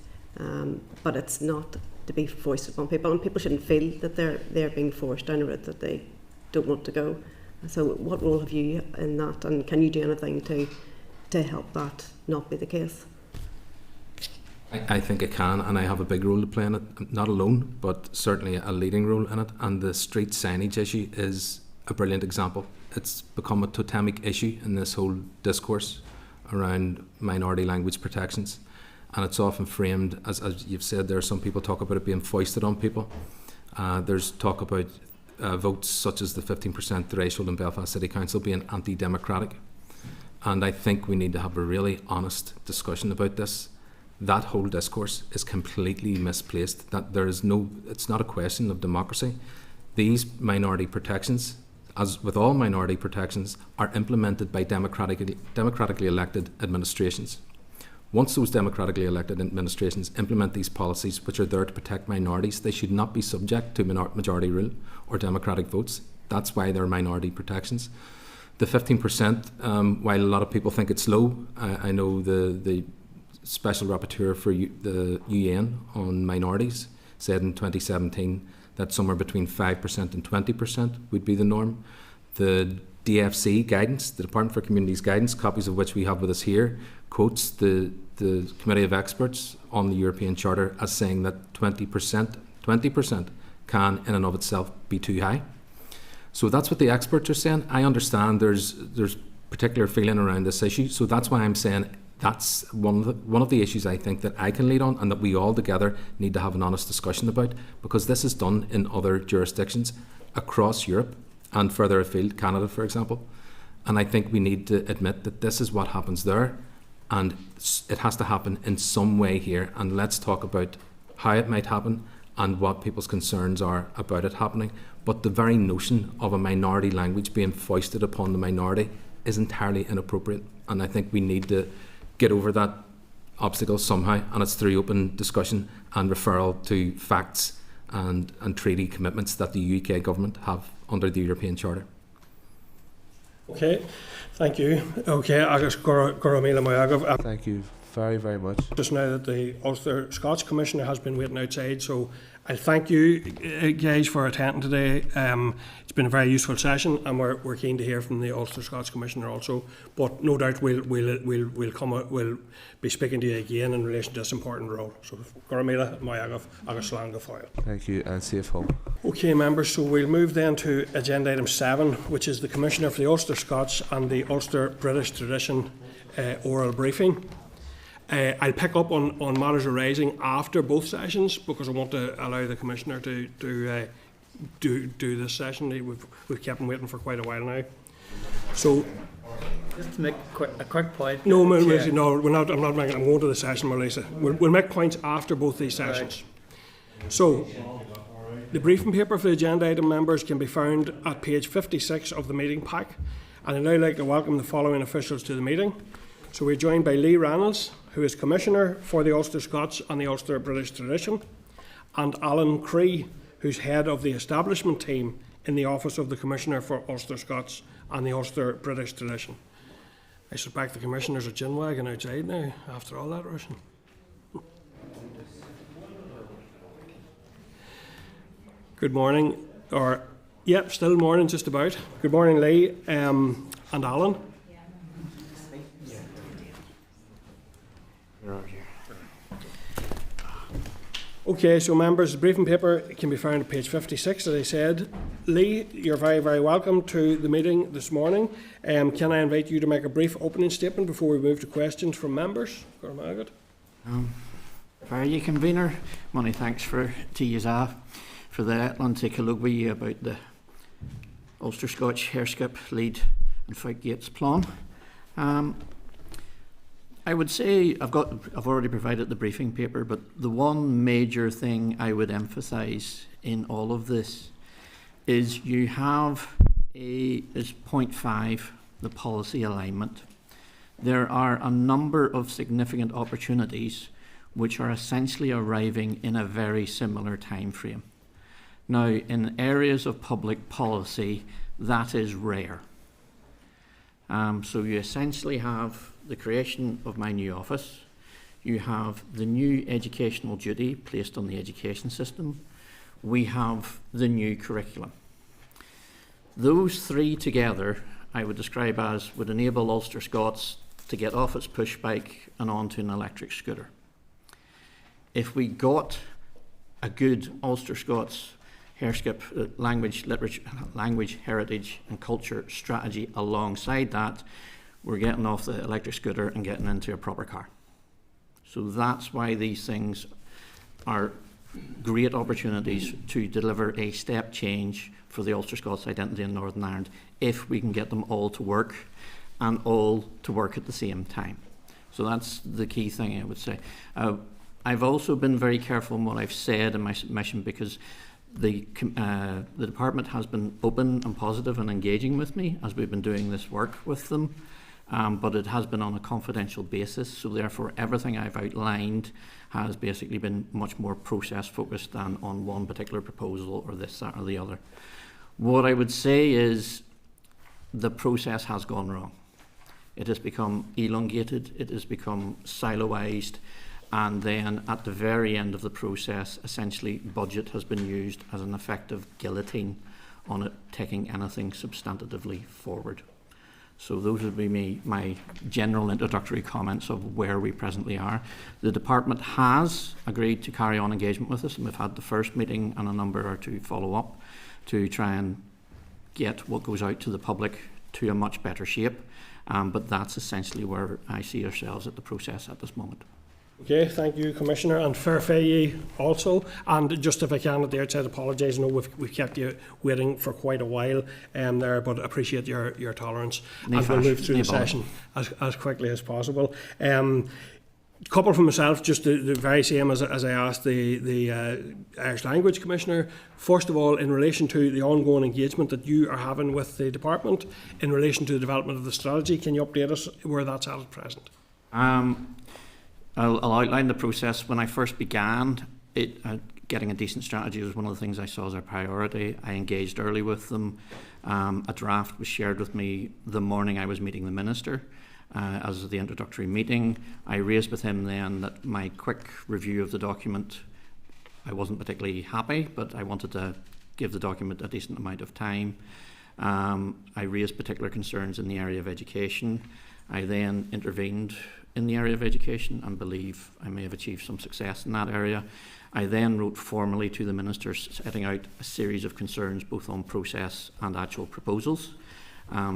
But it's not to be foisted upon people, and people shouldn't feel that they're being forced down a route that they don't want to go. So what role have you in that, and can you do anything to help that not be the case? I think I can, and I have a big role to play in it, not alone, but certainly a leading role in it. And the street signage issue is a brilliant example. It's become a totemic issue in this whole discourse around minority language protections. And it's often framed, as you've said, there are some people talk about it being foisted on people. There's talk about votes such as the 15% threshold in Belfast City Council being anti-democratic. And I think we need to have a really honest discussion about this. That whole discourse is completely misplaced. That it's not a question of democracy. These minority protections, as with all minority protections, are implemented by democratically elected administrations. Once those democratically elected administrations implement these policies, which are there to protect minorities, they should not be subject to majority rule or democratic votes. That's why they're minority protections. The 15%, while a lot of people think it's low, I know the Special Rapporteur for the UN on minorities said in 2017 that somewhere between 5% and 20% would be the norm. The DFC guidance, the Department for Communities guidance, copies of which we have with us here, quotes the Committee of Experts on the European Charter as saying that 20% can in and of itself be too high. So that's what the experts are saying. I understand there's particular feeling around this issue, so that's why I'm saying that's one of the issues I think that I can lead on, and that we all together need to have an honest discussion about, because this is done in other jurisdictions across Europe and further afield, Canada for example. And I think we need to admit that this is what happens there, and it has to happen in some way here. And let's talk about how it might happen and what people's concerns are about it happening. But the very notion of a minority language being foisted upon the minority is entirely inappropriate, and I think we need to get over that obstacle somehow, and it's through open discussion and referral to facts and treaty commitments that the UK government have under the European Charter. Okay, thank you. Okay, agus Goramila Moyagov. Thank you very, very much. Just now that the Ulster Scots Commissioner has been waiting outside, so I thank you guys for attending today. It's been a very useful session, and we're keen to hear from the Ulster Scots Commissioner also. But no doubt we'll be speaking to you again in relation to this important role. So Goramila Moyagov agus Slán go fóill. Thank you, and safe home. Okay, members, so we'll move then to agenda item 7, which is the Commissioner for the Ulster Scots and the Ulster British Tradition oral briefing. I'll pick up on matters arising after both sessions because I want to allow the Commissioner to do this session. We've kept him waiting for quite a while now. So, just to make a quick point. No, we're not. I'm not making. I'm going to the session, Melissa. We'll make points after both these sessions. Right. So, the briefing paper for the agenda item, members, can be found at page 56 of the meeting pack. And I'd now like to welcome the following officials to the meeting. So we're joined by Lee Reynolds, who is Commissioner for the Ulster Scots and the Ulster British Tradition, and Alan Cree, who's head of the establishment team in the Office of the Commissioner for Ulster Scots and the Ulster British Tradition. I suspect the Commissioners are gin wagging outside now, after all that rushing. Good morning, still morning just about. Good morning, Lee and Alan. Okay, so members, the briefing paper can be found at page 56, as I said. Lee, you're very, very welcome to the meeting this morning. Can I invite you to make a brief opening statement before we move to questions from members? Very convener, many thanks for TUSA for the Atlantic Colloquy about the Ulster Scotch Hairskip Lead and Fight Gates plan. I would say I've already provided the briefing paper, but the one major thing I would emphasise in all of this is you have is point 5, the policy alignment. There are a number of significant opportunities which are essentially arriving in a very similar time frame. Now, in areas of public policy, that is rare. So you essentially have the creation of my new office, you have the new educational duty placed on the education system, we have the new curriculum. Those three together, I would describe as, would enable Ulster Scots to get off its push bike and onto an electric scooter. If we got a good Ulster Scots Hairskip language, heritage and culture strategy alongside that, we're getting off the electric scooter and getting into a proper car. So that's why these things are great opportunities to deliver a step change for the Ulster Scots identity in Northern Ireland if we can get them all to work and all to work at the same time. So that's the key thing I would say. I've also been very careful in what I've said in my submission because the department has been open and positive and engaging with me as we've been doing this work with them, but it has been on a confidential basis, so therefore everything I've outlined has basically been much more process focused than on one particular proposal or this, that or the other. What I would say is the process has gone wrong. It has become elongated, it has become siloized, and then at the very end of the process, essentially budget has been used as an effective guillotine on it taking anything substantively forward. So those would be my general introductory comments of where we presently are. The department has agreed to carry on engagement with us, and we've had the first meeting and a number or two follow up to try and get what goes out to the public to a much better shape. But that's essentially where I see ourselves at the process at this moment. Okay, thank you, Commissioner, and fair play ye also. And just if I can at the outset apologise, I know we've kept you waiting for quite a while there, but appreciate your tolerance. And we'll move through the session as quickly as possible. Couple from myself, just the very same as I asked the Irish Language Commissioner. First of all, in relation to the ongoing engagement that you are having with the department in relation to the development of the strategy, can you update us where that's at present? I'll outline the process. When I first began, getting a decent strategy was one of the things I saw as a priority. I engaged early with them. A draft was shared with me the morning I was meeting the Minister as the introductory meeting. I raised with him then that my quick review of the document, I wasn't particularly happy, but I wanted to give the document a decent amount of time. I raised particular concerns in the area of education. I then intervened in the area of education and believe I may have achieved some success in that area. I then wrote formally to the Minister setting out a series of concerns both on process and actual proposals.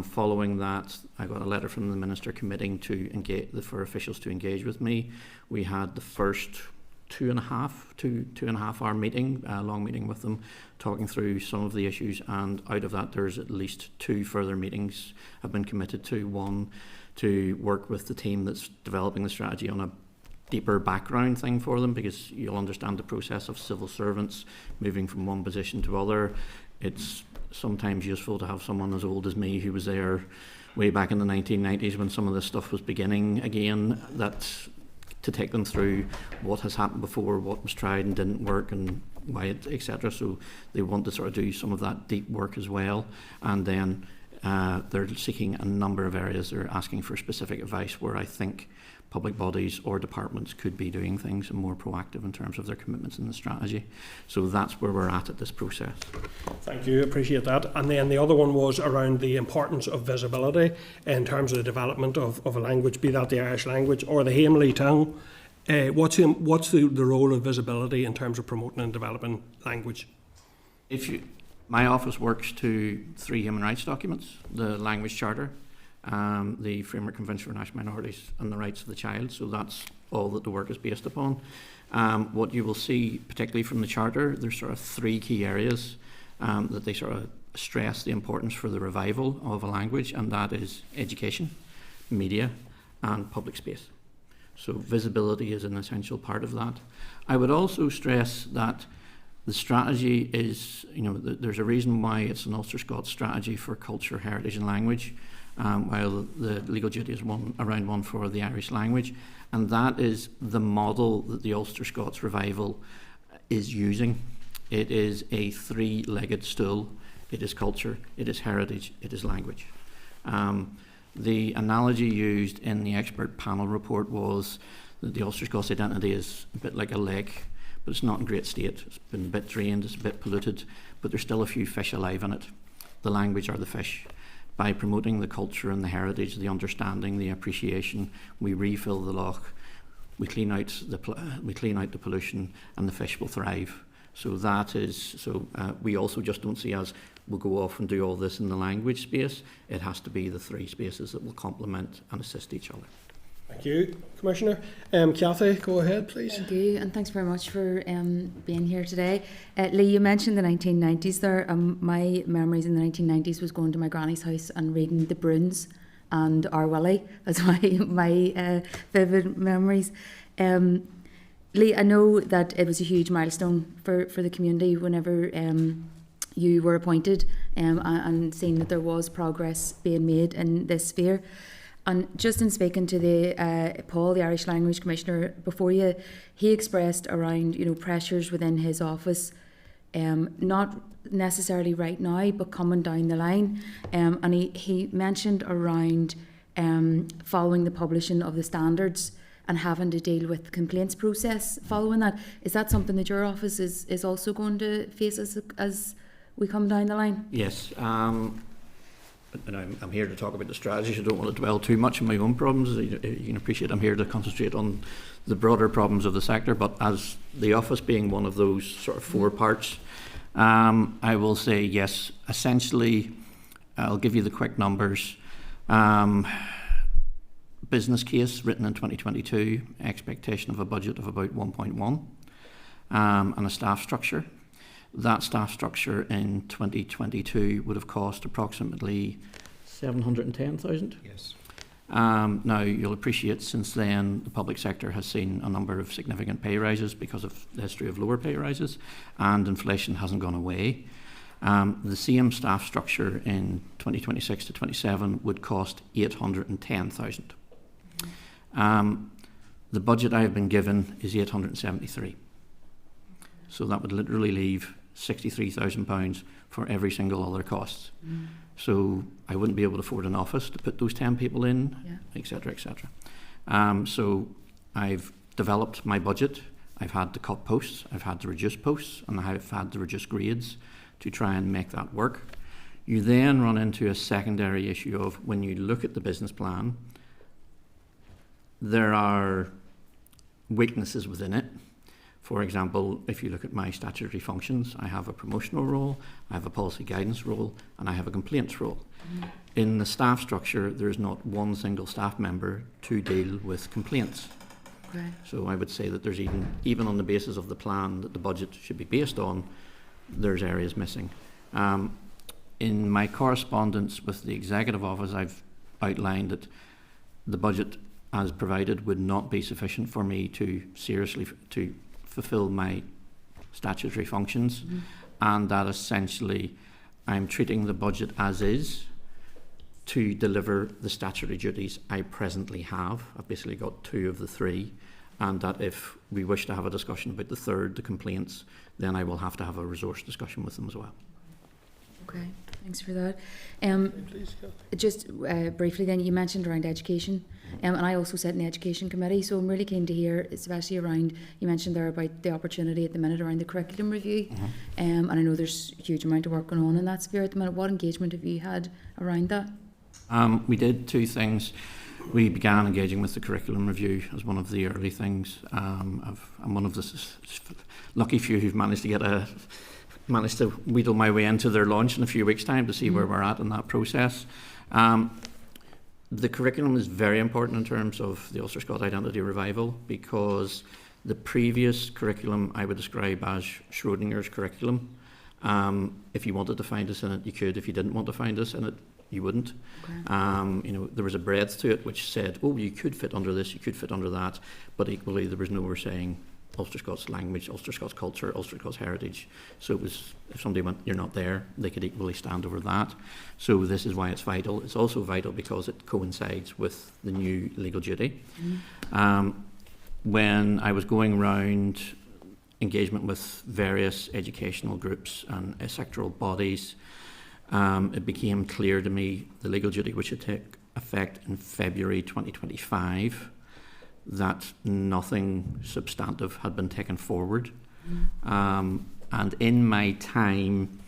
Following that, I got a letter from the Minister committing to engage, for officials to engage with me. We had the first two and a half hour meeting, long meeting with them, talking through some of the issues, and out of that there's at least 2 further meetings have been committed to. One, to work with the team that's developing the strategy on a deeper background thing for them, because you'll understand the process of civil servants moving from one position to other. It's sometimes useful to have someone as old as me who was there way back in the 1990s when some of this stuff was beginning again, that to take them through what has happened before, what was tried and didn't work, and why it, etc. So they want to sort of do some of that deep work as well. And then they're seeking a number of areas. They're asking for specific advice where I think public bodies or departments could be doing things and more proactive in terms of their commitments in the strategy. So that's where we're at this process. Thank you, appreciate that. And then the other one was around the importance of visibility in terms of the development of a language, be that the Irish language or the Héamlí tongue. What's the role of visibility in terms of promoting and developing language? My office works to 3 human rights documents: the Language Charter, the Framework Convention for National Minorities, and the Rights of the Child. So that's all that the work is based upon. What you will see, particularly from the Charter, there's sort of 3 key areas that they sort of stress the importance for the revival of a language, and that is education, media, and public space. So visibility is an essential part of that. I would also stress that the strategy is, there's a reason why it's an Ulster Scots strategy for culture, heritage and language, while the legal duty is around one for the Irish language. And that is the model that the Ulster Scots revival is using. It is a 3-legged stool. It is culture, it is heritage, it is language. The analogy used in the expert panel report was that the Ulster Scots identity is a bit like a lake, but it's not in great state. It's been a bit drained, it's a bit polluted, but there's still a few fish alive in it. The language are the fish. By promoting the culture and the heritage, the understanding, the appreciation, we refill the loch, we clean out the pollution, and the fish will thrive. So that is, we also just don't see as we'll go off and do all this in the language space. It has to be the 3 spaces that will complement and assist each other. Thank you, Commissioner. Cathy, go ahead, please. Thank you, and thanks very much for being here today. Lee, you mentioned the 1990s there. My memories in the 1990s was going to my granny's house and reading The Bruins and Our Willie as my vivid memories. Lee, I know that it was a huge milestone for the community whenever you were appointed and seeing that there was progress being made in this sphere. And just in speaking to Paul, the Irish Language Commissioner, before you, he expressed around pressures within his office, not necessarily right now, but coming down the line. And he mentioned around following the publishing of the standards and having to deal with the complaints process following that. Is that something that your office is also going to face as we come down the line? Yes. And I'm here to talk about the strategy, so I don't want to dwell too much on my own problems. You can appreciate I'm here to concentrate on the broader problems of the sector, but as the office being one of those sort of 4 parts, I will say yes. Essentially, I'll give you the quick numbers. Business case written in 2022, expectation of a budget of about 1.1, and a staff structure. That staff structure in 2022 would have cost approximately 710,000. Yes. Now, you'll appreciate since then the public sector has seen a number of significant pay rises because of the history of lower pay rises, and inflation hasn't gone away. The same staff structure in 2026 to 27 would cost 810,000. The budget I have been given is 873. So that would literally leave £63,000 for every single other cost. So I wouldn't be able to afford an office to put those 10 people in, etc., etc. So I've developed my budget. I've had to cut posts, I've had to reduce posts, and I've had to reduce grades to try and make that work. You then run into a secondary issue of when you look at the business plan, there are weaknesses within it. For example, if you look at my statutory functions, I have a promotional role, I have a policy guidance role, and I have a complaints role. In the staff structure, there's not one single staff member to deal with complaints. Okay. So I would say that there's even on the basis of the plan that the budget should be based on, there's areas missing. In my correspondence with the Executive Office, I've outlined that the budget as provided would not be sufficient for me to seriously fulfil my statutory functions, and that essentially I'm treating the budget as is to deliver the statutory duties I presently have. I've basically got 2 of the 3, and that if we wish to have a discussion about the third, the complaints, then I will have to have a resource discussion with them as well. Okay, thanks for that. Just briefly then, you mentioned around education, and I also sit in the education committee, so I'm really keen to hear, especially around, you mentioned there about the opportunity at the minute around the curriculum review, and I know there's a huge amount of work going on in that sphere at the minute. What engagement have you had around that? We did 2 things. We began engaging with the curriculum review as one of the early things. I'm one of the lucky few who've managed to wheedle my way into their launch in a few weeks' time to see where we're at in that process. The curriculum is very important in terms of the Ulster Scots identity revival, because the previous curriculum I would describe as Schrodinger's curriculum. If you wanted to find us in it, you could. If you didn't want to find us in it, you wouldn't. Okay. There was a breadth to it which said, oh, you could fit under this, you could fit under that, but equally there was nowhere saying Ulster Scots language, Ulster Scots culture, Ulster Scots heritage. So it was, if somebody went, you're not there, they could equally stand over that. So this is why it's vital. It's also vital because it coincides with the new legal duty. When I was going around engagement with various educational groups and sectoral bodies, it became clear to me the legal duty which would take effect in February 2025, that nothing substantive had been taken forward. And in my time,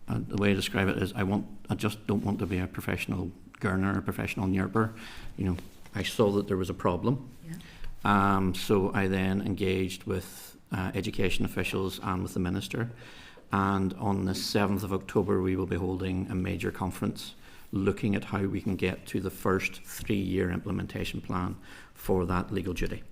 the way I describe it is I just don't want to be a professional gurner, a professional nierper. I saw that there was a problem. So I then engaged with education officials and with the Minister. And on the 7th of October, we will be holding a major conference looking at how we can get to the first 3-year implementation plan for that legal duty.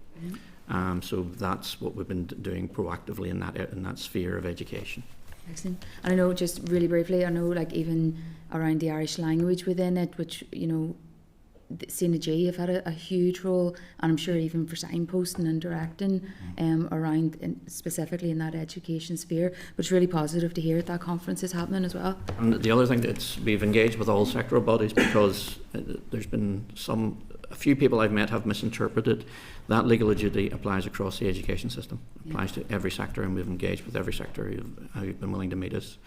So that's what we've been doing proactively in that sphere of education. Excellent. And I know, just really briefly, I know like even around the Irish language within it, which, CNG have had a huge role, and I'm sure even for signposting and directing around, specifically in that education sphere. But it's really positive to hear that conference is happening as well. And the other thing that's we've engaged with all sectoral bodies, because there's been a few people I've met have misinterpreted that legal duty applies across the education system. It applies to every sector, and we've engaged with every sector who've been willing to meet us,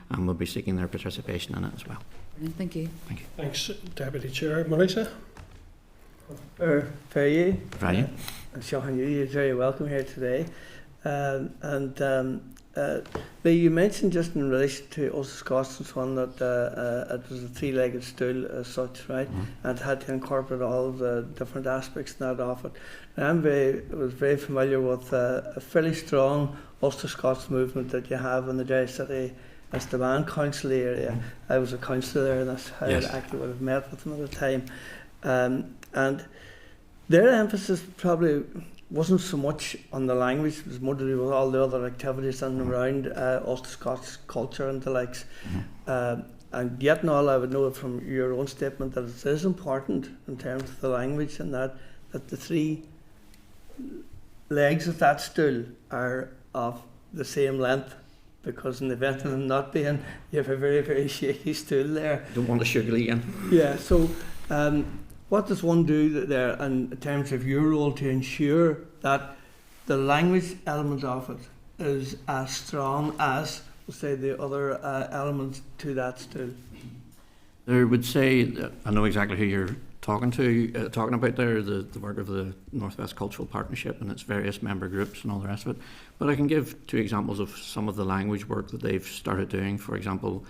and we'll be seeking their participation in it as well. Thank you. Thank you. Thanks, Deputy Chair. Marisa? Faye. Faye. Sean, you're very welcome here today. Lee, you mentioned just in relation to Ulster Scots and so on that it was a 3-legged stool as such, right? And had to incorporate all the different aspects of it. I was very familiar with a fairly strong Ulster Scots movement that you have in the Derry City. That's the Band Council area. I was a councillor there, and that's how I actually would have met with them at the time. And their emphasis probably wasn't so much on the language, it was more to do with all the other activities and around Ulster Scots culture and the likes. And yet and all, I would know from your own statement that it is important in terms of the language, and that the 3 legs of that stool are of the same length. Because in the event of them not being, you have a very, very shaky stool there. Don't want to sugar again. Yeah, so what does one do there in terms of your role to ensure that the language element of it is as strong as, say, the other elements to that stool? I would say that I know exactly who you're talking about there, the work of the Northwest Cultural Partnership and its various member groups and all the rest of it. But I can give 2 examples of some of the language work that they've started doing. For example,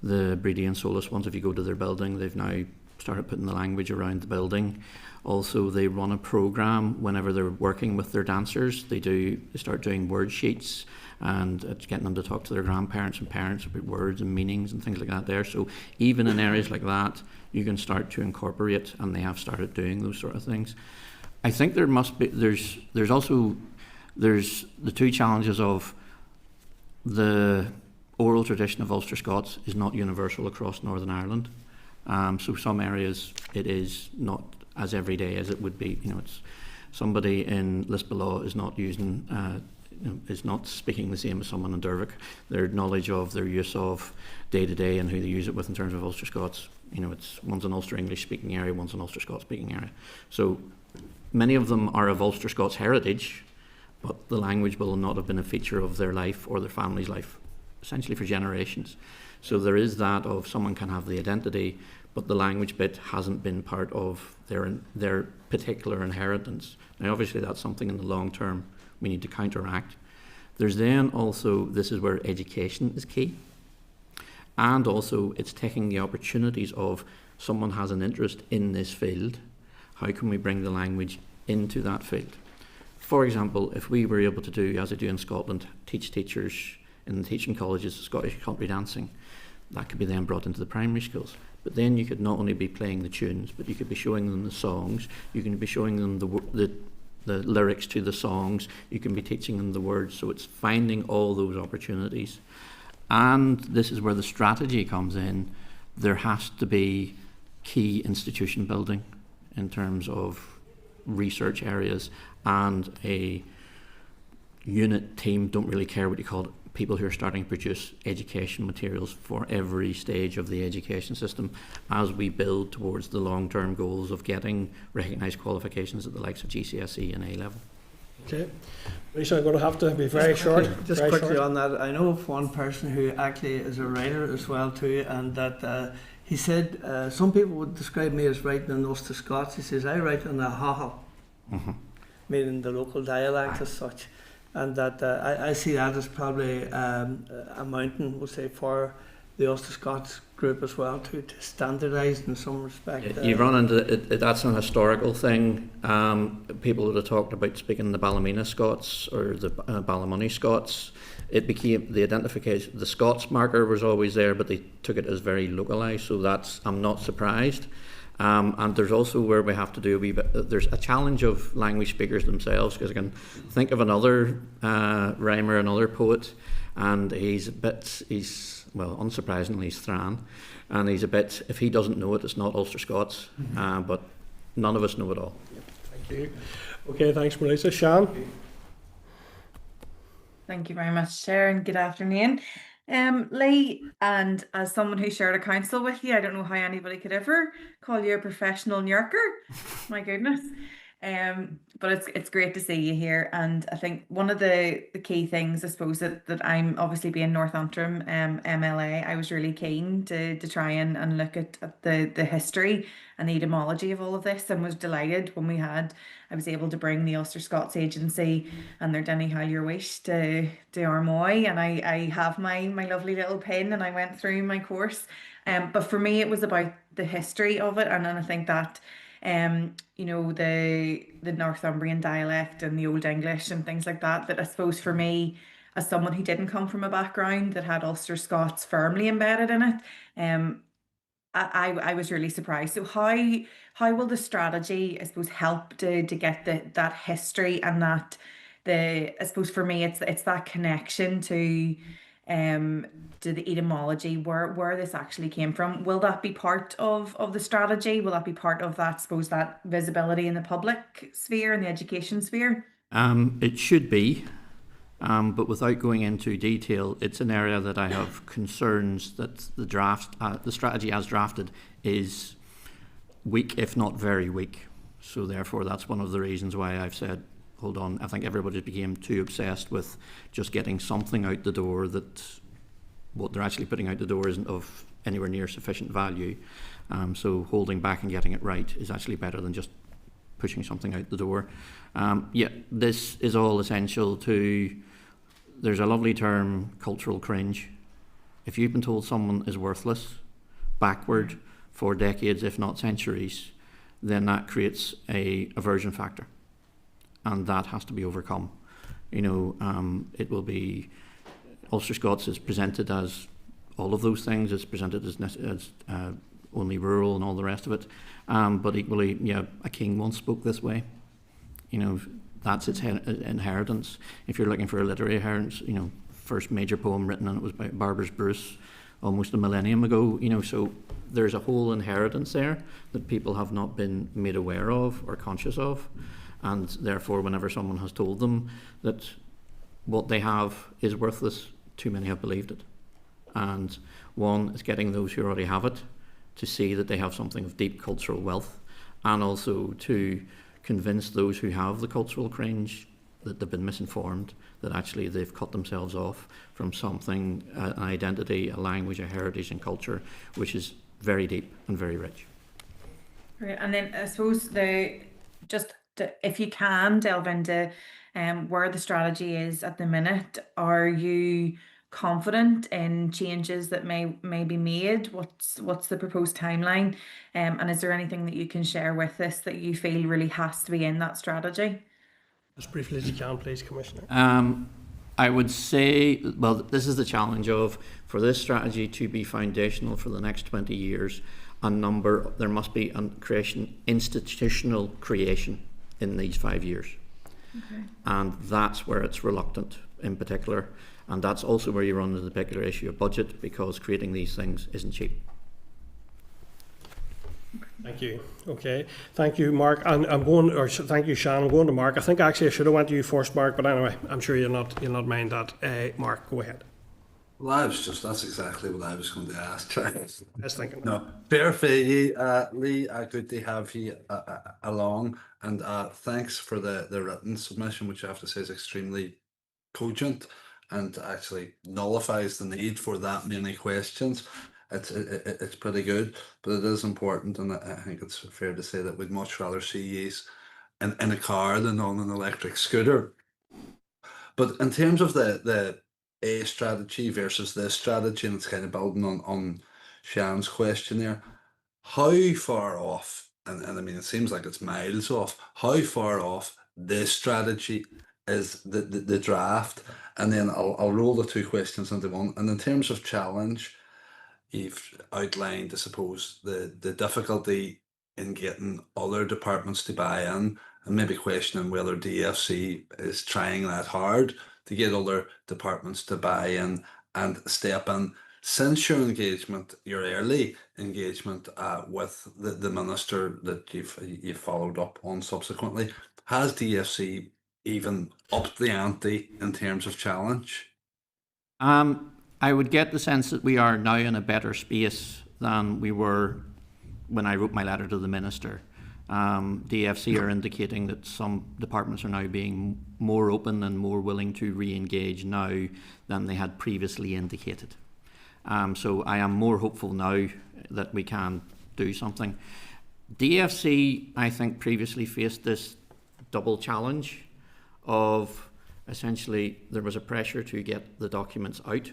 the Brady and Solus ones, if you go to their building, they've now started putting the language around the building. Also, they run a program whenever they're working with their dancers. They start doing word sheets, and it's getting them to talk to their grandparents and parents about words and meanings and things like that there. So even in areas like that, you can start to incorporate, and they have started doing those sort of things. I think there's the 2 challenges of the oral tradition of Ulster Scots is not universal across Northern Ireland. So some areas it is not as everyday as it would be. It's somebody in Lisbon is not using, is not speaking the same as someone in Dervic. Their knowledge of their use of day to day and who they use it with in terms of Ulster Scots, it's one's an Ulster English speaking area, one's an Ulster Scots speaking area. So many of them are of Ulster Scots heritage, but the language will not have been a feature of their life or their family's life, essentially for generations. So there is that of someone can have the identity, but the language bit hasn't been part of their particular inheritance. Now, obviously, that's something in the long term we need to counteract. There's then also, this is where education is key. And also, it's taking the opportunities of someone has an interest in this field. How can we bring the language into that field? For example, if we were able to do, as I do in Scotland, teach teachers in the teaching colleges Scottish country dancing, that could be then brought into the primary schools. But then you could not only be playing the tunes, but you could be showing them the songs, you can be showing them the lyrics to the songs, you can be teaching them the words. So it's finding all those opportunities. And this is where the strategy comes in. There has to be key institution building in terms of research areas and a unit team, don't really care what you call it, people who are starting to produce education materials for every stage of the education system as we build towards the long-term goals of getting recognised qualifications at the likes of GCSE and A-level. Okay. Lisa, I'm going to have to be very short. Just quickly on that, I know of one person who actually is a writer as well too, and that he said some people would describe me as writing in Ulster Scots. He says I write in a haha, meaning the local dialect as such. And that I see that as probably a mountain, we'll say, for the Ulster Scots group as well, to standardise in some respect. You run into that's an historical thing. People would have talked about speaking the Ballymena Scots or the Ballymoney Scots. It became the identification. The Scots marker was always there, but they took it as very localised. So that's, I'm not surprised. And there's also where we have to do a wee bit, there's a challenge of language speakers themselves, because I can think of another rhymer, another poet, and he's unsurprisingly, he's Thran, and he's a bit, if he doesn't know it, it's not Ulster Scots, but none of us know it all. Thank you. Okay, thanks, Melissa. Shan? Thank you very much, Chair, and good afternoon. Lee, and as someone who shared a council with you, I don't know how anybody could ever call you a professional nyarker. My goodness. But it's great to see you here, and I think one of the key things, I suppose, that I'm obviously being North Antrim MLA, I was really keen to try and look at the history and the etymology of all of this, and was delighted when I was able to bring the Ulster Scots Agency and their Denny Your Wish to Armoy, and I have my lovely little pin, and I went through my course. But for me, it was about the history of it, and then I think that the Northumbrian dialect and the Old English and things like that, that I suppose for me, as someone who didn't come from a background that had Ulster Scots firmly embedded in it, I was really surprised. So how will the strategy, I suppose, help to get that history and that I suppose for me it's that connection to the etymology, where this actually came from? Will that be part of the strategy? Will that be part of that, I suppose, that visibility in the public sphere and the education sphere? It should be, but without going into detail, it's an area that I have concerns that the strategy as drafted is weak, if not very weak. So therefore, that's one of the reasons why I've said hold on, I think everybody became too obsessed with just getting something out the door that what they're actually putting out the door isn't of anywhere near sufficient value. So holding back and getting it right is actually better than just pushing something out the door. Yeah, this is all essential to, there's a lovely term, cultural cringe. If you've been told someone is worthless, backward for decades, if not centuries, then that creates a aversion factor. And that has to be overcome. You know, it will be, Ulster Scots is presented as all of those things. It's presented as only rural and all the rest of it. But equally, yeah, a king once spoke this way. You know, that's its inheritance. If you're looking for a literary inheritance, you know, first major poem written, and it was by Barbara's Bruce almost a millennium ago. You know, so there's a whole inheritance there that people have not been made aware of or conscious of. And therefore, whenever someone has told them that what they have is worthless, too many have believed it. And one is getting those who already have it to see that they have something of deep cultural wealth, and also to convince those who have the cultural cringe that they've been misinformed, that actually they've cut themselves off from something, an identity, a language, a heritage and culture, which is very deep and very rich. Right, and then I suppose if you can delve into where the strategy is at the minute, are you confident in changes that may be made? What's the proposed timeline? And is there anything that you can share with us that you feel really has to be in that strategy? As briefly as you can, please, Commissioner. I would say, well, this is the challenge of, for this strategy to be foundational for the next 20 years, there must be institutional creation in these 5 years. Okay. And that's where it's reluctant in particular. And that's also where you run into the particular issue of budget, because creating these things isn't cheap. Thank you. Okay. Thank you, Mark. And thank you, Shan. I'm going to Mark. I think actually I should have went to you first, Mark, but anyway, I'm sure you'll not mind that. Mark, go ahead. Well, that's exactly what I was going to ask. I was thinking. No, fair play, Lee. Good to have you along, and thanks for the written submission, which I have to say is extremely cogent and actually nullifies the need for that many questions. It's pretty good, but it is important, and I think it's fair to say that we'd much rather see you in a car than on an electric scooter. But in terms of the A strategy versus this strategy, and it's kind of building on Shan's question there, how far off, and I mean, it seems like it's miles off, how far off this strategy is the draft? And then I'll roll the two questions into one. And in terms of challenge, you've outlined, I suppose, the difficulty in getting other departments to buy in, and maybe questioning whether DFC is trying that hard to get other departments to buy in and step in. Since your engagement, your early engagement with the minister that you've followed up on subsequently, has DFC even upped the ante in terms of challenge? I would get the sense that we are now in a better space than we were when I wrote my letter to the minister. DFC are indicating that some departments are now being more open and more willing to re-engage now than they had previously indicated. So I am more hopeful now that we can do something. DFC, I think, previously faced this double challenge of essentially there was a pressure to get the documents out.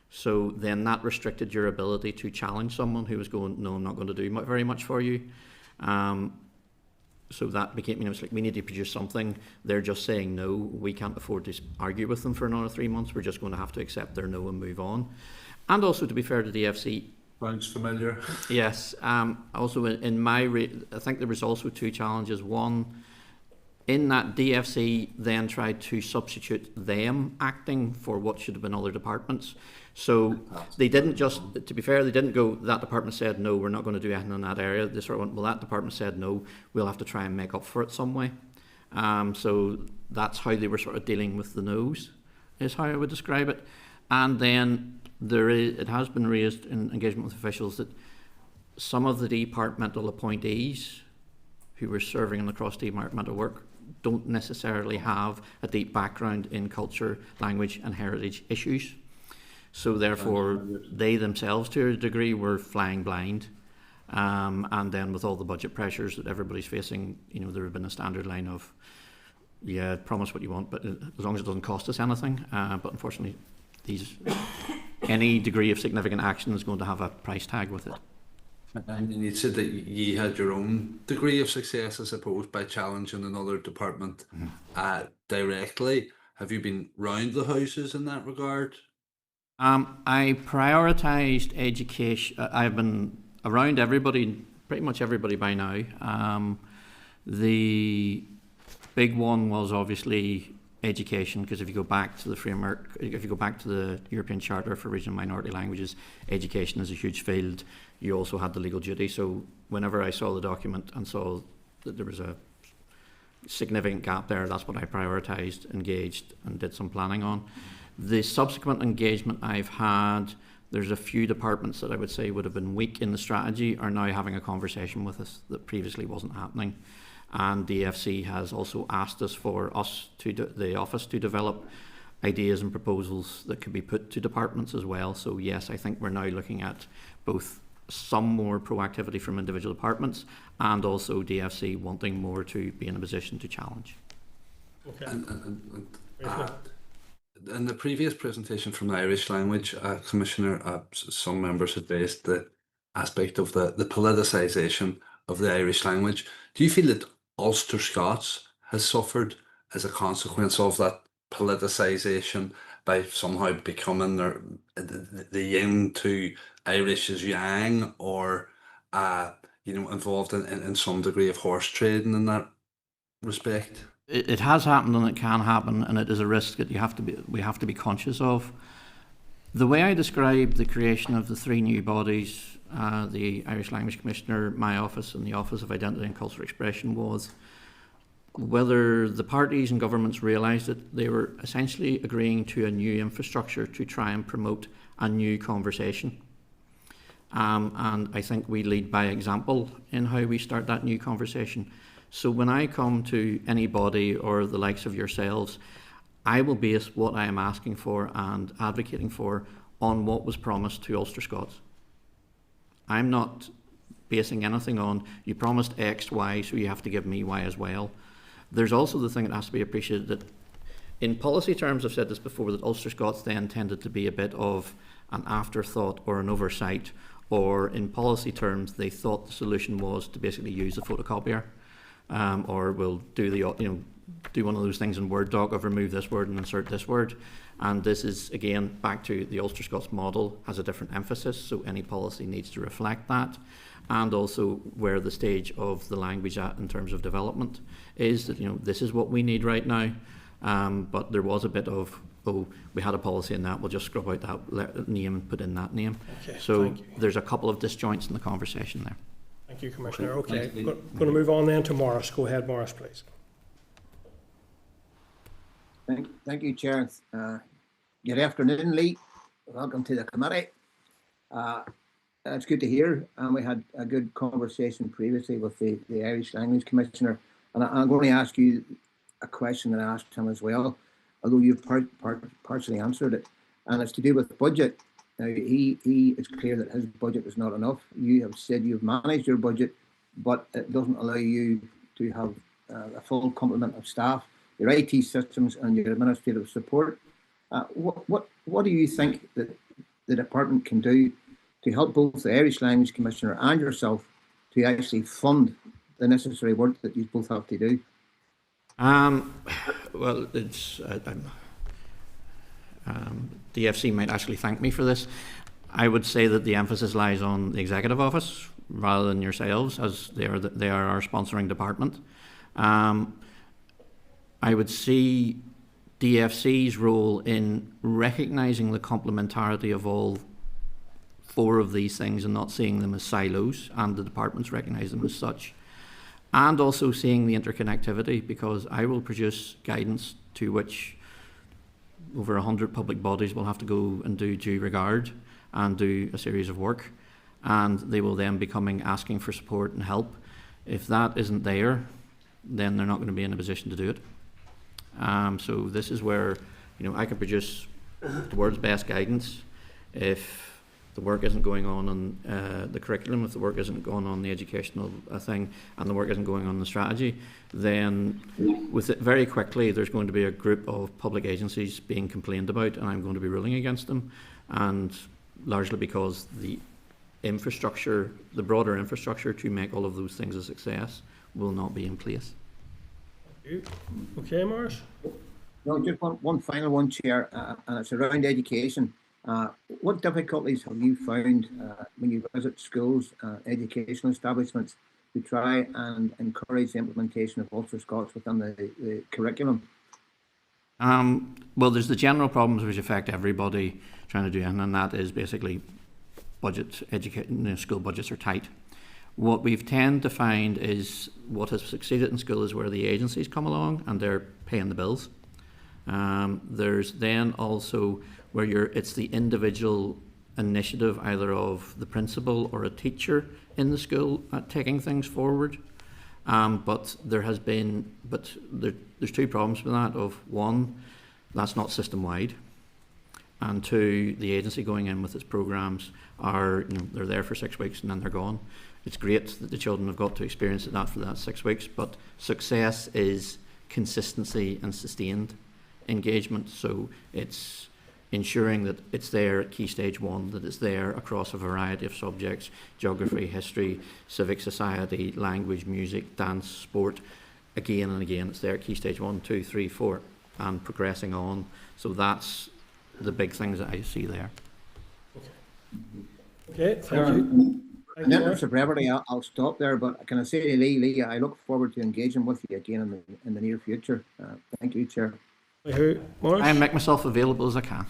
So then that restricted your ability to challenge someone who was going, no, I'm not going to do very much for you. So that became, it's like we need to produce something. They're just saying no. We can't afford to argue with them for another 3 months. We're just going to have to accept their no and move on. And also, to be fair to the DFC, sounds familiar. Yes. Also, I think there was also two challenges. One, in that DFC then tried to substitute them acting for what should have been other departments. So they didn't just, to be fair, they didn't go, that department said, no, we're not going to do anything in that area. They sort of went, well, that department said, no, we'll have to try and make up for it some way. So that's how they were sort of dealing with the no's, is how I would describe it. And then it has been raised in engagement with officials that some of the departmental appointees who were serving in the cross-departmental work don't necessarily have a deep background in culture, language and heritage issues. So therefore, they themselves, to a degree, were flying blind. And then with all the budget pressures that everybody's facing, there have been a standard line of, yeah, promise what you want, but as long as it doesn't cost us anything. But unfortunately, any degree of significant action is going to have a price tag with it. And you said that you had your own degree of success, I suppose, by challenging another department directly. Have you been round the houses in that regard? I prioritised education. I've been around everybody, pretty much everybody by now. The big one was obviously education, because if you go back to the framework, if you go back to the European Charter for Regional Minority Languages, education is a huge field. You also had the legal duty. So whenever I saw the document and saw that there was a significant gap there, that's what I prioritised, engaged and did some planning on. The subsequent engagement I've had, there's a few departments that I would say would have been weak in the strategy are now having a conversation with us that previously wasn't happening. And DFC has also asked us for us to the office to develop ideas and proposals that could be put to departments as well. So yes, I think we're now looking at both some more proactivity from individual departments and also DFC wanting more to be in a position to challenge. Okay. In the previous presentation from the Irish Language Commissioner, some members had raised the aspect of the politicisation of the Irish language. Do you feel that Ulster Scots has suffered as a consequence of that politicisation by somehow becoming the yin to Irish as yang, or involved in some degree of horse trading in that respect? It has happened and it can happen, and it is a risk that we have to be conscious of. The way I described the creation of the three new bodies, the Irish Language Commissioner, my office and the Office of Identity and Cultural Expression, was whether the parties and governments realised that they were essentially agreeing to a new infrastructure to try and promote a new conversation. And I think we lead by example in how we start that new conversation. So when I come to anybody or the likes of yourselves, I will base what I am asking for and advocating for on what was promised to Ulster Scots. I'm not basing anything on, you promised X, Y, so you have to give me Y as well. There's also the thing that has to be appreciated that in policy terms, I've said this before, that Ulster Scots then tended to be a bit of an afterthought or an oversight, or in policy terms, they thought the solution was to basically use a photocopier, or we'll do do one of those things in Word doc of remove this word and insert this word. And this is, again, back to the Ulster Scots model, has a different emphasis, so any policy needs to reflect that. And also where the stage of the language at in terms of development is that, this is what we need right now. But there was a bit of, we had a policy in that, we'll just scrub out that name and put in that name. Okay, so there's a couple of disjoints in the conversation there. Thank you, Commissioner. Okay, going to move on then to Morris. Go ahead, Morris, please. Thank you, Chair. Good afternoon, Lee. Welcome to the committee. It's good to hear, and we had a good conversation previously with the Irish Language Commissioner, and I'm going to ask you a question that I asked him as well, although you've partially answered it, and it's to do with budget. Now, it's clear that his budget is not enough. You have said you've managed your budget, but it doesn't allow you to have a full complement of staff, your IT systems and your administrative support. What do you think that the department can do to help both the Irish Language Commissioner and yourself to actually fund the necessary work that you both have to do? Well, it's DFC might actually thank me for this. I would say that the emphasis lies on the Executive Office rather than yourselves, as they are our sponsoring department. I would see DFC's role in recognising the complementarity of all four of these things and not seeing them as silos, and the departments recognise them as such. And also seeing the interconnectivity, because I will produce guidance to which over 100 public bodies will have to go and do due regard and do a series of work, and they will then be asking for support and help. If that isn't there, then they're not going to be in a position to do it. So this is where, you know, I can produce the world's best guidance. If the work isn't going on the curriculum, if the work isn't going on the educational thing, and the work isn't going on the strategy, then with it very quickly there's going to be a group of public agencies being complained about, and I'm going to be ruling against them, and largely because the infrastructure, the broader infrastructure to make all of those things a success will not be in place. Okay, Morris? No, just one final one, Chair, and it's around education. What difficulties have you found when you visit schools, educational establishments, to try and encourage the implementation of Ulster Scots within the curriculum? Well, there's the general problems which affect everybody trying to do anything, and that is basically budget, school budgets are tight. What we've tended to find is what has succeeded in school is where the agencies come along and they're paying the bills. There's then also where it's the individual initiative either of the principal or a teacher in the school taking things forward. But there's two problems with that. Of one, that's not system wide, and two, the agency going in with its programs are, you know, they're there for 6 weeks and then they're gone. It's great that the children have got to experience that for that 6 weeks, but success is consistency and sustained engagement. So it's ensuring that it's there at Key Stage 1, that it's there across a variety of subjects: geography, history, civic society, language, music, dance, sport. Again and again, it's there at Key Stage 1, 2, 3, 4, and progressing on. So that's the big things that I see there. Okay, thank you. In the interest of brevity, I'll stop there, but can I say to Lee, I look forward to engaging with you again in the near future. Thank you, Chair. Morris? I make myself available as I can.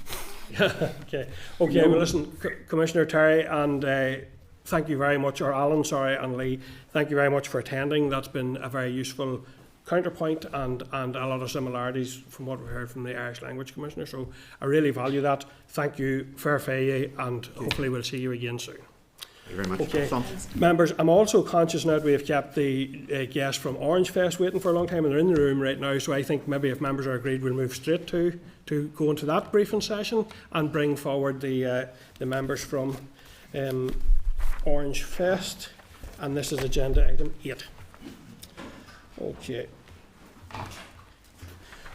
Okay, well listen, Commissioner Terry, and thank you very much, or Alan, sorry, and Lee, thank you very much for attending. That's been a very useful counterpoint and a lot of similarities from what we heard from the Irish Language Commissioner, so I really value that. Thank you, fair play, and hopefully we'll see you again soon. Thank you very much. Okay, members, I'm also conscious now that we have kept the guests from Orangefest waiting for a long time, and they're in the room right now, so I think maybe if members are agreed, we'll move straight to go into that briefing session and bring forward the members from Orangefest, and this is agenda item 8. Okay.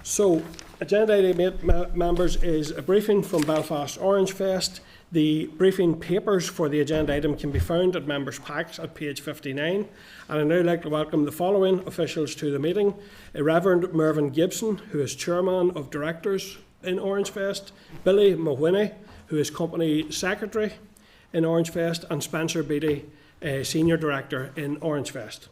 So, agenda item 8, members, is a briefing from Belfast Orangefest. The briefing papers for the agenda item can be found at members' packs at page 59. And I'd now like to welcome the following officials to the meeting: Reverend Mervyn Gibson, who is Chairman of Directors in Orangefest; Billy Mahwiney, who is Company Secretary in Orangefest; and Spencer Beattie, Senior Director in Orangefest.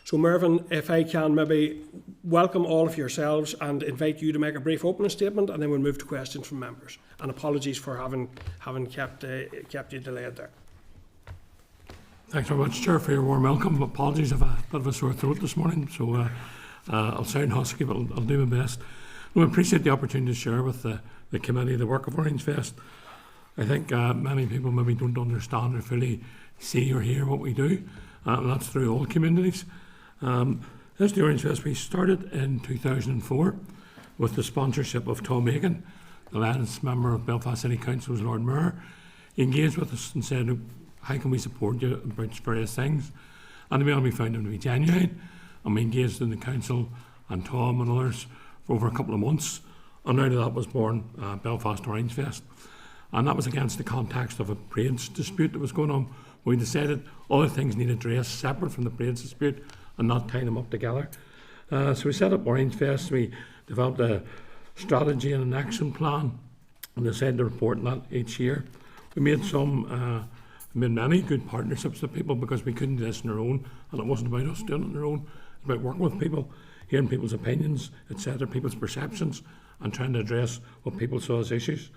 So Mervyn, if I can maybe welcome all of yourselves and invite you to make a brief opening statement, and then we'll move to questions from members. And apologies for having kept you delayed there. Thanks very much, Chair, for your warm welcome. Apologies, I've a bit of a sore throat this morning, so I'll sound husky, but I'll do my best. I appreciate the opportunity to share with the committee the work of Orangefest. I think many people maybe don't understand or fully see or hear what we do, and that's through all communities. This the Orangefest we started in 2004 with the sponsorship of Tom Aiken, the last member of Belfast City Council, was Lord Mayor. He engaged with us and said, how can we support you about various things? And we found him to be genuine, and we engaged in the council and Tom and others for over a couple of months, and out of that was born Belfast Orangefest. And that was against the context of a parades dispute that was going on. We decided other things needed addressed separate from the parades dispute and not tying them up together. So we set up Orangefest, we developed a strategy and an action plan, and decided to report on that each year. We made many good partnerships with people, because we couldn't do this on our own, and it wasn't about us doing it on our own. It's about working with people, hearing people's opinions, etc., people's perceptions, and trying to address what people saw as issues.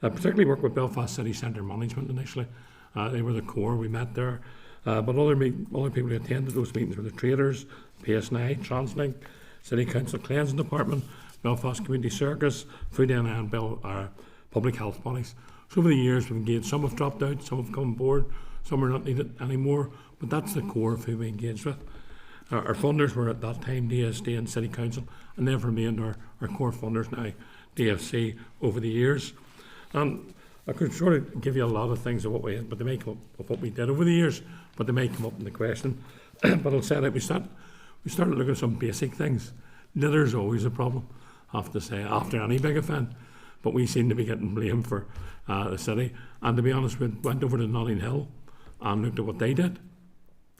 Particularly work with Belfast City Centre Management initially. They were the core, we met there. But other people who attended those meetings were the traders, PSNI, Translink, City Council Cleansing Department, Belfast Community Circus, Food NI, and public health bodies. So over the years we've engaged, some have dropped out, some have come on board, some are not needed anymore, but that's the core of who we engage with. Our funders were at that time DSD and City Council, and they've remained our core funders now, DFC, over the years. And I could sort of give you a lot of things of what we had, but they may come up of what we did over the years, but they may come up in the question. But I'll say that we started looking at some basic things. Litter is always a problem, I have to say, after any big event. But we seem to be getting blamed for the city. And to be honest, we went over to Notting Hill and looked at what they did.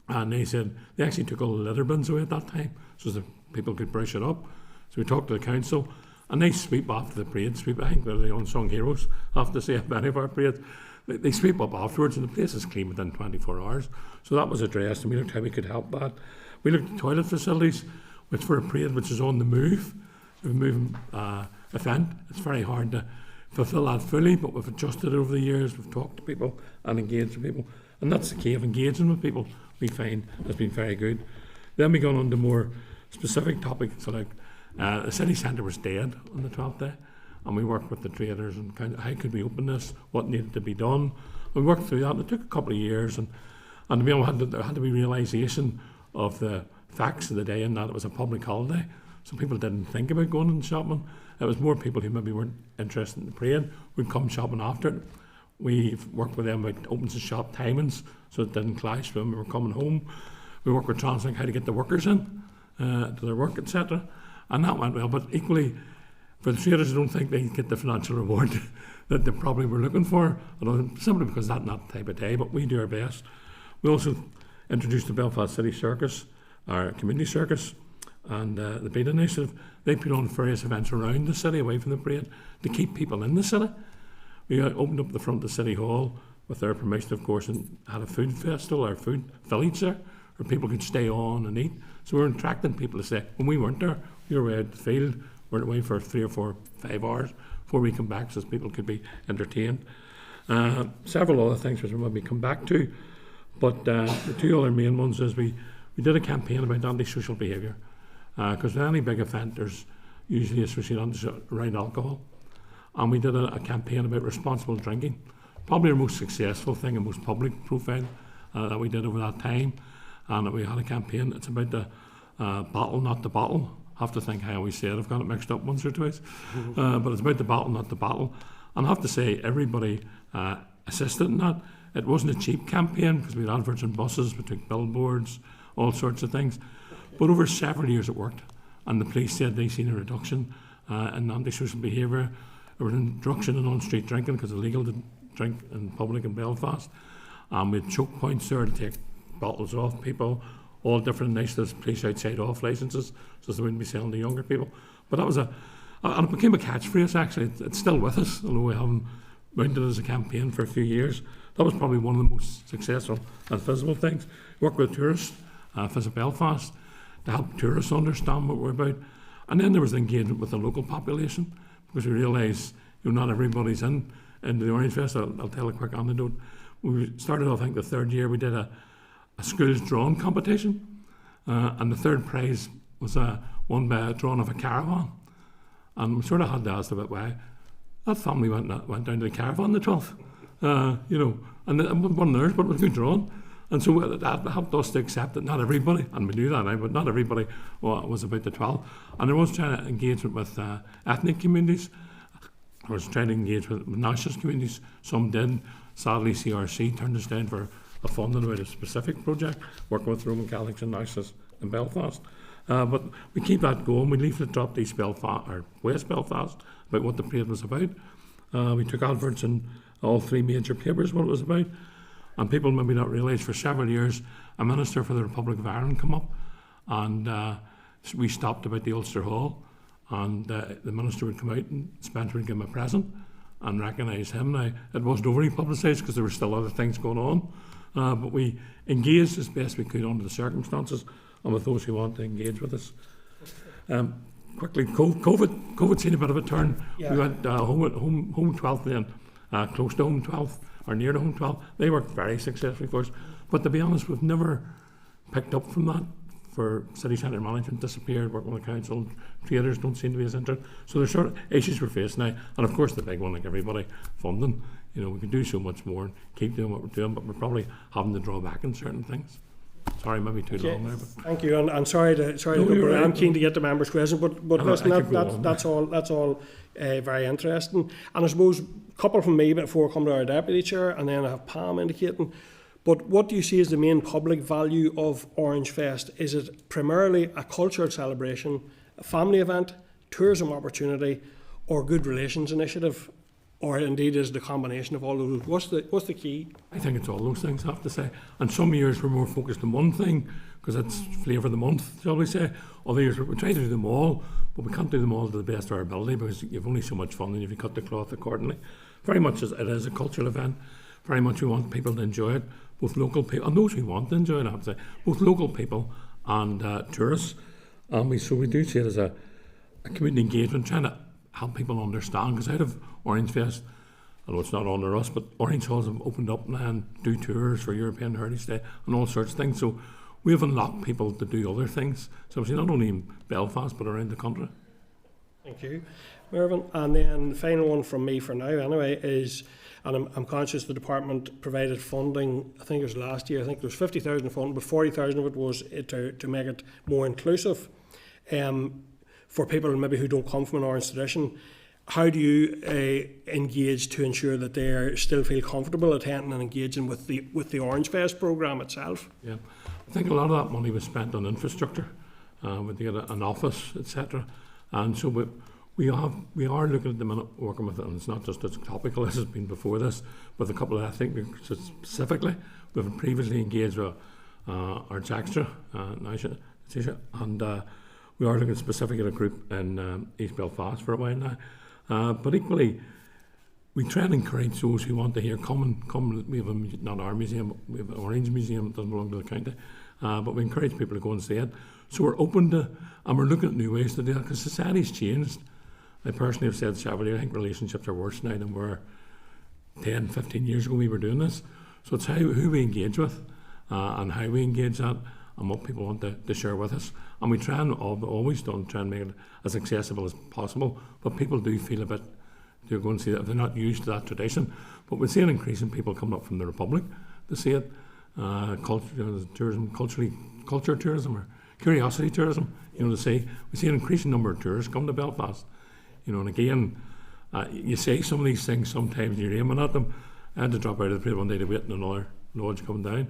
And they said they actually took all the litter bins away at that time so that people could brush it up. So we talked to the council, and they sweep after the parade. I think they're the unsung heroes, I have to say, of many of our parades. They sweep up afterwards, and the place is clean within 24 hours. So that was addressed, and we looked how we could help that. We looked at toilet facilities, which for a parade which is on the move, a moving event, it's very hard to fulfil that fully, but we've adjusted it over the years. We've talked to people and engaged with people, and that's the key of engaging with people. We find has been very good. Then we got on to more specific topics, so like the city centre was dead on the 12th day, and we worked with the traders and kind of how could we open this, what needed to be done. We worked through that, and it took a couple of years, and to be honest, there had to be realisation of the facts of the day, and that it was a public holiday, so people didn't think about going and shopping. It was more people who maybe weren't interested in the parade would come shopping after it. We worked with them about opens and shop timings so it didn't clash when we were coming home. We worked with Translink how to get the workers in to their work, etc. And that went well, but equally for the traders, I don't think they get the financial reward that they probably were looking for, simply because that's not the type of day, but we do our best. We also introduced the Belfast City Circus, our community circus, and the Beat Initiative. They put on various events around the city, away from the parade, to keep people in the city. We opened up the front of City Hall with their permission, of course, and had a food festival, or food village there, where people could stay on and eat. So we were attracting people to say, when we weren't there, we were away at the field, we were away for 3 or 4, 5 hours before we come back, so people could be entertained. Several other things which we maybe come back to, but the two other main ones is we did a campaign about antisocial behaviour, because with any big event there's usually associated around alcohol, and we did a campaign about responsible drinking, probably our most successful thing and most public profile that we did over that time. And we had a campaign. It's about the bottle, not the bottle. I have to think how I always say it. I've got it mixed up once or twice. But it's about the bottle, not the bottle. And I have to say, everybody assisted in that. It wasn't a cheap campaign because we had adverts in buses, we took billboards, all sorts of things. But over several years it worked. And the police said they seen a reduction in antisocial behaviour. There was a reduction in on-street drinking because it's illegal to drink in public in Belfast. We had choke points there to take bottles off people, all different initiatives, police outside off licences, so they wouldn't be selling to younger people. But that was and it became a catchphrase actually. It's still with us, although we haven't mounted it as a campaign for a few years. That was probably one of the most successful and visible things. We worked with tourists, Visit Belfast, to help tourists understand what we're about. And then there was the engagement with the local population, because we realised not everybody's in the Orangefest. I'll tell a quick anecdote. We started off, I think the third year, we did a school's drawing competition, and the third prize was won by a drawing of a caravan. And we sort of had to ask about why that family went down to the caravan the 12th, and it wasn't theirs, but it was a good drawing. And so that helped us to accept that not everybody, and we knew that now, but not everybody was about the 12th. And there was trying to engagement with ethnic communities. I was trying to engage with nationalist communities. Some did. Sadly, CRC turned us down for a funding about a specific project, working with Roman Catholics and nationalists in Belfast. But we keep that going. We leaflet dropped East Belfast or West Belfast about what the parade was about. We took adverts in all 3 major papers what it was about. And people maybe not realise for several years a minister for the Republic of Ireland come up, and we stopped about the Ulster Hall, and the minister would come out and Spencer would give him a present and recognise him. Now, it wasn't overly publicised because there were still other things going on, but we engaged as best we could under the circumstances and with those who want to engage with us. Quickly, COVID seen a bit of a turn. Yeah. We went home 12th then, close to home 12th, or near to home 12th. They worked very successfully for us. But to be honest, we've never picked up from that. For city centre management disappeared, working with the council, traders don't seem to be as interested. So there's sort of issues we're facing now. And of course the big one, like everybody, funding. We can do so much more and keep doing what we're doing, but we're probably having to draw back on certain things. Sorry, maybe too long there. But thank you, and sorry to No, go, you're but right. I'm keen to get the members' questions. But listen, I could go on. that's all very interesting. And I suppose a couple from me before I come to our deputy chair, and then I have Pam indicating. But what do you see as the main public value of Orangefest? Is it primarily a cultural celebration, a family event, tourism opportunity, or good relations initiative? Or indeed is the combination of all of those? What's the key? I think it's all those things, I have to say. And some years we're more focused on one thing, because it's flavour of the month, shall we say. Other years we try to do them all, but we can't do them all to the best of our ability, because you've only so much fun and if you cut the cloth accordingly. Very much it is a cultural event. Very much we want people to enjoy it, both local people, and those who want to enjoy it, I have to say, both local people and tourists. So we do see it as a community engagement, trying to help people understand, because out of Orangefest, although it's not under us, but Orange Halls have opened up now and do tours for European Heritage Day and all sorts of things. So we've unlocked people to do other things. So obviously not only in Belfast, but around the country. Thank you, Mervyn. And then the final one from me for now anyway is, and I'm conscious the department provided funding, I think it was last year, I think there was 50,000 funding, but 40,000 of it was to make it more inclusive for people maybe who don't come from an Orange tradition. How do you engage to ensure that they still feel comfortable attending and engaging with the Orangefest programme itself? Yeah, I think a lot of that money was spent on infrastructure, with an office, etc. And so we are looking at the minute working with it, and it's not just as topical as it's been before this, with a couple of ethnic groups specifically. We've previously engaged with our Jackstra, NIHE, and we are looking specifically at a group in East Belfast for a while now. But equally, we try and encourage those who want to hear, come. We have not our museum, we have an Orange Museum, it doesn't belong to the county, but we encourage people to go and see it. So we're open to, and we're looking at new ways to do that, because society's changed. I personally have said several years, I think relationships are worse now than were 10, 15 years ago we were doing this. So it's who we engage with, and how we engage that, and what people want to share with us. And we try and always try and make it as accessible as possible, but people do feel a bit, they're going to see that they're not used to that tradition. But we see an increase in people coming up from the Republic to see it, tourism, culture tourism, or curiosity tourism, to see. We see an increasing number of tourists come to Belfast, and again, you say some of these things sometimes, you're aiming at them. I had to drop out of the plane one day to wait in another lodge coming down.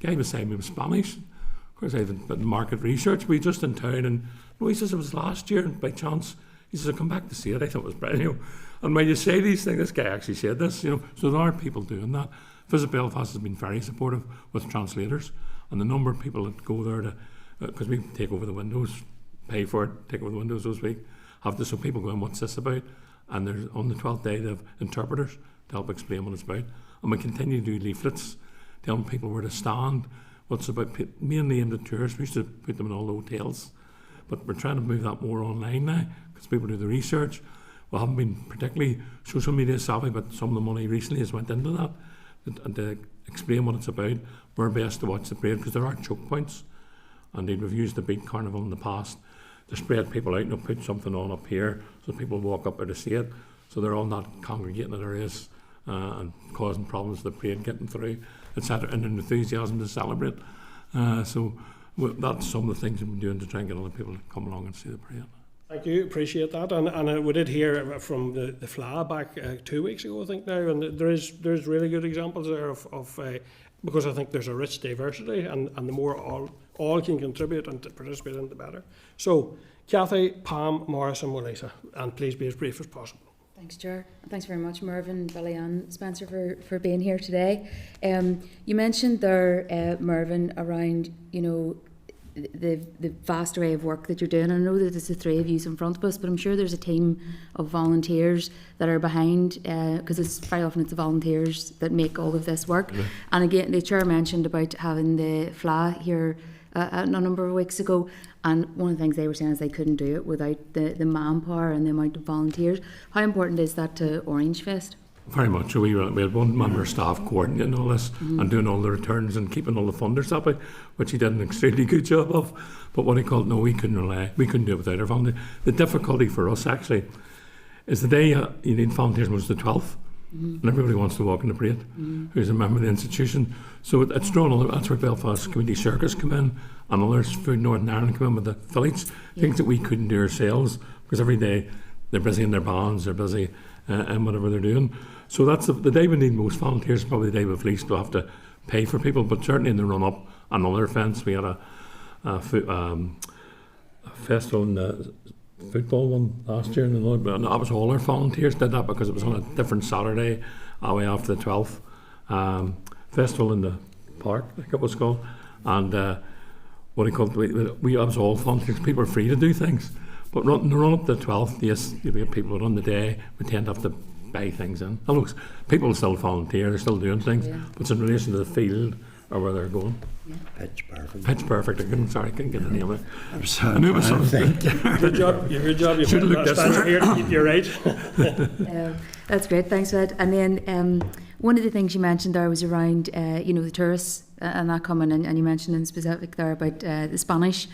The guy beside me was Spanish. Of course, I did a bit of market research. We were just in town, and he says it was last year, and by chance, he says, I come back to see it. I thought it was brilliant. And when you say these things, this guy actually said this, so there are people doing that. Visit Belfast has been very supportive with translators, and the number of people that go there to, because we take over the windows, pay for it, take over the windows this week, so people go in, what's this about? And there's on the 12th day they have interpreters to help explain what it's about. And we continue to do leaflets, telling people where to stand, what's about, mainly aimed at tourists. We used to put them in all the hotels, but we're trying to move that more online now, because people do the research. We haven't been particularly social media savvy, but some of the money recently has went into that, and to explain what it's about, where best to watch the parade, because there are choke points. Indeed, we've used the Beat Carnival in the past to spread people out and put something on up here so people walk up there to see it, so they're all not congregating at areas and causing problems to the parade getting through, etc., and an enthusiasm to celebrate. So that's some of the things we've been doing to try and get other people to come along and see the parade. Thank you, appreciate that. And we did hear from the FLA back 2 weeks ago, I think now, and there's really good examples there of because I think there's a rich diversity, and the more all can contribute and to participate in, the better. So, Cathy, Pam, Morris and Melissa, and please be as brief as possible. Thanks, Chair. Thanks very much, Mervyn, Billy and Spencer for being here today. You mentioned there, Mervyn, around, the vast array of work that you're doing. I know that there's the three of you in front of us, but I'm sure there's a team of volunteers that are behind, because it's very often it's the volunteers that make all of this work. Yeah. And again, the Chair mentioned about having the FLA here a number of weeks ago, and one of the things they were saying is they couldn't do it without the manpower and the amount of volunteers. How important is that to Orangefest? Very much. So we had one member of staff coordinating all this and doing all the returns and keeping all the funders happy, which he did an extremely good job of. But what he called, no, we couldn't do it without our volunteers. The difficulty for us actually is the day you need volunteers was the 12th, and everybody wants to walk in the parade who's a member of the institution. So it's drawn other, that's where Belfast Community Circus come in, and others, Food Northern Ireland, come in with the village, things that we couldn't do ourselves, because every day they're busy in their bands, they're busy in whatever they're doing. So that's the day we need most volunteers, probably the day we've least to have to pay for people, but certainly in the run-up, another events, we had a festival in the football one last year, and that was all our volunteers did that because it was on a different Saturday away after the 12th. Festival in the park, I think it was called, and what do you call it? We that was all volunteers. People are free to do things, but run up to the 12th, yes, you get people on the day. We tend to have to buy things in. And look, people still volunteer, they're still doing things, but it's in relation to the field or where they're going. Pitch perfect. Pitch perfect. I couldn't get the name of it. I'm sorry. I knew it was something. Good job. You should look this way. You're right. That's great. Thanks for that. And then one of the things you mentioned there was around, the tourists and that coming in, and you mentioned in specific there about the Spanish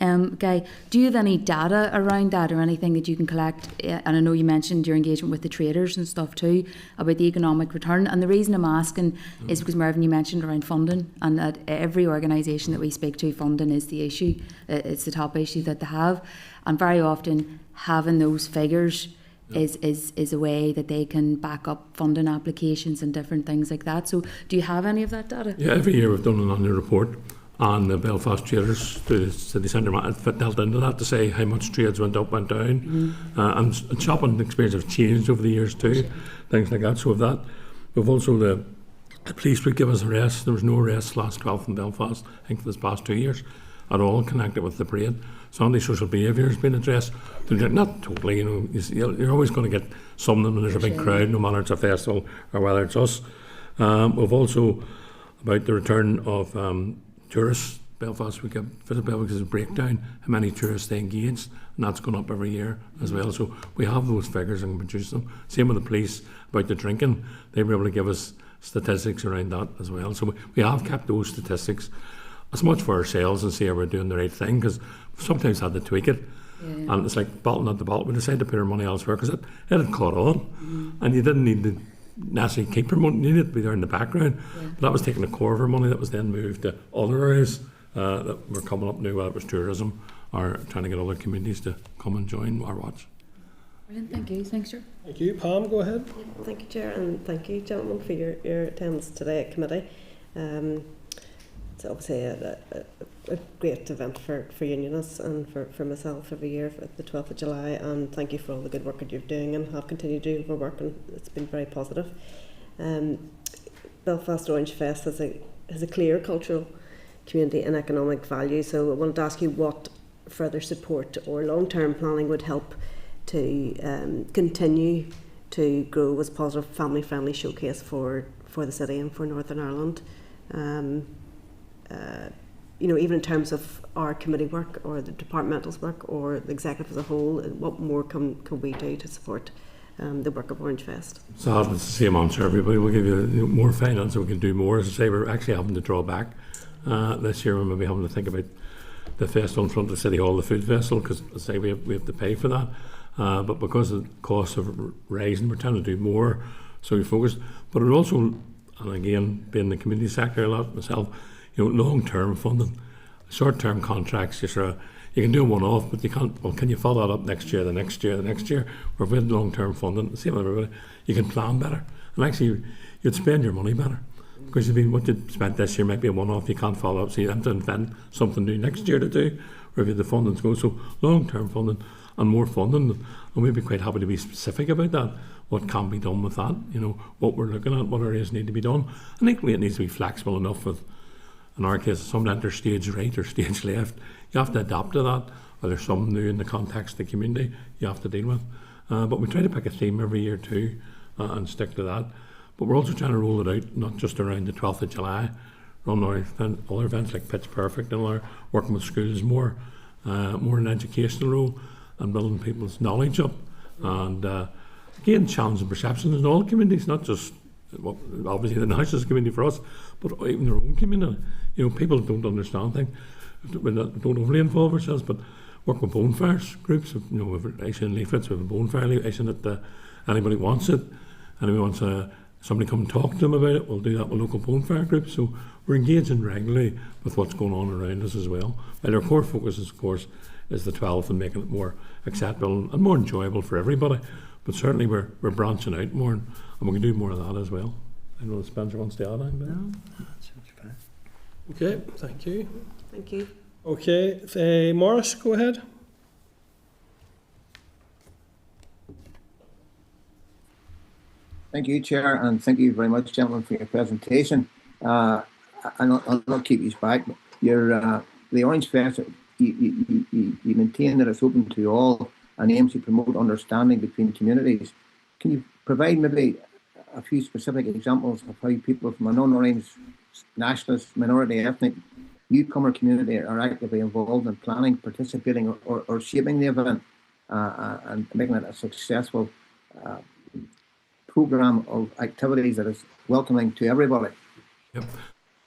guy. Do you have any data around that or anything that you can collect? And I know you mentioned your engagement with the traders and stuff too about the economic return. And the reason I'm asking is because, Mervyn, you mentioned around funding, and at every organisation that we speak to, funding is the issue. It's the top issue that they have. And very often having those figures is a way that they can back up funding applications and different things like that. So do you have any of that data? Yeah, every year we've done an annual report on the Belfast traders to the city centre. It dealt into that to say how much trades went up, went down, and shopping experience have changed over the years too, things like that. So with that, we've also the police would give us arrests. There was no arrests last 12th in Belfast, I think, for this past 2 years at all connected with the parade. So antisocial behaviour has been addressed. Not totally, you're always going to get some of them when there's a big crowd, no matter it's a festival or whether it's us. We've also, about the return of tourists, Belfast, we get visit Belfast as a breakdown, how many tourists they engaged, and that's gone up every year as well. So we have those figures and produce them. Same with the police about the drinking, they were able to give us statistics around that as well. So we have kept those statistics as much for ourselves and see if we're doing the right thing, because sometimes had to tweak it. Yeah. And it's like bottle not the bottle. We decided to put our money elsewhere because it had caught on, and you didn't need to necessarily keep promoting. You needed to be there in the background. But that was taking the core of our money that was then moved to other areas that were coming up new, whether it was tourism or trying to get other communities to come and join our watch. Brilliant, thank you. Thanks, Chair. Thank you. Pam, go ahead. Thank you, Chair, and thank you, gentlemen, for your attendance today at committee. It's obviously a great event for unionists and for myself every year at the 12th of July, and thank you for all the good work that you're doing and have continued to do for work, and it's been very positive. Belfast Orangefest has a clear cultural, community and economic value, so I wanted to ask you what further support or long-term planning would help to continue to grow as a positive family-friendly showcase for the city and for Northern Ireland. Even in terms of our committee work or the departmental's work or the executive as a whole, what more can we do to support the work of Orangefest? So it's the same answer. Everybody will give you more finance, and we can do more. As I say, we're actually having to draw back this year. We may be having to think about the festival in front of the City Hall, the food festival, because as I say, we have to pay for that. But because of the costs of rising, we're trying to do more. So we focus. But it also, and again, being in the community sector a lot myself, long-term funding, short-term contracts, you can do a one-off, but you can't. Well, can you follow that up next year, the next year, the next year? Or with long-term funding, same with everybody, you can plan better, and actually you'd spend your money better, because what you spent this year might be a one-off. You can't follow up, so you have to invent something new next year to do, or if the funding goes. So long-term funding and more funding, and we'd be quite happy to be specific about that. What can be done with that? What we're looking at, what areas need to be done, and equally it needs to be flexible enough with. In our case, some enter stage right or stage left. You have to adapt to that, or there's some new in the context of the community you have to deal with. But we try to pick a theme every year too and stick to that. But we're also trying to roll it out, not just around the 12th of July, run our other events like Pitch Perfect and our working with schools more an educational role and building people's knowledge up. And again, challenging perceptions in all communities, not just obviously the national community for us, but even their own community. People don't understand things. We don't overly involve ourselves, but work with bonfires groups. We've issued leaflets, we have a bonfire leaflet that anybody wants it. Anyone wants somebody come and talk to them about it, we'll do that with local bonfire groups. So we're engaging regularly with what's going on around us as well. And our core focus, of course, is the 12th and making it more acceptable and more enjoyable for everybody. But certainly we're branching out more, and we can do more of that as well. I know Spencer wants to add anything. No, that's fine. Okay, thank you. Thank you. Okay, Morris, go ahead. Thank you, Chair, and thank you very much, gentlemen, for your presentation. I'll not keep you back. The Orange Fest, you maintain that it's open to all and aims to promote understanding between communities. Can you provide maybe a few specific examples of how people from a non-Orange nationalist, minority, ethnic, newcomer community are actively involved in planning, participating or shaping the event and making it a successful programme of activities that is welcoming to everybody? Yep.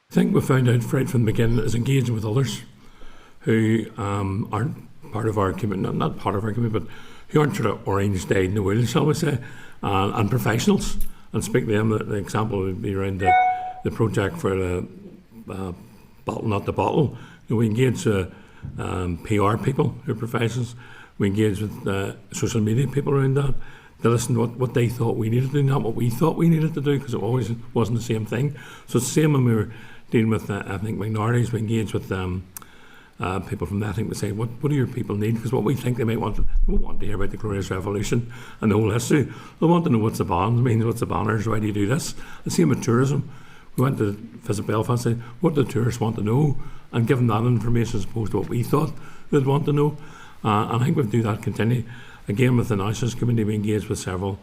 I think we found out right from the beginning is engaging with others who aren't part of our community, not part of our community, but who aren't sort of orange dyed in the wool, shall we say, and professionals, and speak to them. The example would be around the project for the bottle, not the bottle. We engage PR people who are professionals. We engage with social media people around that to listen to what they thought we needed to do, not what we thought we needed to do, because it always wasn't the same thing. So it's the same when we were dealing with ethnic minorities. We engage with people from ethnic to say, what do your people need? Because what we think they might want, they won't want to hear about the Glorious Revolution and the whole history. They'll want to know what's the bonds mean, what's the banners, why do you do this? The same with tourism. We went to visit Belfast and said, what do the tourists want to know? And give them that information as opposed to what we thought they'd want to know. And I think we'll do that continually. Again, with the nationalist community, we engaged with several,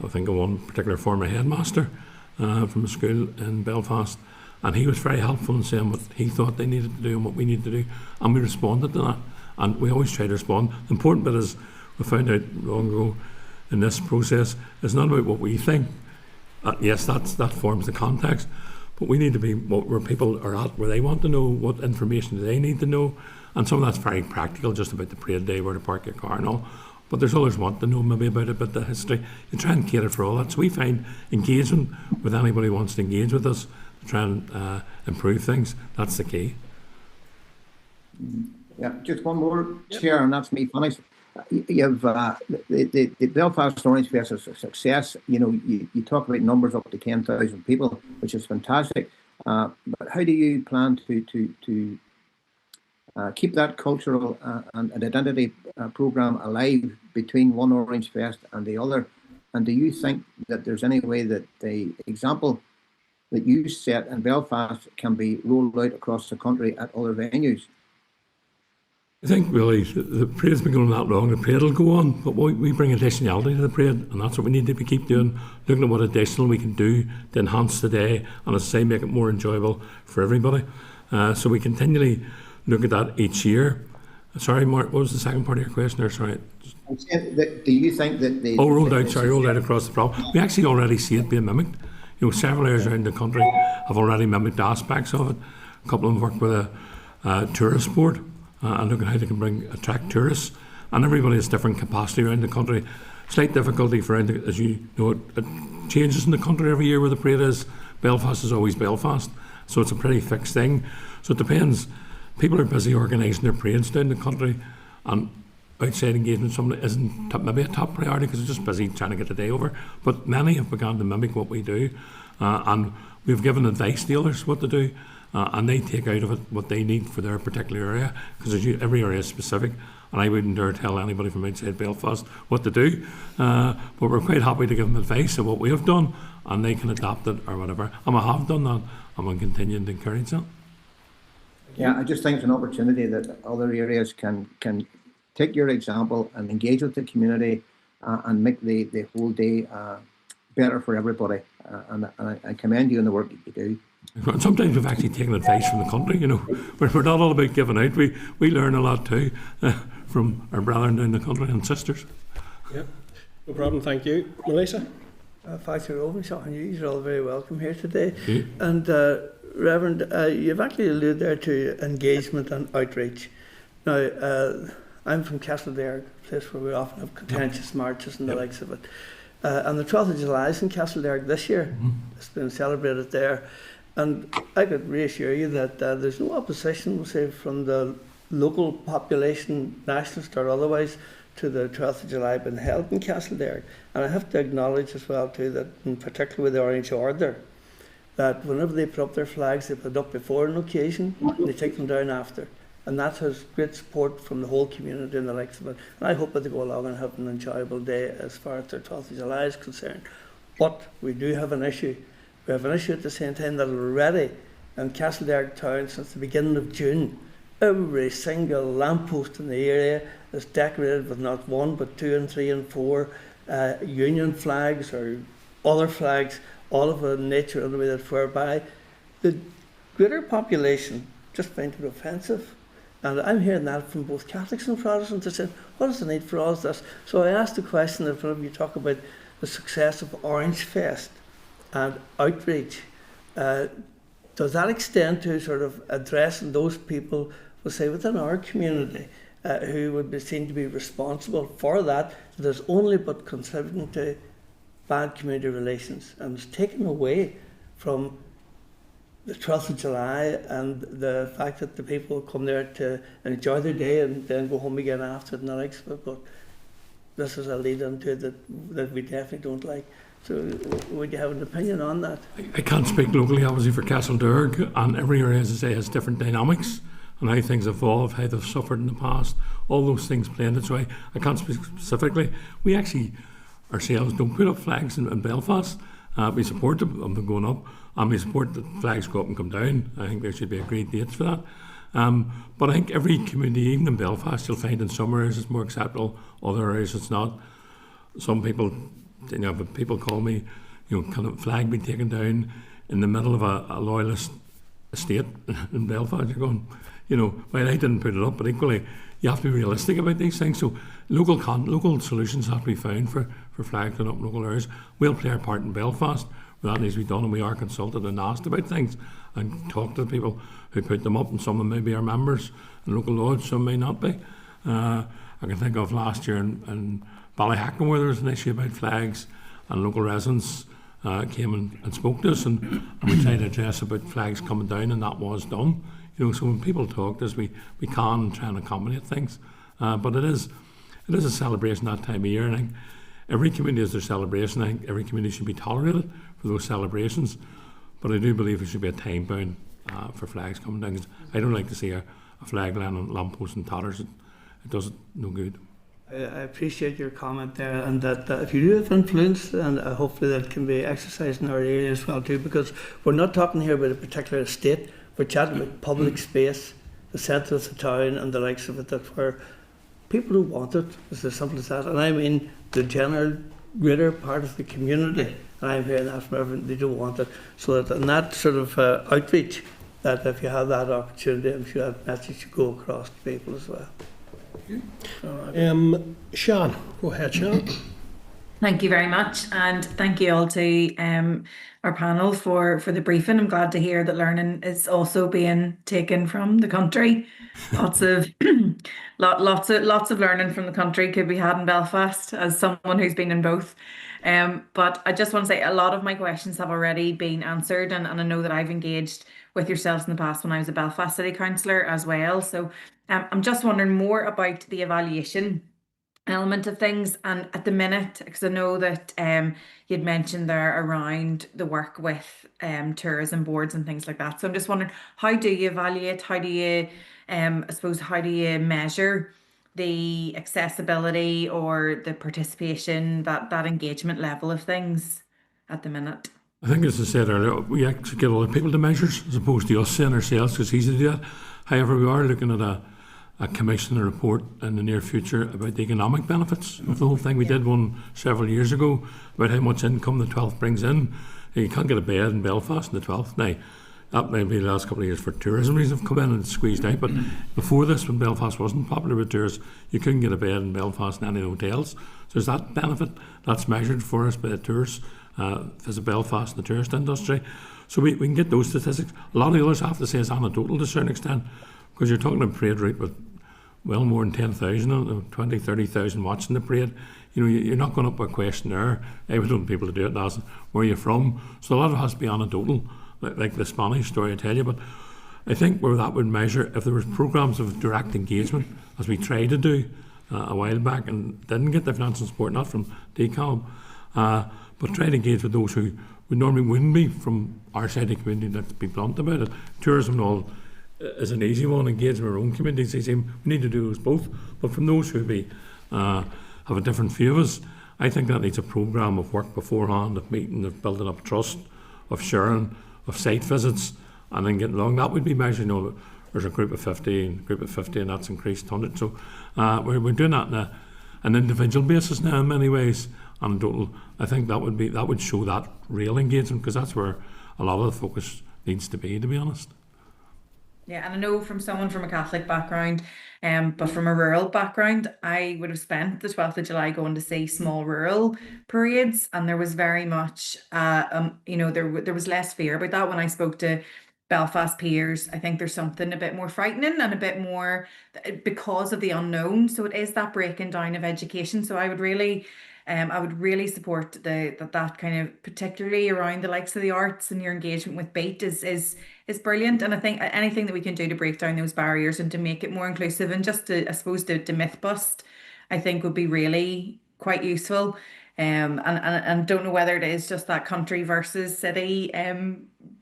I think of one particular former headmaster from a school in Belfast, and he was very helpful in saying what he thought they needed to do and what we needed to do, and we responded to that, and we always try to respond. The important bit is, we found out long ago in this process, it's not about what we think. Yes, that forms the context, but we need to be where people are at, where they want to know, what information do they need to know, and some of that's very practical, just about the parade day, where to park your car and all. But there's others want to know maybe about it, but the history. You try and cater for all that. So we find engagement with anybody who wants to engage with us to try and improve things. That's the key. Yeah, just one more, Chair, and that's me finished. You've the Belfast Orangefest is a success. You know, you talk about numbers up to 10,000 people, which is fantastic. But how do you plan to keep that cultural and identity programme alive between one Orangefest and the other? And do you think that there's any way that the example that you set in Belfast can be rolled out across the country at other venues? I think really the parade's been going that long, the parade will go on, but we bring additionality to the parade, and that's what we need to keep doing, looking at what additional we can do to enhance the day, and as I say, make it more enjoyable for everybody. So we continually look at that each year. Sorry, Mark, what was the second part of your question there? Sorry. Do you think that the... rolled out across the problem. We actually already see it being mimicked. You know, several areas around the country have already mimicked aspects of it. A couple of them work with a tourist board and look at how they can attract tourists. And everybody has different capacity around the country. Slight difficulty for, as you know, it changes in the country every year where the parade is. Belfast is always Belfast, so it's a pretty fixed thing. So it depends. People are busy organising their parades down the country, and outside engagement somebody isn't maybe a top priority because they're just busy trying to get the day over. But many have begun to mimic what we do, and we've given advice to others what to do, and they take out of it what they need for their particular area, because every area is specific, and I wouldn't dare tell anybody from outside Belfast what to do, but we're quite happy to give them advice of what we have done, and they can adapt it or whatever, and we have done that, and we'll continue to encourage that. Yeah, I just think it's an opportunity that other areas can take your example and engage with the community and make the whole day better for everybody. And I commend you on the work that you do. And sometimes we've actually taken advice from the country, you know. We're not all about giving out. We learn a lot too from our brethren down the country and sisters. Yep, no problem, thank you. Melissa? Thanks for over, and you're all very welcome here today. Yeah. And Reverend, you've actually alluded there to engagement and outreach. Now, I'm from Castledare, a place where we often have contentious marches and the likes of it. And the 12th of July is in Castleberg this year. It's been celebrated there. And I could reassure you that there's no opposition, we'll say, from the local population, nationalist or otherwise, to the 12th of July being held in Castleberg. And I have to acknowledge as well too that, in particular with the Orange Order, that whenever they put up their flags, they put it up before an occasion, and they take them down after. And that has great support from the whole community and the likes of it. And I hope that they go along and have an enjoyable day as far as their 12th of July is concerned. But we do have an issue. We have an issue at the same time that already in Castleberg town since the beginning of June, every single lamppost in the area is decorated with not one but 2 and 3 and 4 Union flags or other flags, all of a nature and the way that whereby the greater population just find it offensive. And I'm hearing that from both Catholics and Protestants. They said, what is the need for all this? So I asked the question that whenever you talk about the success of Orangefest and outreach, does that extend to sort of addressing those people, we'll say, within our community who would be seen to be responsible for that is only but contributing to bad community relations and is taken away from the 12th of July and the fact that the people come there to enjoy their day and then go home again after it and the likes of it. But this is a lead into it that we definitely don't like. So would you have an opinion on that? I can't speak locally, obviously, for Castleberg, and every area, as I say, has different dynamics and how things evolve, how they've suffered in the past. All those things play into it. So I can't speak specifically. We actually ourselves don't put up flags in Belfast. We support them going up, and we support that flags go up and come down. I think there should be agreed dates for that. But I think every community, even in Belfast, you'll find in some areas it's more acceptable, other areas it's not. Some people, but people call me, can a flag be taken down in the middle of a loyalist estate in Belfast? You're going, well, I didn't put it up, but equally, you have to be realistic about these things. So local solutions have to be found for flags going up in local areas. We'll play our part in Belfast where that needs to be done, and we are consulted and asked about things and talk to the people who put them up, and some of them may be our members in local lodge, some may not be. I can think of last year in Ballyhacken where there was an issue about flags, and local residents came and spoke to us, and we tried to address about flags coming down, and that was done. So when people talk to us, we can try and accommodate things. But it is a celebration that time of year, and I think every community has their celebration. I think every community should be tolerated for those celebrations. But I do believe there should be a time bound for flags coming down. 'Cause I don't like to see a flag laying on lampposts and tatters. It does it no good. I appreciate your comment there, and that if you do have influence, and hopefully that can be exercised in our area as well too, because we're not talking here about a particular estate. We're chatting about public space, the centre of the town and the likes of it, that where people who want it, it's as simple as that. And I mean the general greater part of the community, and I'm hearing that from everyone, they don't want it. So that in that sort of outreach, that if you have that opportunity, I'm sure that message should go across to people as well. Sean, go ahead, Sean. Thank you very much, and thank you all to our panel for the briefing. I'm glad to hear that learning is also being taken from the country. Lots of learning from the country could be had in Belfast, as someone who's been in both. But I just want to say a lot of my questions have already been answered, and I know that I've engaged with yourselves in the past when I was a Belfast City Councillor as well. So I'm just wondering more about the evaluation element of things, and at the minute, because I know that you'd mentioned there around the work with tourism boards and things like that. So I'm just wondering, how do you evaluate? How do you, how do you measure the accessibility or the participation, that engagement level of things at the minute? I think, as I said earlier, we actually get other people to measures as opposed to us saying ourselves, because it's easy to do that. However, we are looking at a commission report in the near future about the economic benefits of the whole thing. We did one several years ago about how much income the 12th brings in. You can't get a bed in Belfast on the 12th. Now, that may be the last couple of years for tourism reasons have come in and squeezed out, but before this, when Belfast wasn't popular with tourists, you couldn't get a bed in Belfast in any hotels. So there's that benefit that's measured for us by the tourists, Visit Belfast and the tourist industry. So we can get those statistics. A lot of the others, I have to say, is anecdotal to a certain extent, because you're talking about parade route with well more than 10,000, 20, 30,000 watching the parade. You know, you're not going up with a questionnaire. I would want people to do it, asking where you're from. So a lot of it has to be anecdotal, like the Spanish story I tell you. But I think where that would measure, if there was programmes of direct engagement, as we tried to do a while back and didn't get the financial support, not from DCOM, but try to engage with those who normally wouldn't be from our side of the community, let's be blunt about it. Tourism and all is an easy one, engage with our own communities. We need to do those both. But from those who have a different view of us, I think that needs a programme of work beforehand, of meeting, of building up trust, of sharing, of site visits, and then getting along. That would be measured, you know, there's a group of 50 and that's increased 100. So we're doing that on an individual basis now in many ways. Anecdotal, I think that would show that real engagement, because that's where a lot of the focus needs to be honest. Yeah, and I know from someone from a Catholic background, but from a rural background, I would have spent the 12th of July going to see small rural parades, and there was very much, you know, there was less fear about that when I spoke to Belfast peers. I think there's something a bit more frightening and a bit more because of the unknown. So it is that breaking down of education. So I would really support that kind of, particularly around the likes of the arts, and your engagement with BEAT is brilliant. And I think anything that we can do to break down those barriers and to make it more inclusive, and just to, I suppose, to myth bust, I think would be really quite useful. And don't know whether it is just that country versus city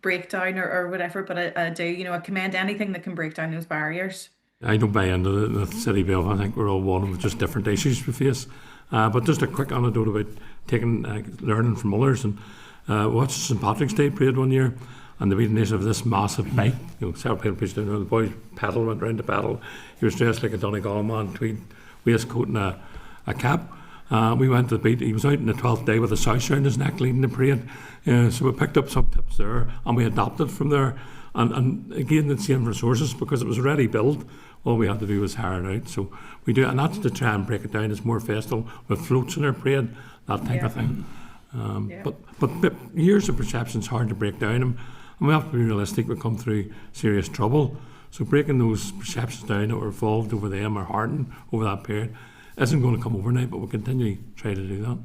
breakdown or whatever, but I do, you know, I commend anything that can break down those barriers. I don't buy into the city of Belfast. I think we're all one with just different issues we face. But just a quick anecdote about learning from others. And watched St Patrick's Day parade one year, and the meeting of this massive bike. You know, several people pitched down. The boy went round the pedal. He was dressed like a Donegal man, tweed waistcoat and a cap. We went to the beat. He was out on the 12th day with a sash around his neck leading the parade. So we picked up some tips there, and we adapted from there. And again, the same resources, because it was already built. All we had to do was hire it out. So we do, and that's to try and break it down. It's more festival with floats in our parade, that type of thing. But years of perception is hard to break down them, and we have to be realistic. We come through serious trouble. So breaking those perceptions down that were evolved over them or hardened over that period isn't going to come overnight, but we'll continue to try to do that.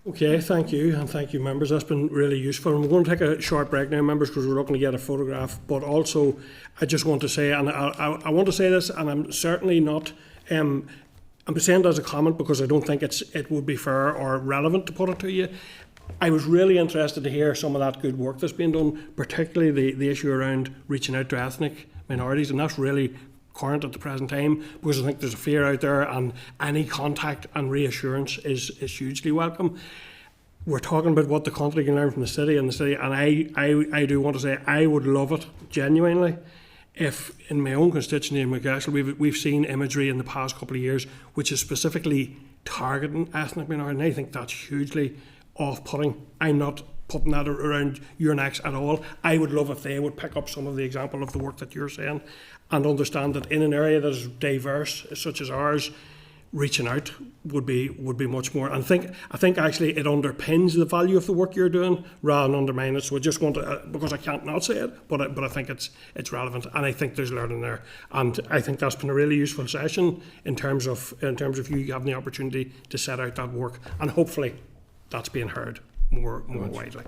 Okay, thank you, and thank you, members. That's been really useful. And we're going to take a short break now, members, because we're looking to get a photograph. But also, I just want to say, and I want to say this, and I'm certainly not, I'm saying it as a comment because I don't think it would be fair or relevant to put it to you. I was really interested to hear some of that good work that's being done, particularly the issue around reaching out to ethnic minorities, and that's really current at the present time, because I think there's a fear out there, and any contact and reassurance is hugely welcome. We're talking about what the country can learn from the city, and I do want to say I would love it genuinely if in my own constituency in McGashel we've seen imagery in the past couple of years which is specifically targeting ethnic minorities, and I think that's hugely off-putting. I'm not putting that around your necks at all. I would love if they would pick up some of the example of the work that you're saying, and understand that in an area that is diverse such as ours, reaching out would be much more. And I think actually it underpins the value of the work you're doing rather than undermine it. So I just want to, because I can't not say it, but I think it's relevant, and I think there's learning there. And I think that's been a really useful session in terms of you having the opportunity to set out that work, and hopefully that's being heard more widely.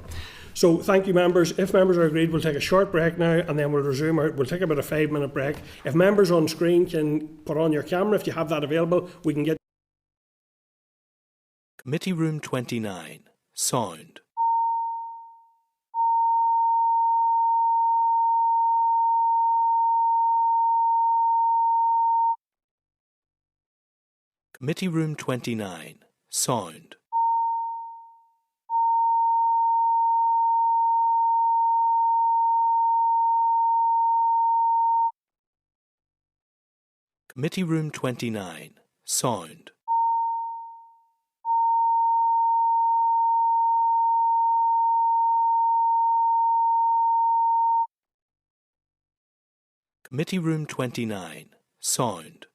So thank you, members. If members are agreed, we'll take a short break now, and then we'll resume. We'll take about a 5-minute break. If members on screen can put on your camera, if you have that available, we can get... Committee Room 29. Sound. Committee Room 29. Sound. Committee Room 29. Sound. Committee Room 29. Sound.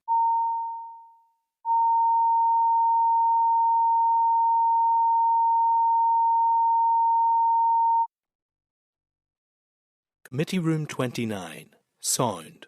Committee Room 29. Sound.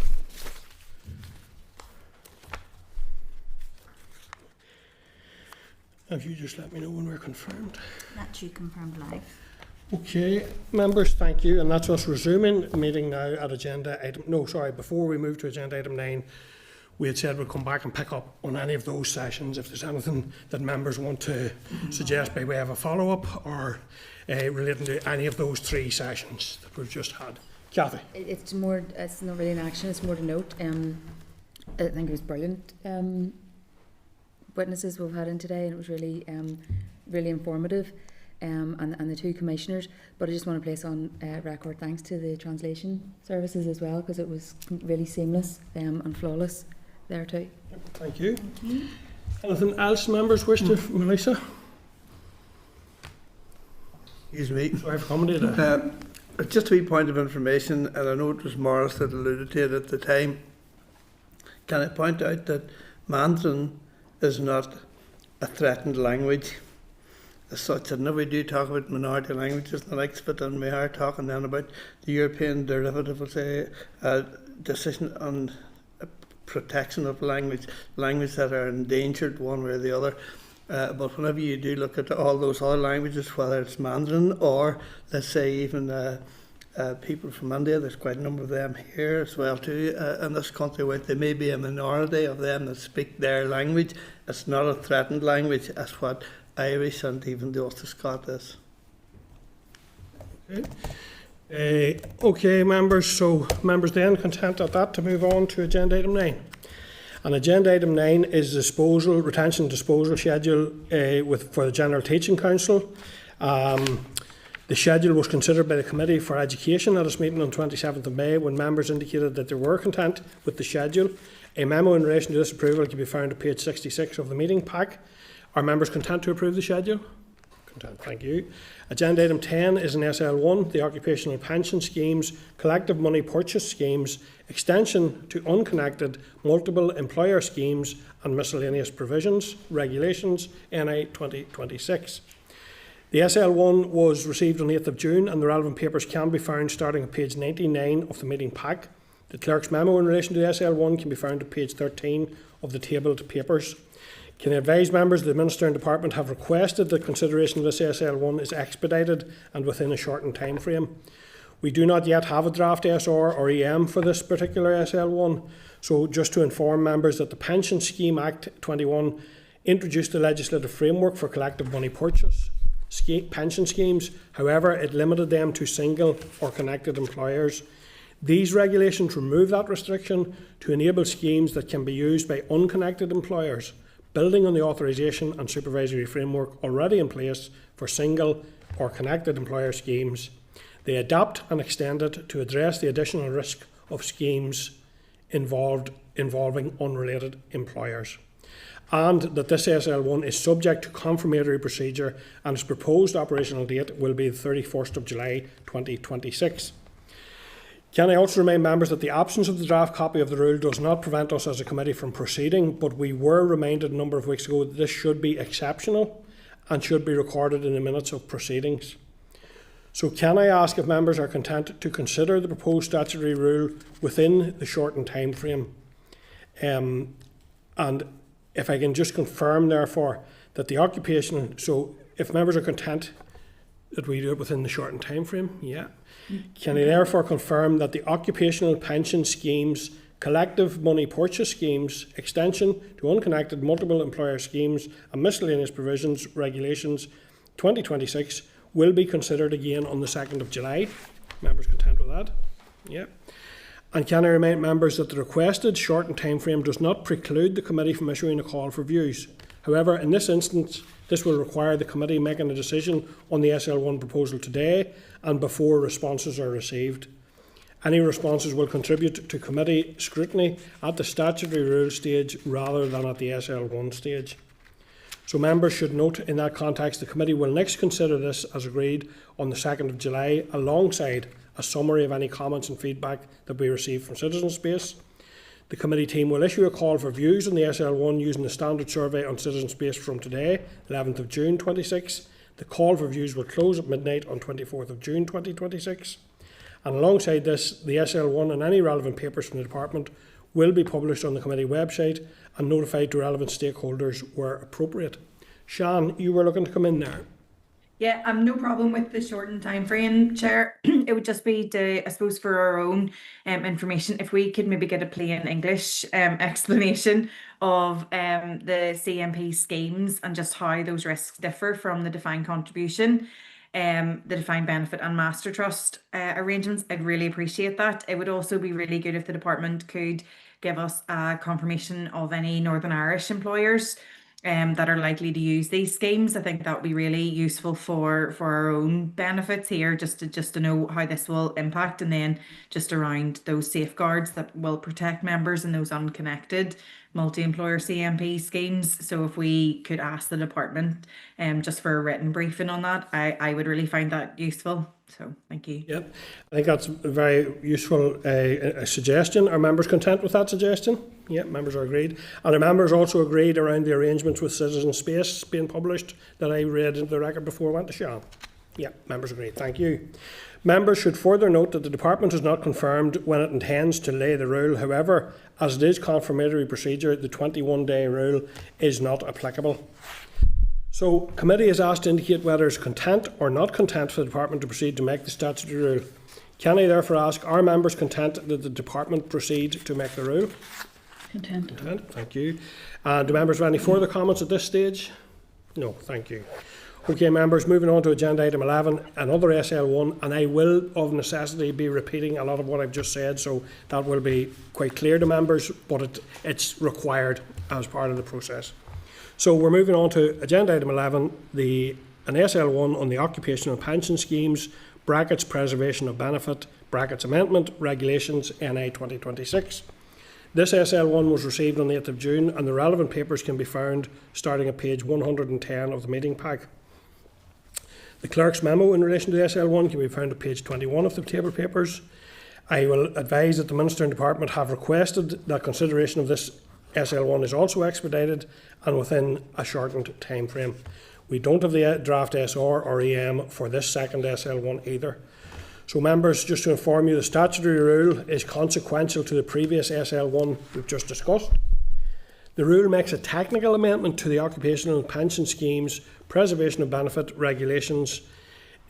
If you just let me know when we're confirmed. That you confirmed live. Okay, members, thank you. And that's us resuming the meeting now at agenda item. No, sorry, before we move to agenda item 9, we had said we'd come back and pick up on any of those sessions if there's anything that members want to suggest by way of a follow-up or relating to any of those 3 sessions that we've just had. Cathy? It's more, it's not really an action, it's more to note. I think it was brilliant witnesses we've had in today, and it was really, really informative. And the 2 commissioners, but I just want to place on record thanks to the translation services as well, because it was really seamless and flawless there too. Thank you. Anything else members wish to release? Excuse me. Sorry for coming to that. Just a wee point of information, and I know it was Morris that alluded to it at the time. Can I point out that Mandarin is not a threatened language as such? And now we do talk about minority languages and the likes of it, and we are talking then about the European derivative, we'll say, decision on protection of language that are endangered one way or the other. But whenever you do look at all those other languages, whether it's Mandarin or, let's say, even people from India, there's quite a number of them here as well too, in this country, where there may be a minority of them that speak their language. It's not a threatened language as what Irish and even the Ulster Scot is. Okay, members, so members then content at that to move on to agenda item 9. And agenda item 9 is retention disposal schedule for the General Teaching Council. The schedule was considered by the Committee for Education at its meeting on 27th of May, when members indicated that they were content with the schedule. A memo in relation to this approval can be found at page 66 of the meeting pack. Are members content to approve the schedule? Content, thank you. Agenda item 10 is an SL1, the Occupational Pension Schemes, Collective Money Purchase Schemes, Extension to Unconnected Multiple Employer Schemes and Miscellaneous Provisions, Regulations, NI 2026. The SL1 was received on 8th of June, and the relevant papers can be found starting at page 99 of the meeting pack. The clerk's memo in relation to the SL1 can be found at page 13 of the tabled papers. Can I advise members the Minister and Department have requested that consideration of this SL1 is expedited and within a shortened time frame. We do not yet have a draft SR or EM for this particular SL1, so just to inform members that the Pension Scheme Act 21 introduced a legislative framework for collective money purchase pension schemes. However, it limited them to single or connected employers. These regulations remove that restriction to enable schemes that can be used by unconnected employers, building on the authorisation and supervisory framework already in place for single or connected employer schemes. They adapt and extend it to address the additional risk of schemes involving unrelated employers. And that this SL1 is subject to confirmatory procedure, and its proposed operational date will be the 31st of July 2026. Can I also remind members that the absence of the draft copy of the rule does not prevent us as a committee from proceeding, but we were reminded a number of weeks ago that this should be exceptional and should be recorded in the minutes of proceedings. So can I ask if members are content to consider the proposed statutory rule within the shortened time frame? And if I can just confirm, therefore, that the occupation, so if members are content that we do it within the shortened time frame, yeah. Can I therefore confirm that the occupational pension schemes, collective money purchase schemes, extension to unconnected multiple employer schemes and miscellaneous provisions, regulations 2026 will be considered again on the 2nd of July? Members content with that? Yeah. And can I remind members that the requested shortened time frame does not preclude the committee from issuing a call for views. However, in this instance, this will require the committee making a decision on the SL1 proposal today and before responses are received. Any responses will contribute to committee scrutiny at the statutory rule stage rather than at the SL1 stage. So members should note in that context the committee will next consider this as agreed on the 2nd of July alongside a summary of any comments and feedback that we receive from Citizen Space. The committee team will issue a call for views on the SL1 using the standard survey on Citizen Space from today, 11th of June 26. The call for views will close at midnight on 24th of June 2026. And alongside this, the SL1 and any relevant papers from the department will be published on the committee website and notified to relevant stakeholders where appropriate. Sean, you were looking to come in there. Yeah, no problem with the shortened time frame, Chair. It would just be to, I suppose, for our own information, if we could maybe get a plain English explanation of the CMP schemes and just how those risks differ from the defined contribution, the defined benefit and master trust arrangements. I'd really appreciate that. It would also be really good if the department could give us a confirmation of any Northern Irish employers that are likely to use these schemes. I think that would be really useful for our own benefits here, just to know how this will impact, and then just around those safeguards that will protect members in those unconnected multi-employer CMP schemes. So if we could ask the department just for a written briefing on that, I would really find that useful. So thank you. Yep, I think that's a very useful suggestion. Are members content with that suggestion? Yep, members are agreed. And the members also agreed around the arrangements with Citizen Space being published that I read into the record before I went to Sean. Yep, members agreed. Thank you. Members should further note that the department has not confirmed when it intends to lay the rule. However, as it is confirmatory procedure, the 21-day rule is not applicable. So, committee is asked to indicate whether it's content or not content for the department to proceed to make the statutory rule. Can I therefore ask, are members content that the department proceed to make the rule? Content. Content, thank you. And do members have any further comments at this stage? No, thank you. Okay, members, moving on to agenda item 11, another SL1, and I will of necessity be repeating a lot of what I've just said, so that will be quite clear to members, but it's required as part of the process. So we're moving on to agenda item 11, an SL1 on the occupational pension schemes, brackets preservation of benefit, brackets amendment, regulations, NI 2026. This SL1 was received on the 8th of June, and the relevant papers can be found starting at page 110 of the meeting pack. The clerk's memo in relation to the SL1 can be found at page 21 of the table papers. I will advise that the Minister and Department have requested that consideration of this SL1 is also expedited and within a shortened time frame. We don't have the draft SR or EM for this second SL1 either. So members, just to inform you, the statutory rule is consequential to the previous SL1 we've just discussed. The rule makes a technical amendment to the Occupational and Pension Schemes Preservation of Benefit Regulations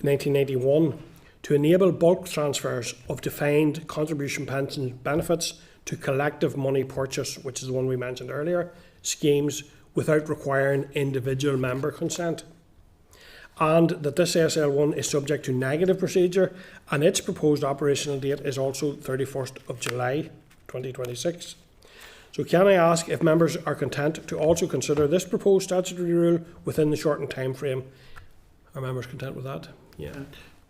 1991 to enable bulk transfers of defined contribution pension benefits to collective money purchase, which is the one we mentioned earlier, schemes without requiring individual member consent. And that this SL1 is subject to negative procedure, and its proposed operational date is also 31st of July 2026. So can I ask if members are content to also consider this proposed statutory rule within the shortened time frame? Are members content with that? Yeah.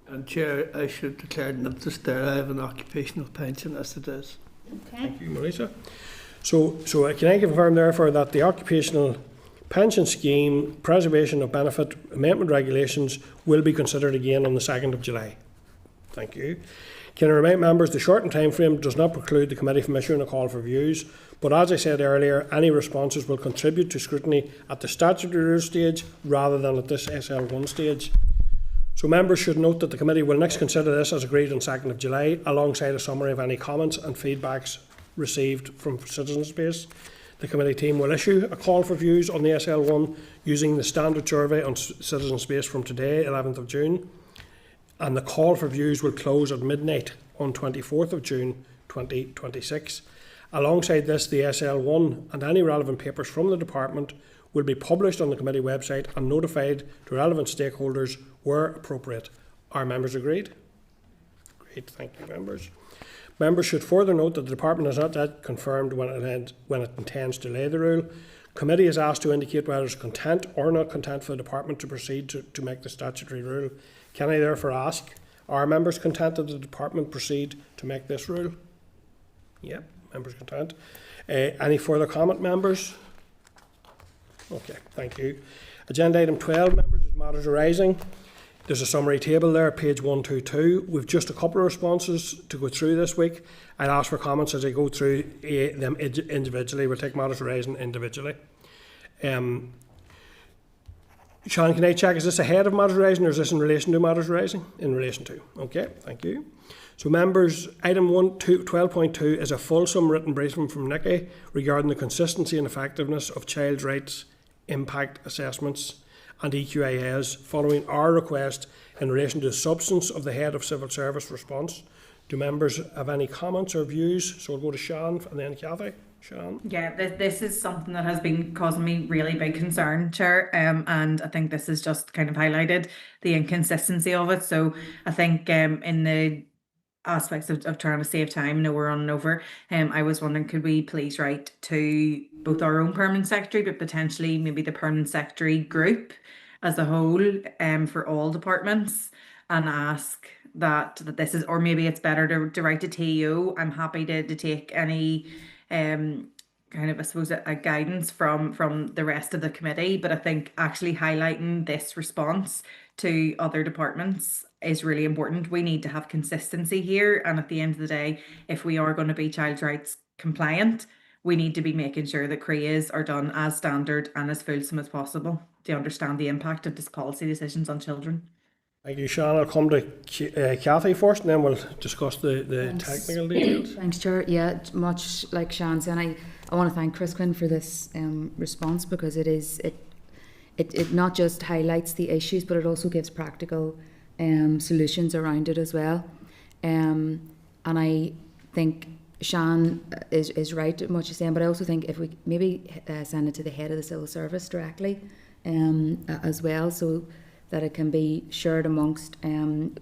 And Chair, I should declare not just there, I have an occupational pension as it is. Okay. Thank you, Marisa. So can I confirm therefore that the Occupational Pension Scheme Preservation of Benefit Amendment Regulations will be considered again on the 2nd of July? Thank you. Can I remind members the shortened time frame does not preclude the committee from issuing a call for views, but as I said earlier, any responses will contribute to scrutiny at the statutory rule stage rather than at this SL1 stage. So members should note that the committee will next consider this as agreed on 2nd of July, alongside a summary of any comments and feedbacks received from Citizen Space. The committee team will issue a call for views on the SL1 using the standard survey on Citizen Space from today, 11th of June, and the call for views will close at midnight on 24th of June 2026. Alongside this, the SL1 and any relevant papers from the department will be published on the committee website and notified to relevant stakeholders where appropriate. Are members agreed? Great, thank you, members. Members should further note that the department has not yet confirmed when it intends to lay the rule. Committee is asked to indicate whether it's content or not content for the department to proceed to make the statutory rule. Can I therefore ask, are members content that the department proceed to make this rule? Yep, members content. Any further comment, members? Okay, thank you. Agenda item 12, members, is matters arising. There's a summary table there, page 122. We've just a couple of responses to go through this week. I'll ask for comments as I go through them individually. We'll take matters arising individually. Sean, can I check, is this ahead of matters arising or is this in relation to matters arising? In relation to. Okay, thank you. So members, item 12.2 is a fulsome written briefing from NIHE regarding the consistency and effectiveness of child rights impact assessments and EQIAs following our request in relation to the substance of the Head of Civil Service response. Do members have any comments or views? So we'll go to Sean and then Cathy. Sean? Yeah, this is something that has been causing me really big concern, Chair, and I think this has just kind of highlighted the inconsistency of it. So I think in the aspects of trying to save time, I know we're running over, I was wondering, could we please write to both our own permanent secretary, but potentially maybe the permanent secretary group as a whole, for all departments, and ask that this is, or maybe it's better to write to TEO. I'm happy to take any kind of, I suppose, a guidance from the rest of the committee, but I think actually highlighting this response to other departments is really important. We need to have consistency here, and at the end of the day, if we are going to be child rights compliant, we need to be making sure that CREAs are done as standard and as fulsome as possible to understand the impact of this policy decisions on children. Thank you, Sean. I'll come to Cathy first, and then we'll discuss the technical details. Thanks, Chair. Yeah, much like Sean said, I want to thank Chris Quinn for this response, because it not just highlights the issues, but it also gives practical solutions around it as well. And I think Sean is right in what she's saying, but I also think if we maybe send it to the head of the civil service directly as well, so that it can be shared amongst,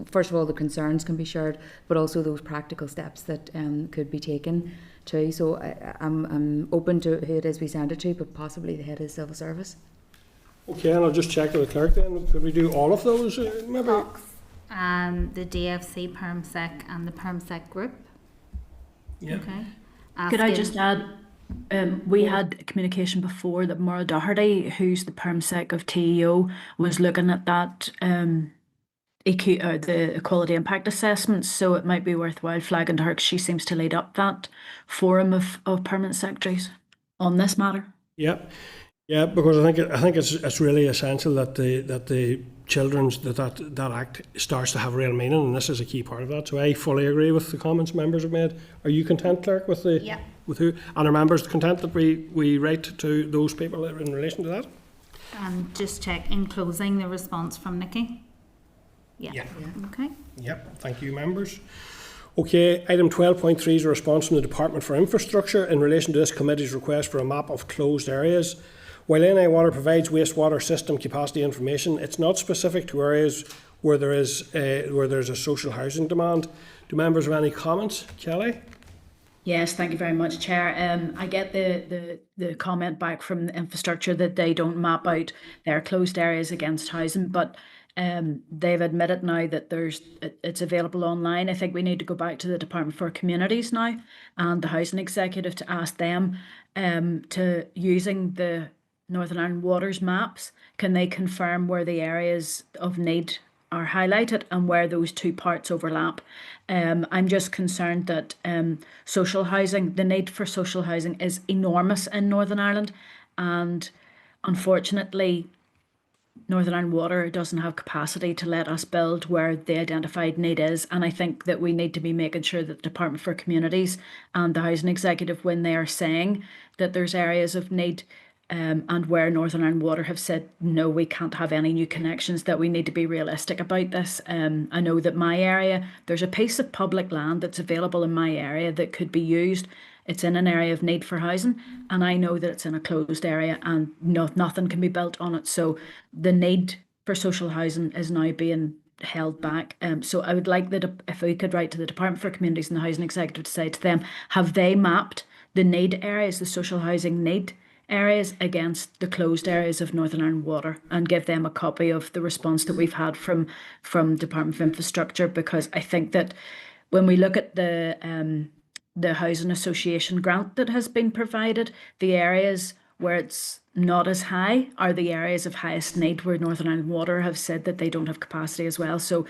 first of all, the concerns can be shared, but also those practical steps that could be taken too. So I'm open to who it is we send it to, but possibly the head of the civil service. Okay, and I'll just check with the clerk then. Could we do all of those? Maybe? The DFC PermSec and the PermSec group. Yeah. Okay. Could I just add, we had communication before that Maura Doherty, who's the PermSec of TEO, was looking at that the equality impact assessments, so it might be worthwhile flagging to her, because she seems to lead up that forum of permanent secretaries on this matter. Yeah. Yeah, because I think it's really essential that the children's that act starts to have real meaning, and this is a key part of that. So I fully agree with the comments members have made. Are you content, Clerk, with the with who? And are members content that we write to those people in relation to that? Just check in closing the response from Nikki. Yeah. Okay. Yep. Thank you, members. Okay, item 12.3 is a response from the Department for Infrastructure in relation to this committee's request for a map of closed areas. While NIHE provides wastewater system capacity information, it's not specific to areas where there's a social housing demand. Do members have any comments? Kelly? Yes, thank you very much, Chair. I get the comment back from the infrastructure that they don't map out their closed areas against housing, but they've admitted now that it's available online. I think we need to go back to the Department for Communities now and the Housing Executive to ask them to, using the Northern Ireland Waters maps, can they confirm where the areas of need are highlighted and where those two parts overlap. I'm just concerned that social housing, the need for social housing is enormous in Northern Ireland, and unfortunately Northern Ireland Water doesn't have capacity to let us build where the identified need is, and I think that we need to be making sure that the Department for Communities and the Housing Executive, when they are saying that there's areas of need and where Northern Ireland Water have said, no, we can't have any new connections, that we need to be realistic about this. I know that my area, there's a piece of public land that's available in my area that could be used. It's in an area of need for housing, and I know that it's in a closed area and nothing can be built on it. So the need for social housing is now being held back. So I would like that if we could write to the Department for Communities and the Housing Executive to say to them, have they mapped the need areas, the social housing need areas against the closed areas of Northern Ireland Water, and give them a copy of the response that we've had from Department of Infrastructure, because I think that when we look at the Housing Association grant that has been provided, the areas where it's not as high are the areas of highest need, where Northern Ireland Water have said that they don't have capacity as well. So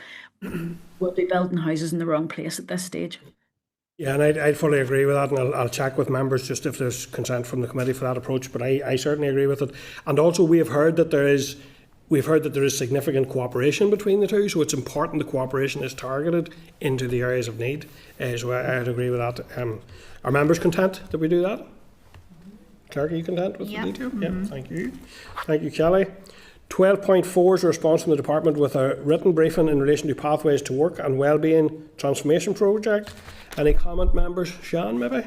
we'll be building houses in the wrong place at this stage. Yeah, and I'd fully agree with that, and I'll check with members just if there's consent from the committee for that approach, but I certainly agree with it. And also we've heard that there is significant cooperation between the two, so it's important the cooperation is targeted into the areas of need. So I'd agree with that. Are members content that we do that? Clerk, are you content with Yep. the detail? Mhm. Yeah, thank you. Thank you, Kelly. 12.4 is a response from the Department with a written briefing in relation to Pathways to Work and Wellbeing Transformation Project. Any comment, members? Sian, maybe?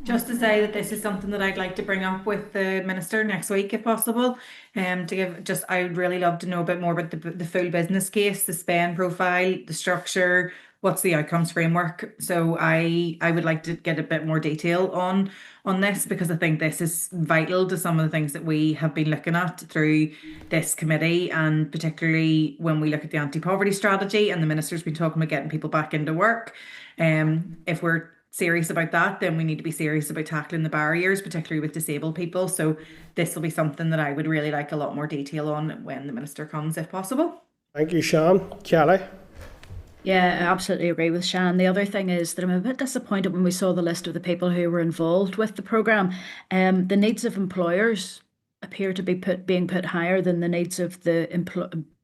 Just to say that this is something that I'd like to bring up with the Minister next week, if possible. To give just, I would really love to know a bit more about the full business case, the spend profile, the structure, what's the outcomes framework. So I would like to get a bit more detail on this, because I think this is vital to some of the things that we have been looking at through this committee, and particularly when we look at the anti-poverty strategy, and the Minister's been talking about getting people back into work. If we're serious about that, then we need to be serious about tackling the barriers, particularly with disabled people. So this will be something that I would really like a lot more detail on when the Minister comes, if possible. Thank you, Sian. Kelly? Yeah, I absolutely agree with Shan. The other thing is that I'm a bit disappointed when we saw the list of the people who were involved with the programme. The needs of employers appear to be being put higher than the needs of the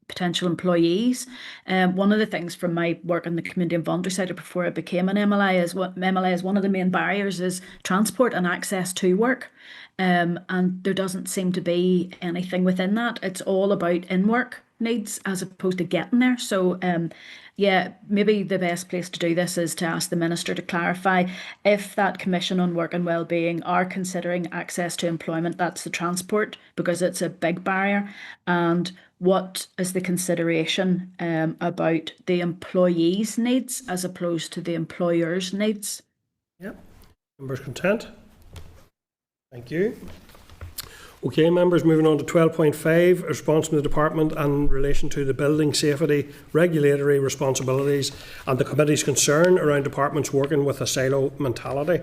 potential employees. One of the things from my work in the community and voluntary sector before I became an MLA is one of the main barriers is transport and access to work. And there doesn't seem to be anything within that. It's all about in-work needs as opposed to getting there. So yeah, maybe the best place to do this is to ask the Minister to clarify if that Commission on Work and Wellbeing are considering access to employment, that's the transport, because it's a big barrier, and what is the consideration about the employees' needs as opposed to the employers' needs? Yep. Members content? Thank you. Okay, members, moving on to 12.5, a response from the Department in relation to the building safety regulatory responsibilities and the committee's concern around departments working with a silo mentality.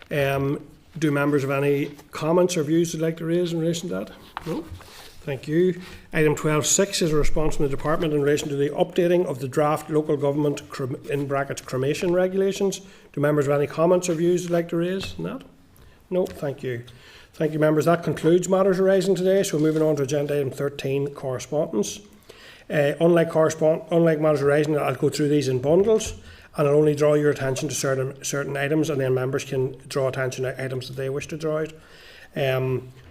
Do members have any comments or views they'd like to raise in relation to that? No? Thank you. Item 12.6 is a response from the Department in relation to the updating of the draft local government in brackets cremation regulations. Do members have any comments or views they'd like to raise on that? No? Thank you. Thank you, members. That concludes matters arising today. So moving on to agenda item 13, correspondence. Unlike matters arising, I'll go through these in bundles, and I'll only draw your attention to certain items, and then members can draw attention to items that they wish to draw out.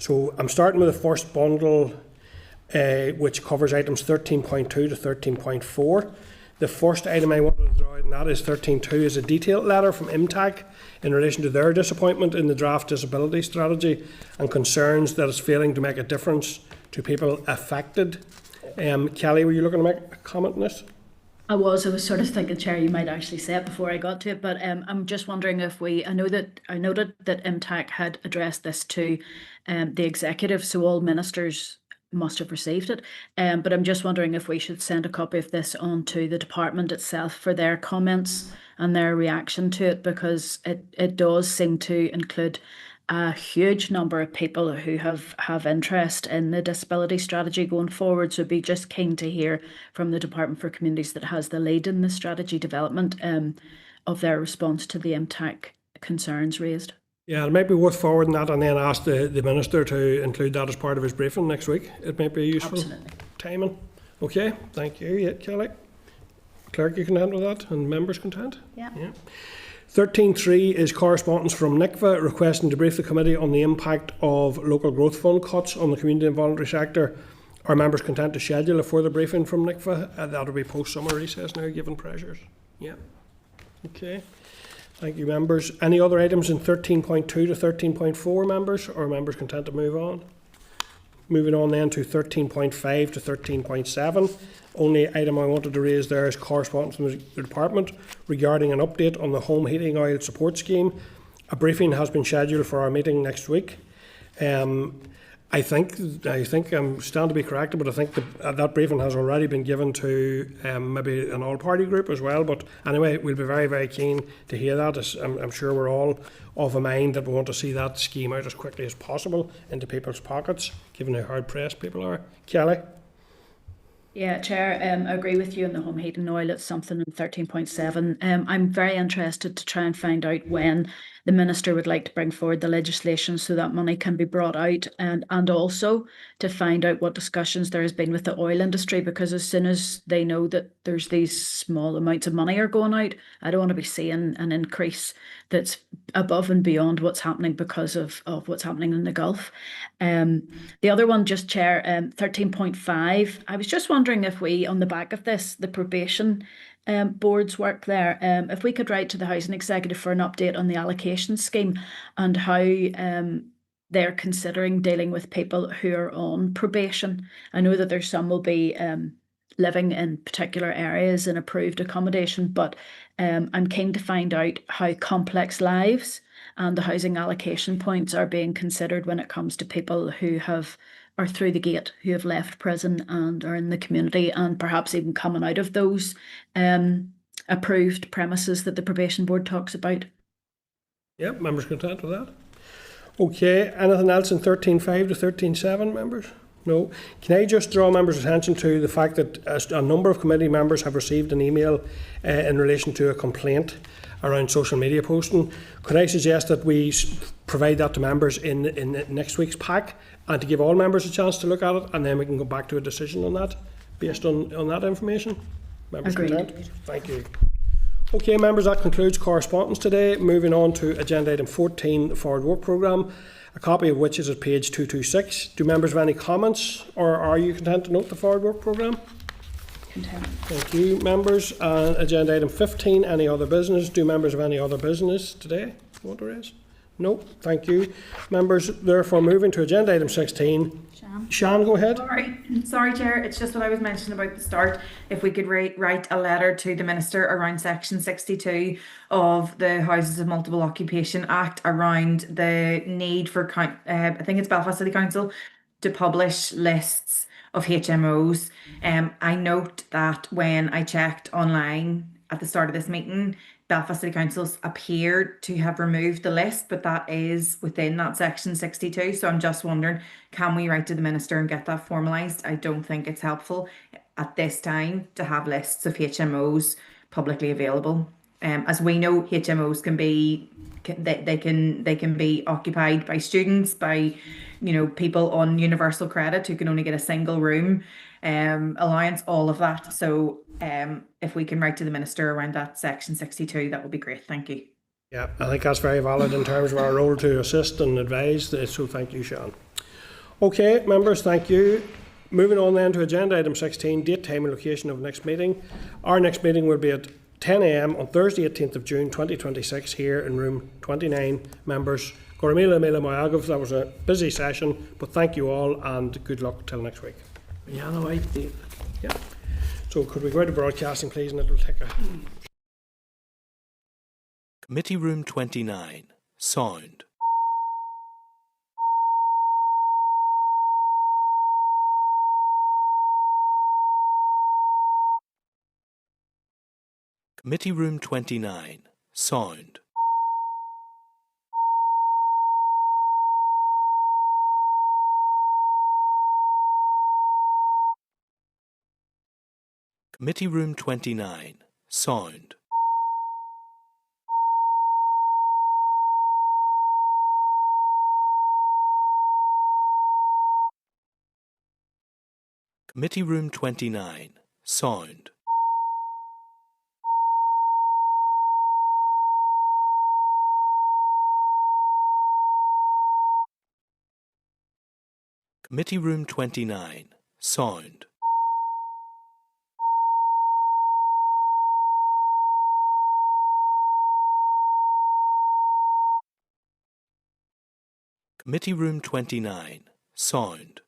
So I'm starting with the first bundle, which covers items 13.2 to 13.4. The first item I wanted to draw out, and that is 13.2, is a detailed letter from IMTAC in relation to their disappointment in the draft disability strategy and concerns that it's failing to make a difference to people affected. Kelly, were you looking to make a comment on this? I was sort of thinking, Chair, you might actually say it before I got to it, but I'm just wondering if I noted that IMTAC had addressed this to the executive, so all ministers must have received it. But I'm just wondering if we should send a copy of this on to the department itself for their comments and their reaction to it, because it does seem to include a huge number of people who have interest in the disability strategy going forward. So be just keen to hear from the Department for Communities that has the lead in the strategy development of their response to the IMTAC concerns raised. Yeah, it might be worth forwarding that and then ask the Minister to include that as part of his briefing next week. It might be useful. Absolutely. Timing. Okay, thank you. Yeah, Kelly. Clerk, you can handle that, and members content? Yeah. 13.3 is correspondence from NIHE requesting to brief the committee on the impact of local growth fund cuts on the community and voluntary sector. Are members content to schedule a further briefing from NIHE? That'll be post-summer recess now, given pressures. Yeah. Okay. Thank you, members. Any other items in 13.2 to 13.4, members? Or are members content to move on? Moving on then to 13.5 to 13.7. Only item I wanted to raise there is correspondence from the department regarding an update on the home heating oil support scheme. A briefing has been scheduled for our meeting next week. I think I'm stand to be corrected, but I think that briefing has already been given to maybe an all-party group as well. But anyway, we'll be very, very keen to hear that. I'm sure we're all of a mind that we want to see that scheme out as quickly as possible into people's pockets, given how hard-pressed people are. Kelly? Yeah, Chair, I agree with you on the home heating oil. It's something in 13.7. I'm very interested to try and find out when the Minister would like to bring forward the legislation so that money can be brought out, and also to find out what discussions there has been with the oil industry, because as soon as they know that there's these small amounts of money are going out, I don't want to be seeing an increase that's above and beyond what's happening because of what's happening in the Gulf. The other one, just Chair, 13.5. I was just wondering if we, on the back of this, the probation board's work there, if we could write to the Housing Executive for an update on the allocation scheme and how they're considering dealing with people who are on probation. I know that there's some will be living in particular areas in approved accommodation, but I'm keen to find out how complex lives and the housing allocation points are being considered when it comes to people who are through the gate, who have left prison and are in the community, and perhaps even coming out of those approved premises that the probation board talks about. Yep, members content with that? Okay, anything else in 13.5 to 13.7, members? No. Can I just draw members' attention to the fact that a number of committee members have received an email in relation to a complaint around social media posting? Could I suggest that we provide that to members in next week's pack, and to give all members a chance to look at it, and then we can go back to a decision on that based on that information? Members Agreed. content? Thank you. Okay, members, that concludes correspondence today. Moving on to agenda item 14, the Forward Work Programme, a copy of which is at page 226. Do members have any comments, or are you content to note the Forward Work Programme? Content. Thank you, members. Agenda item 15, any other business? Do members have any other business today? What there is? No, thank you. Members, therefore, moving to agenda item 16. Shan, go ahead. Sorry, Chair. It's just what I was mentioning about the start. If we could write a letter to the Minister around Section 62 of the Houses of Multiple Occupation Act around the need for, I think it's Belfast City Council, to publish lists of HMOs. I note that when I checked online at the start of this meeting, Belfast City Councils appeared to have removed the list, but that is within that Section 62. So I'm just wondering, can we write to the Minister and get that formalised? I don't think it's helpful at this time to have lists of HMOs publicly available. As we know, HMOs can be they can be occupied by students, by people on universal credit who can only get a single room allowance, all of that. So if we can write to the Minister around that Section 62, that would be great. Thank you. Yeah, I think that's very valid in terms of our role to assist and advise, so thank you, Sean. Okay, members, thank you. Moving on then to agenda item 16, date, time and location of next meeting. Our next meeting will be at 10 a.m. on Thursday 18th of June 2026 here in room 29. Members, Goramila Mila Moyagov, that was a busy session, but thank you all and good luck till next week. Yeah, no, I did. Yeah. So could we go to broadcasting, please, and it'll take a... Committee Room 29, Sound. Committee Room 29, Sound. Committee Room 29, Sound. Committee Room 29, Sound. Committee Room 29, Sound.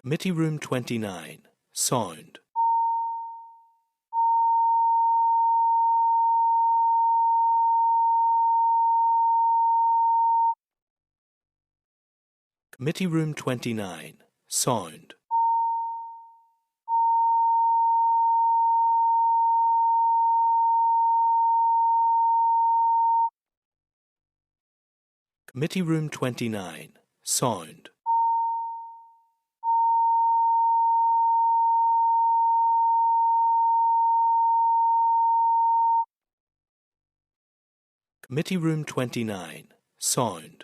Committee Room 29, Sound. Committee Room 29, Sound. Committee Room 29, Sound. Committee Room 29, Sound. Committee Room 29, Sound.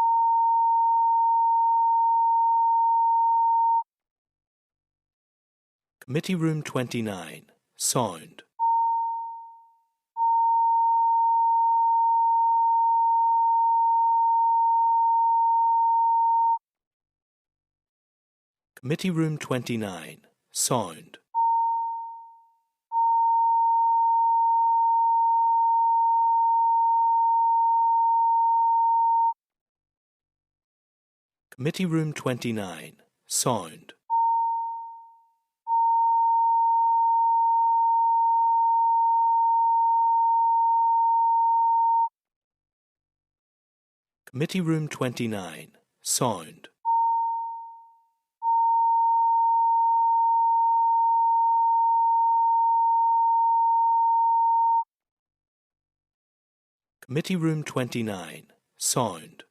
Committee Room 29, sound. Committee Room 29, sound. Committee Room 29, sound. Committee Room 29, sound. Committee Room 29, sound.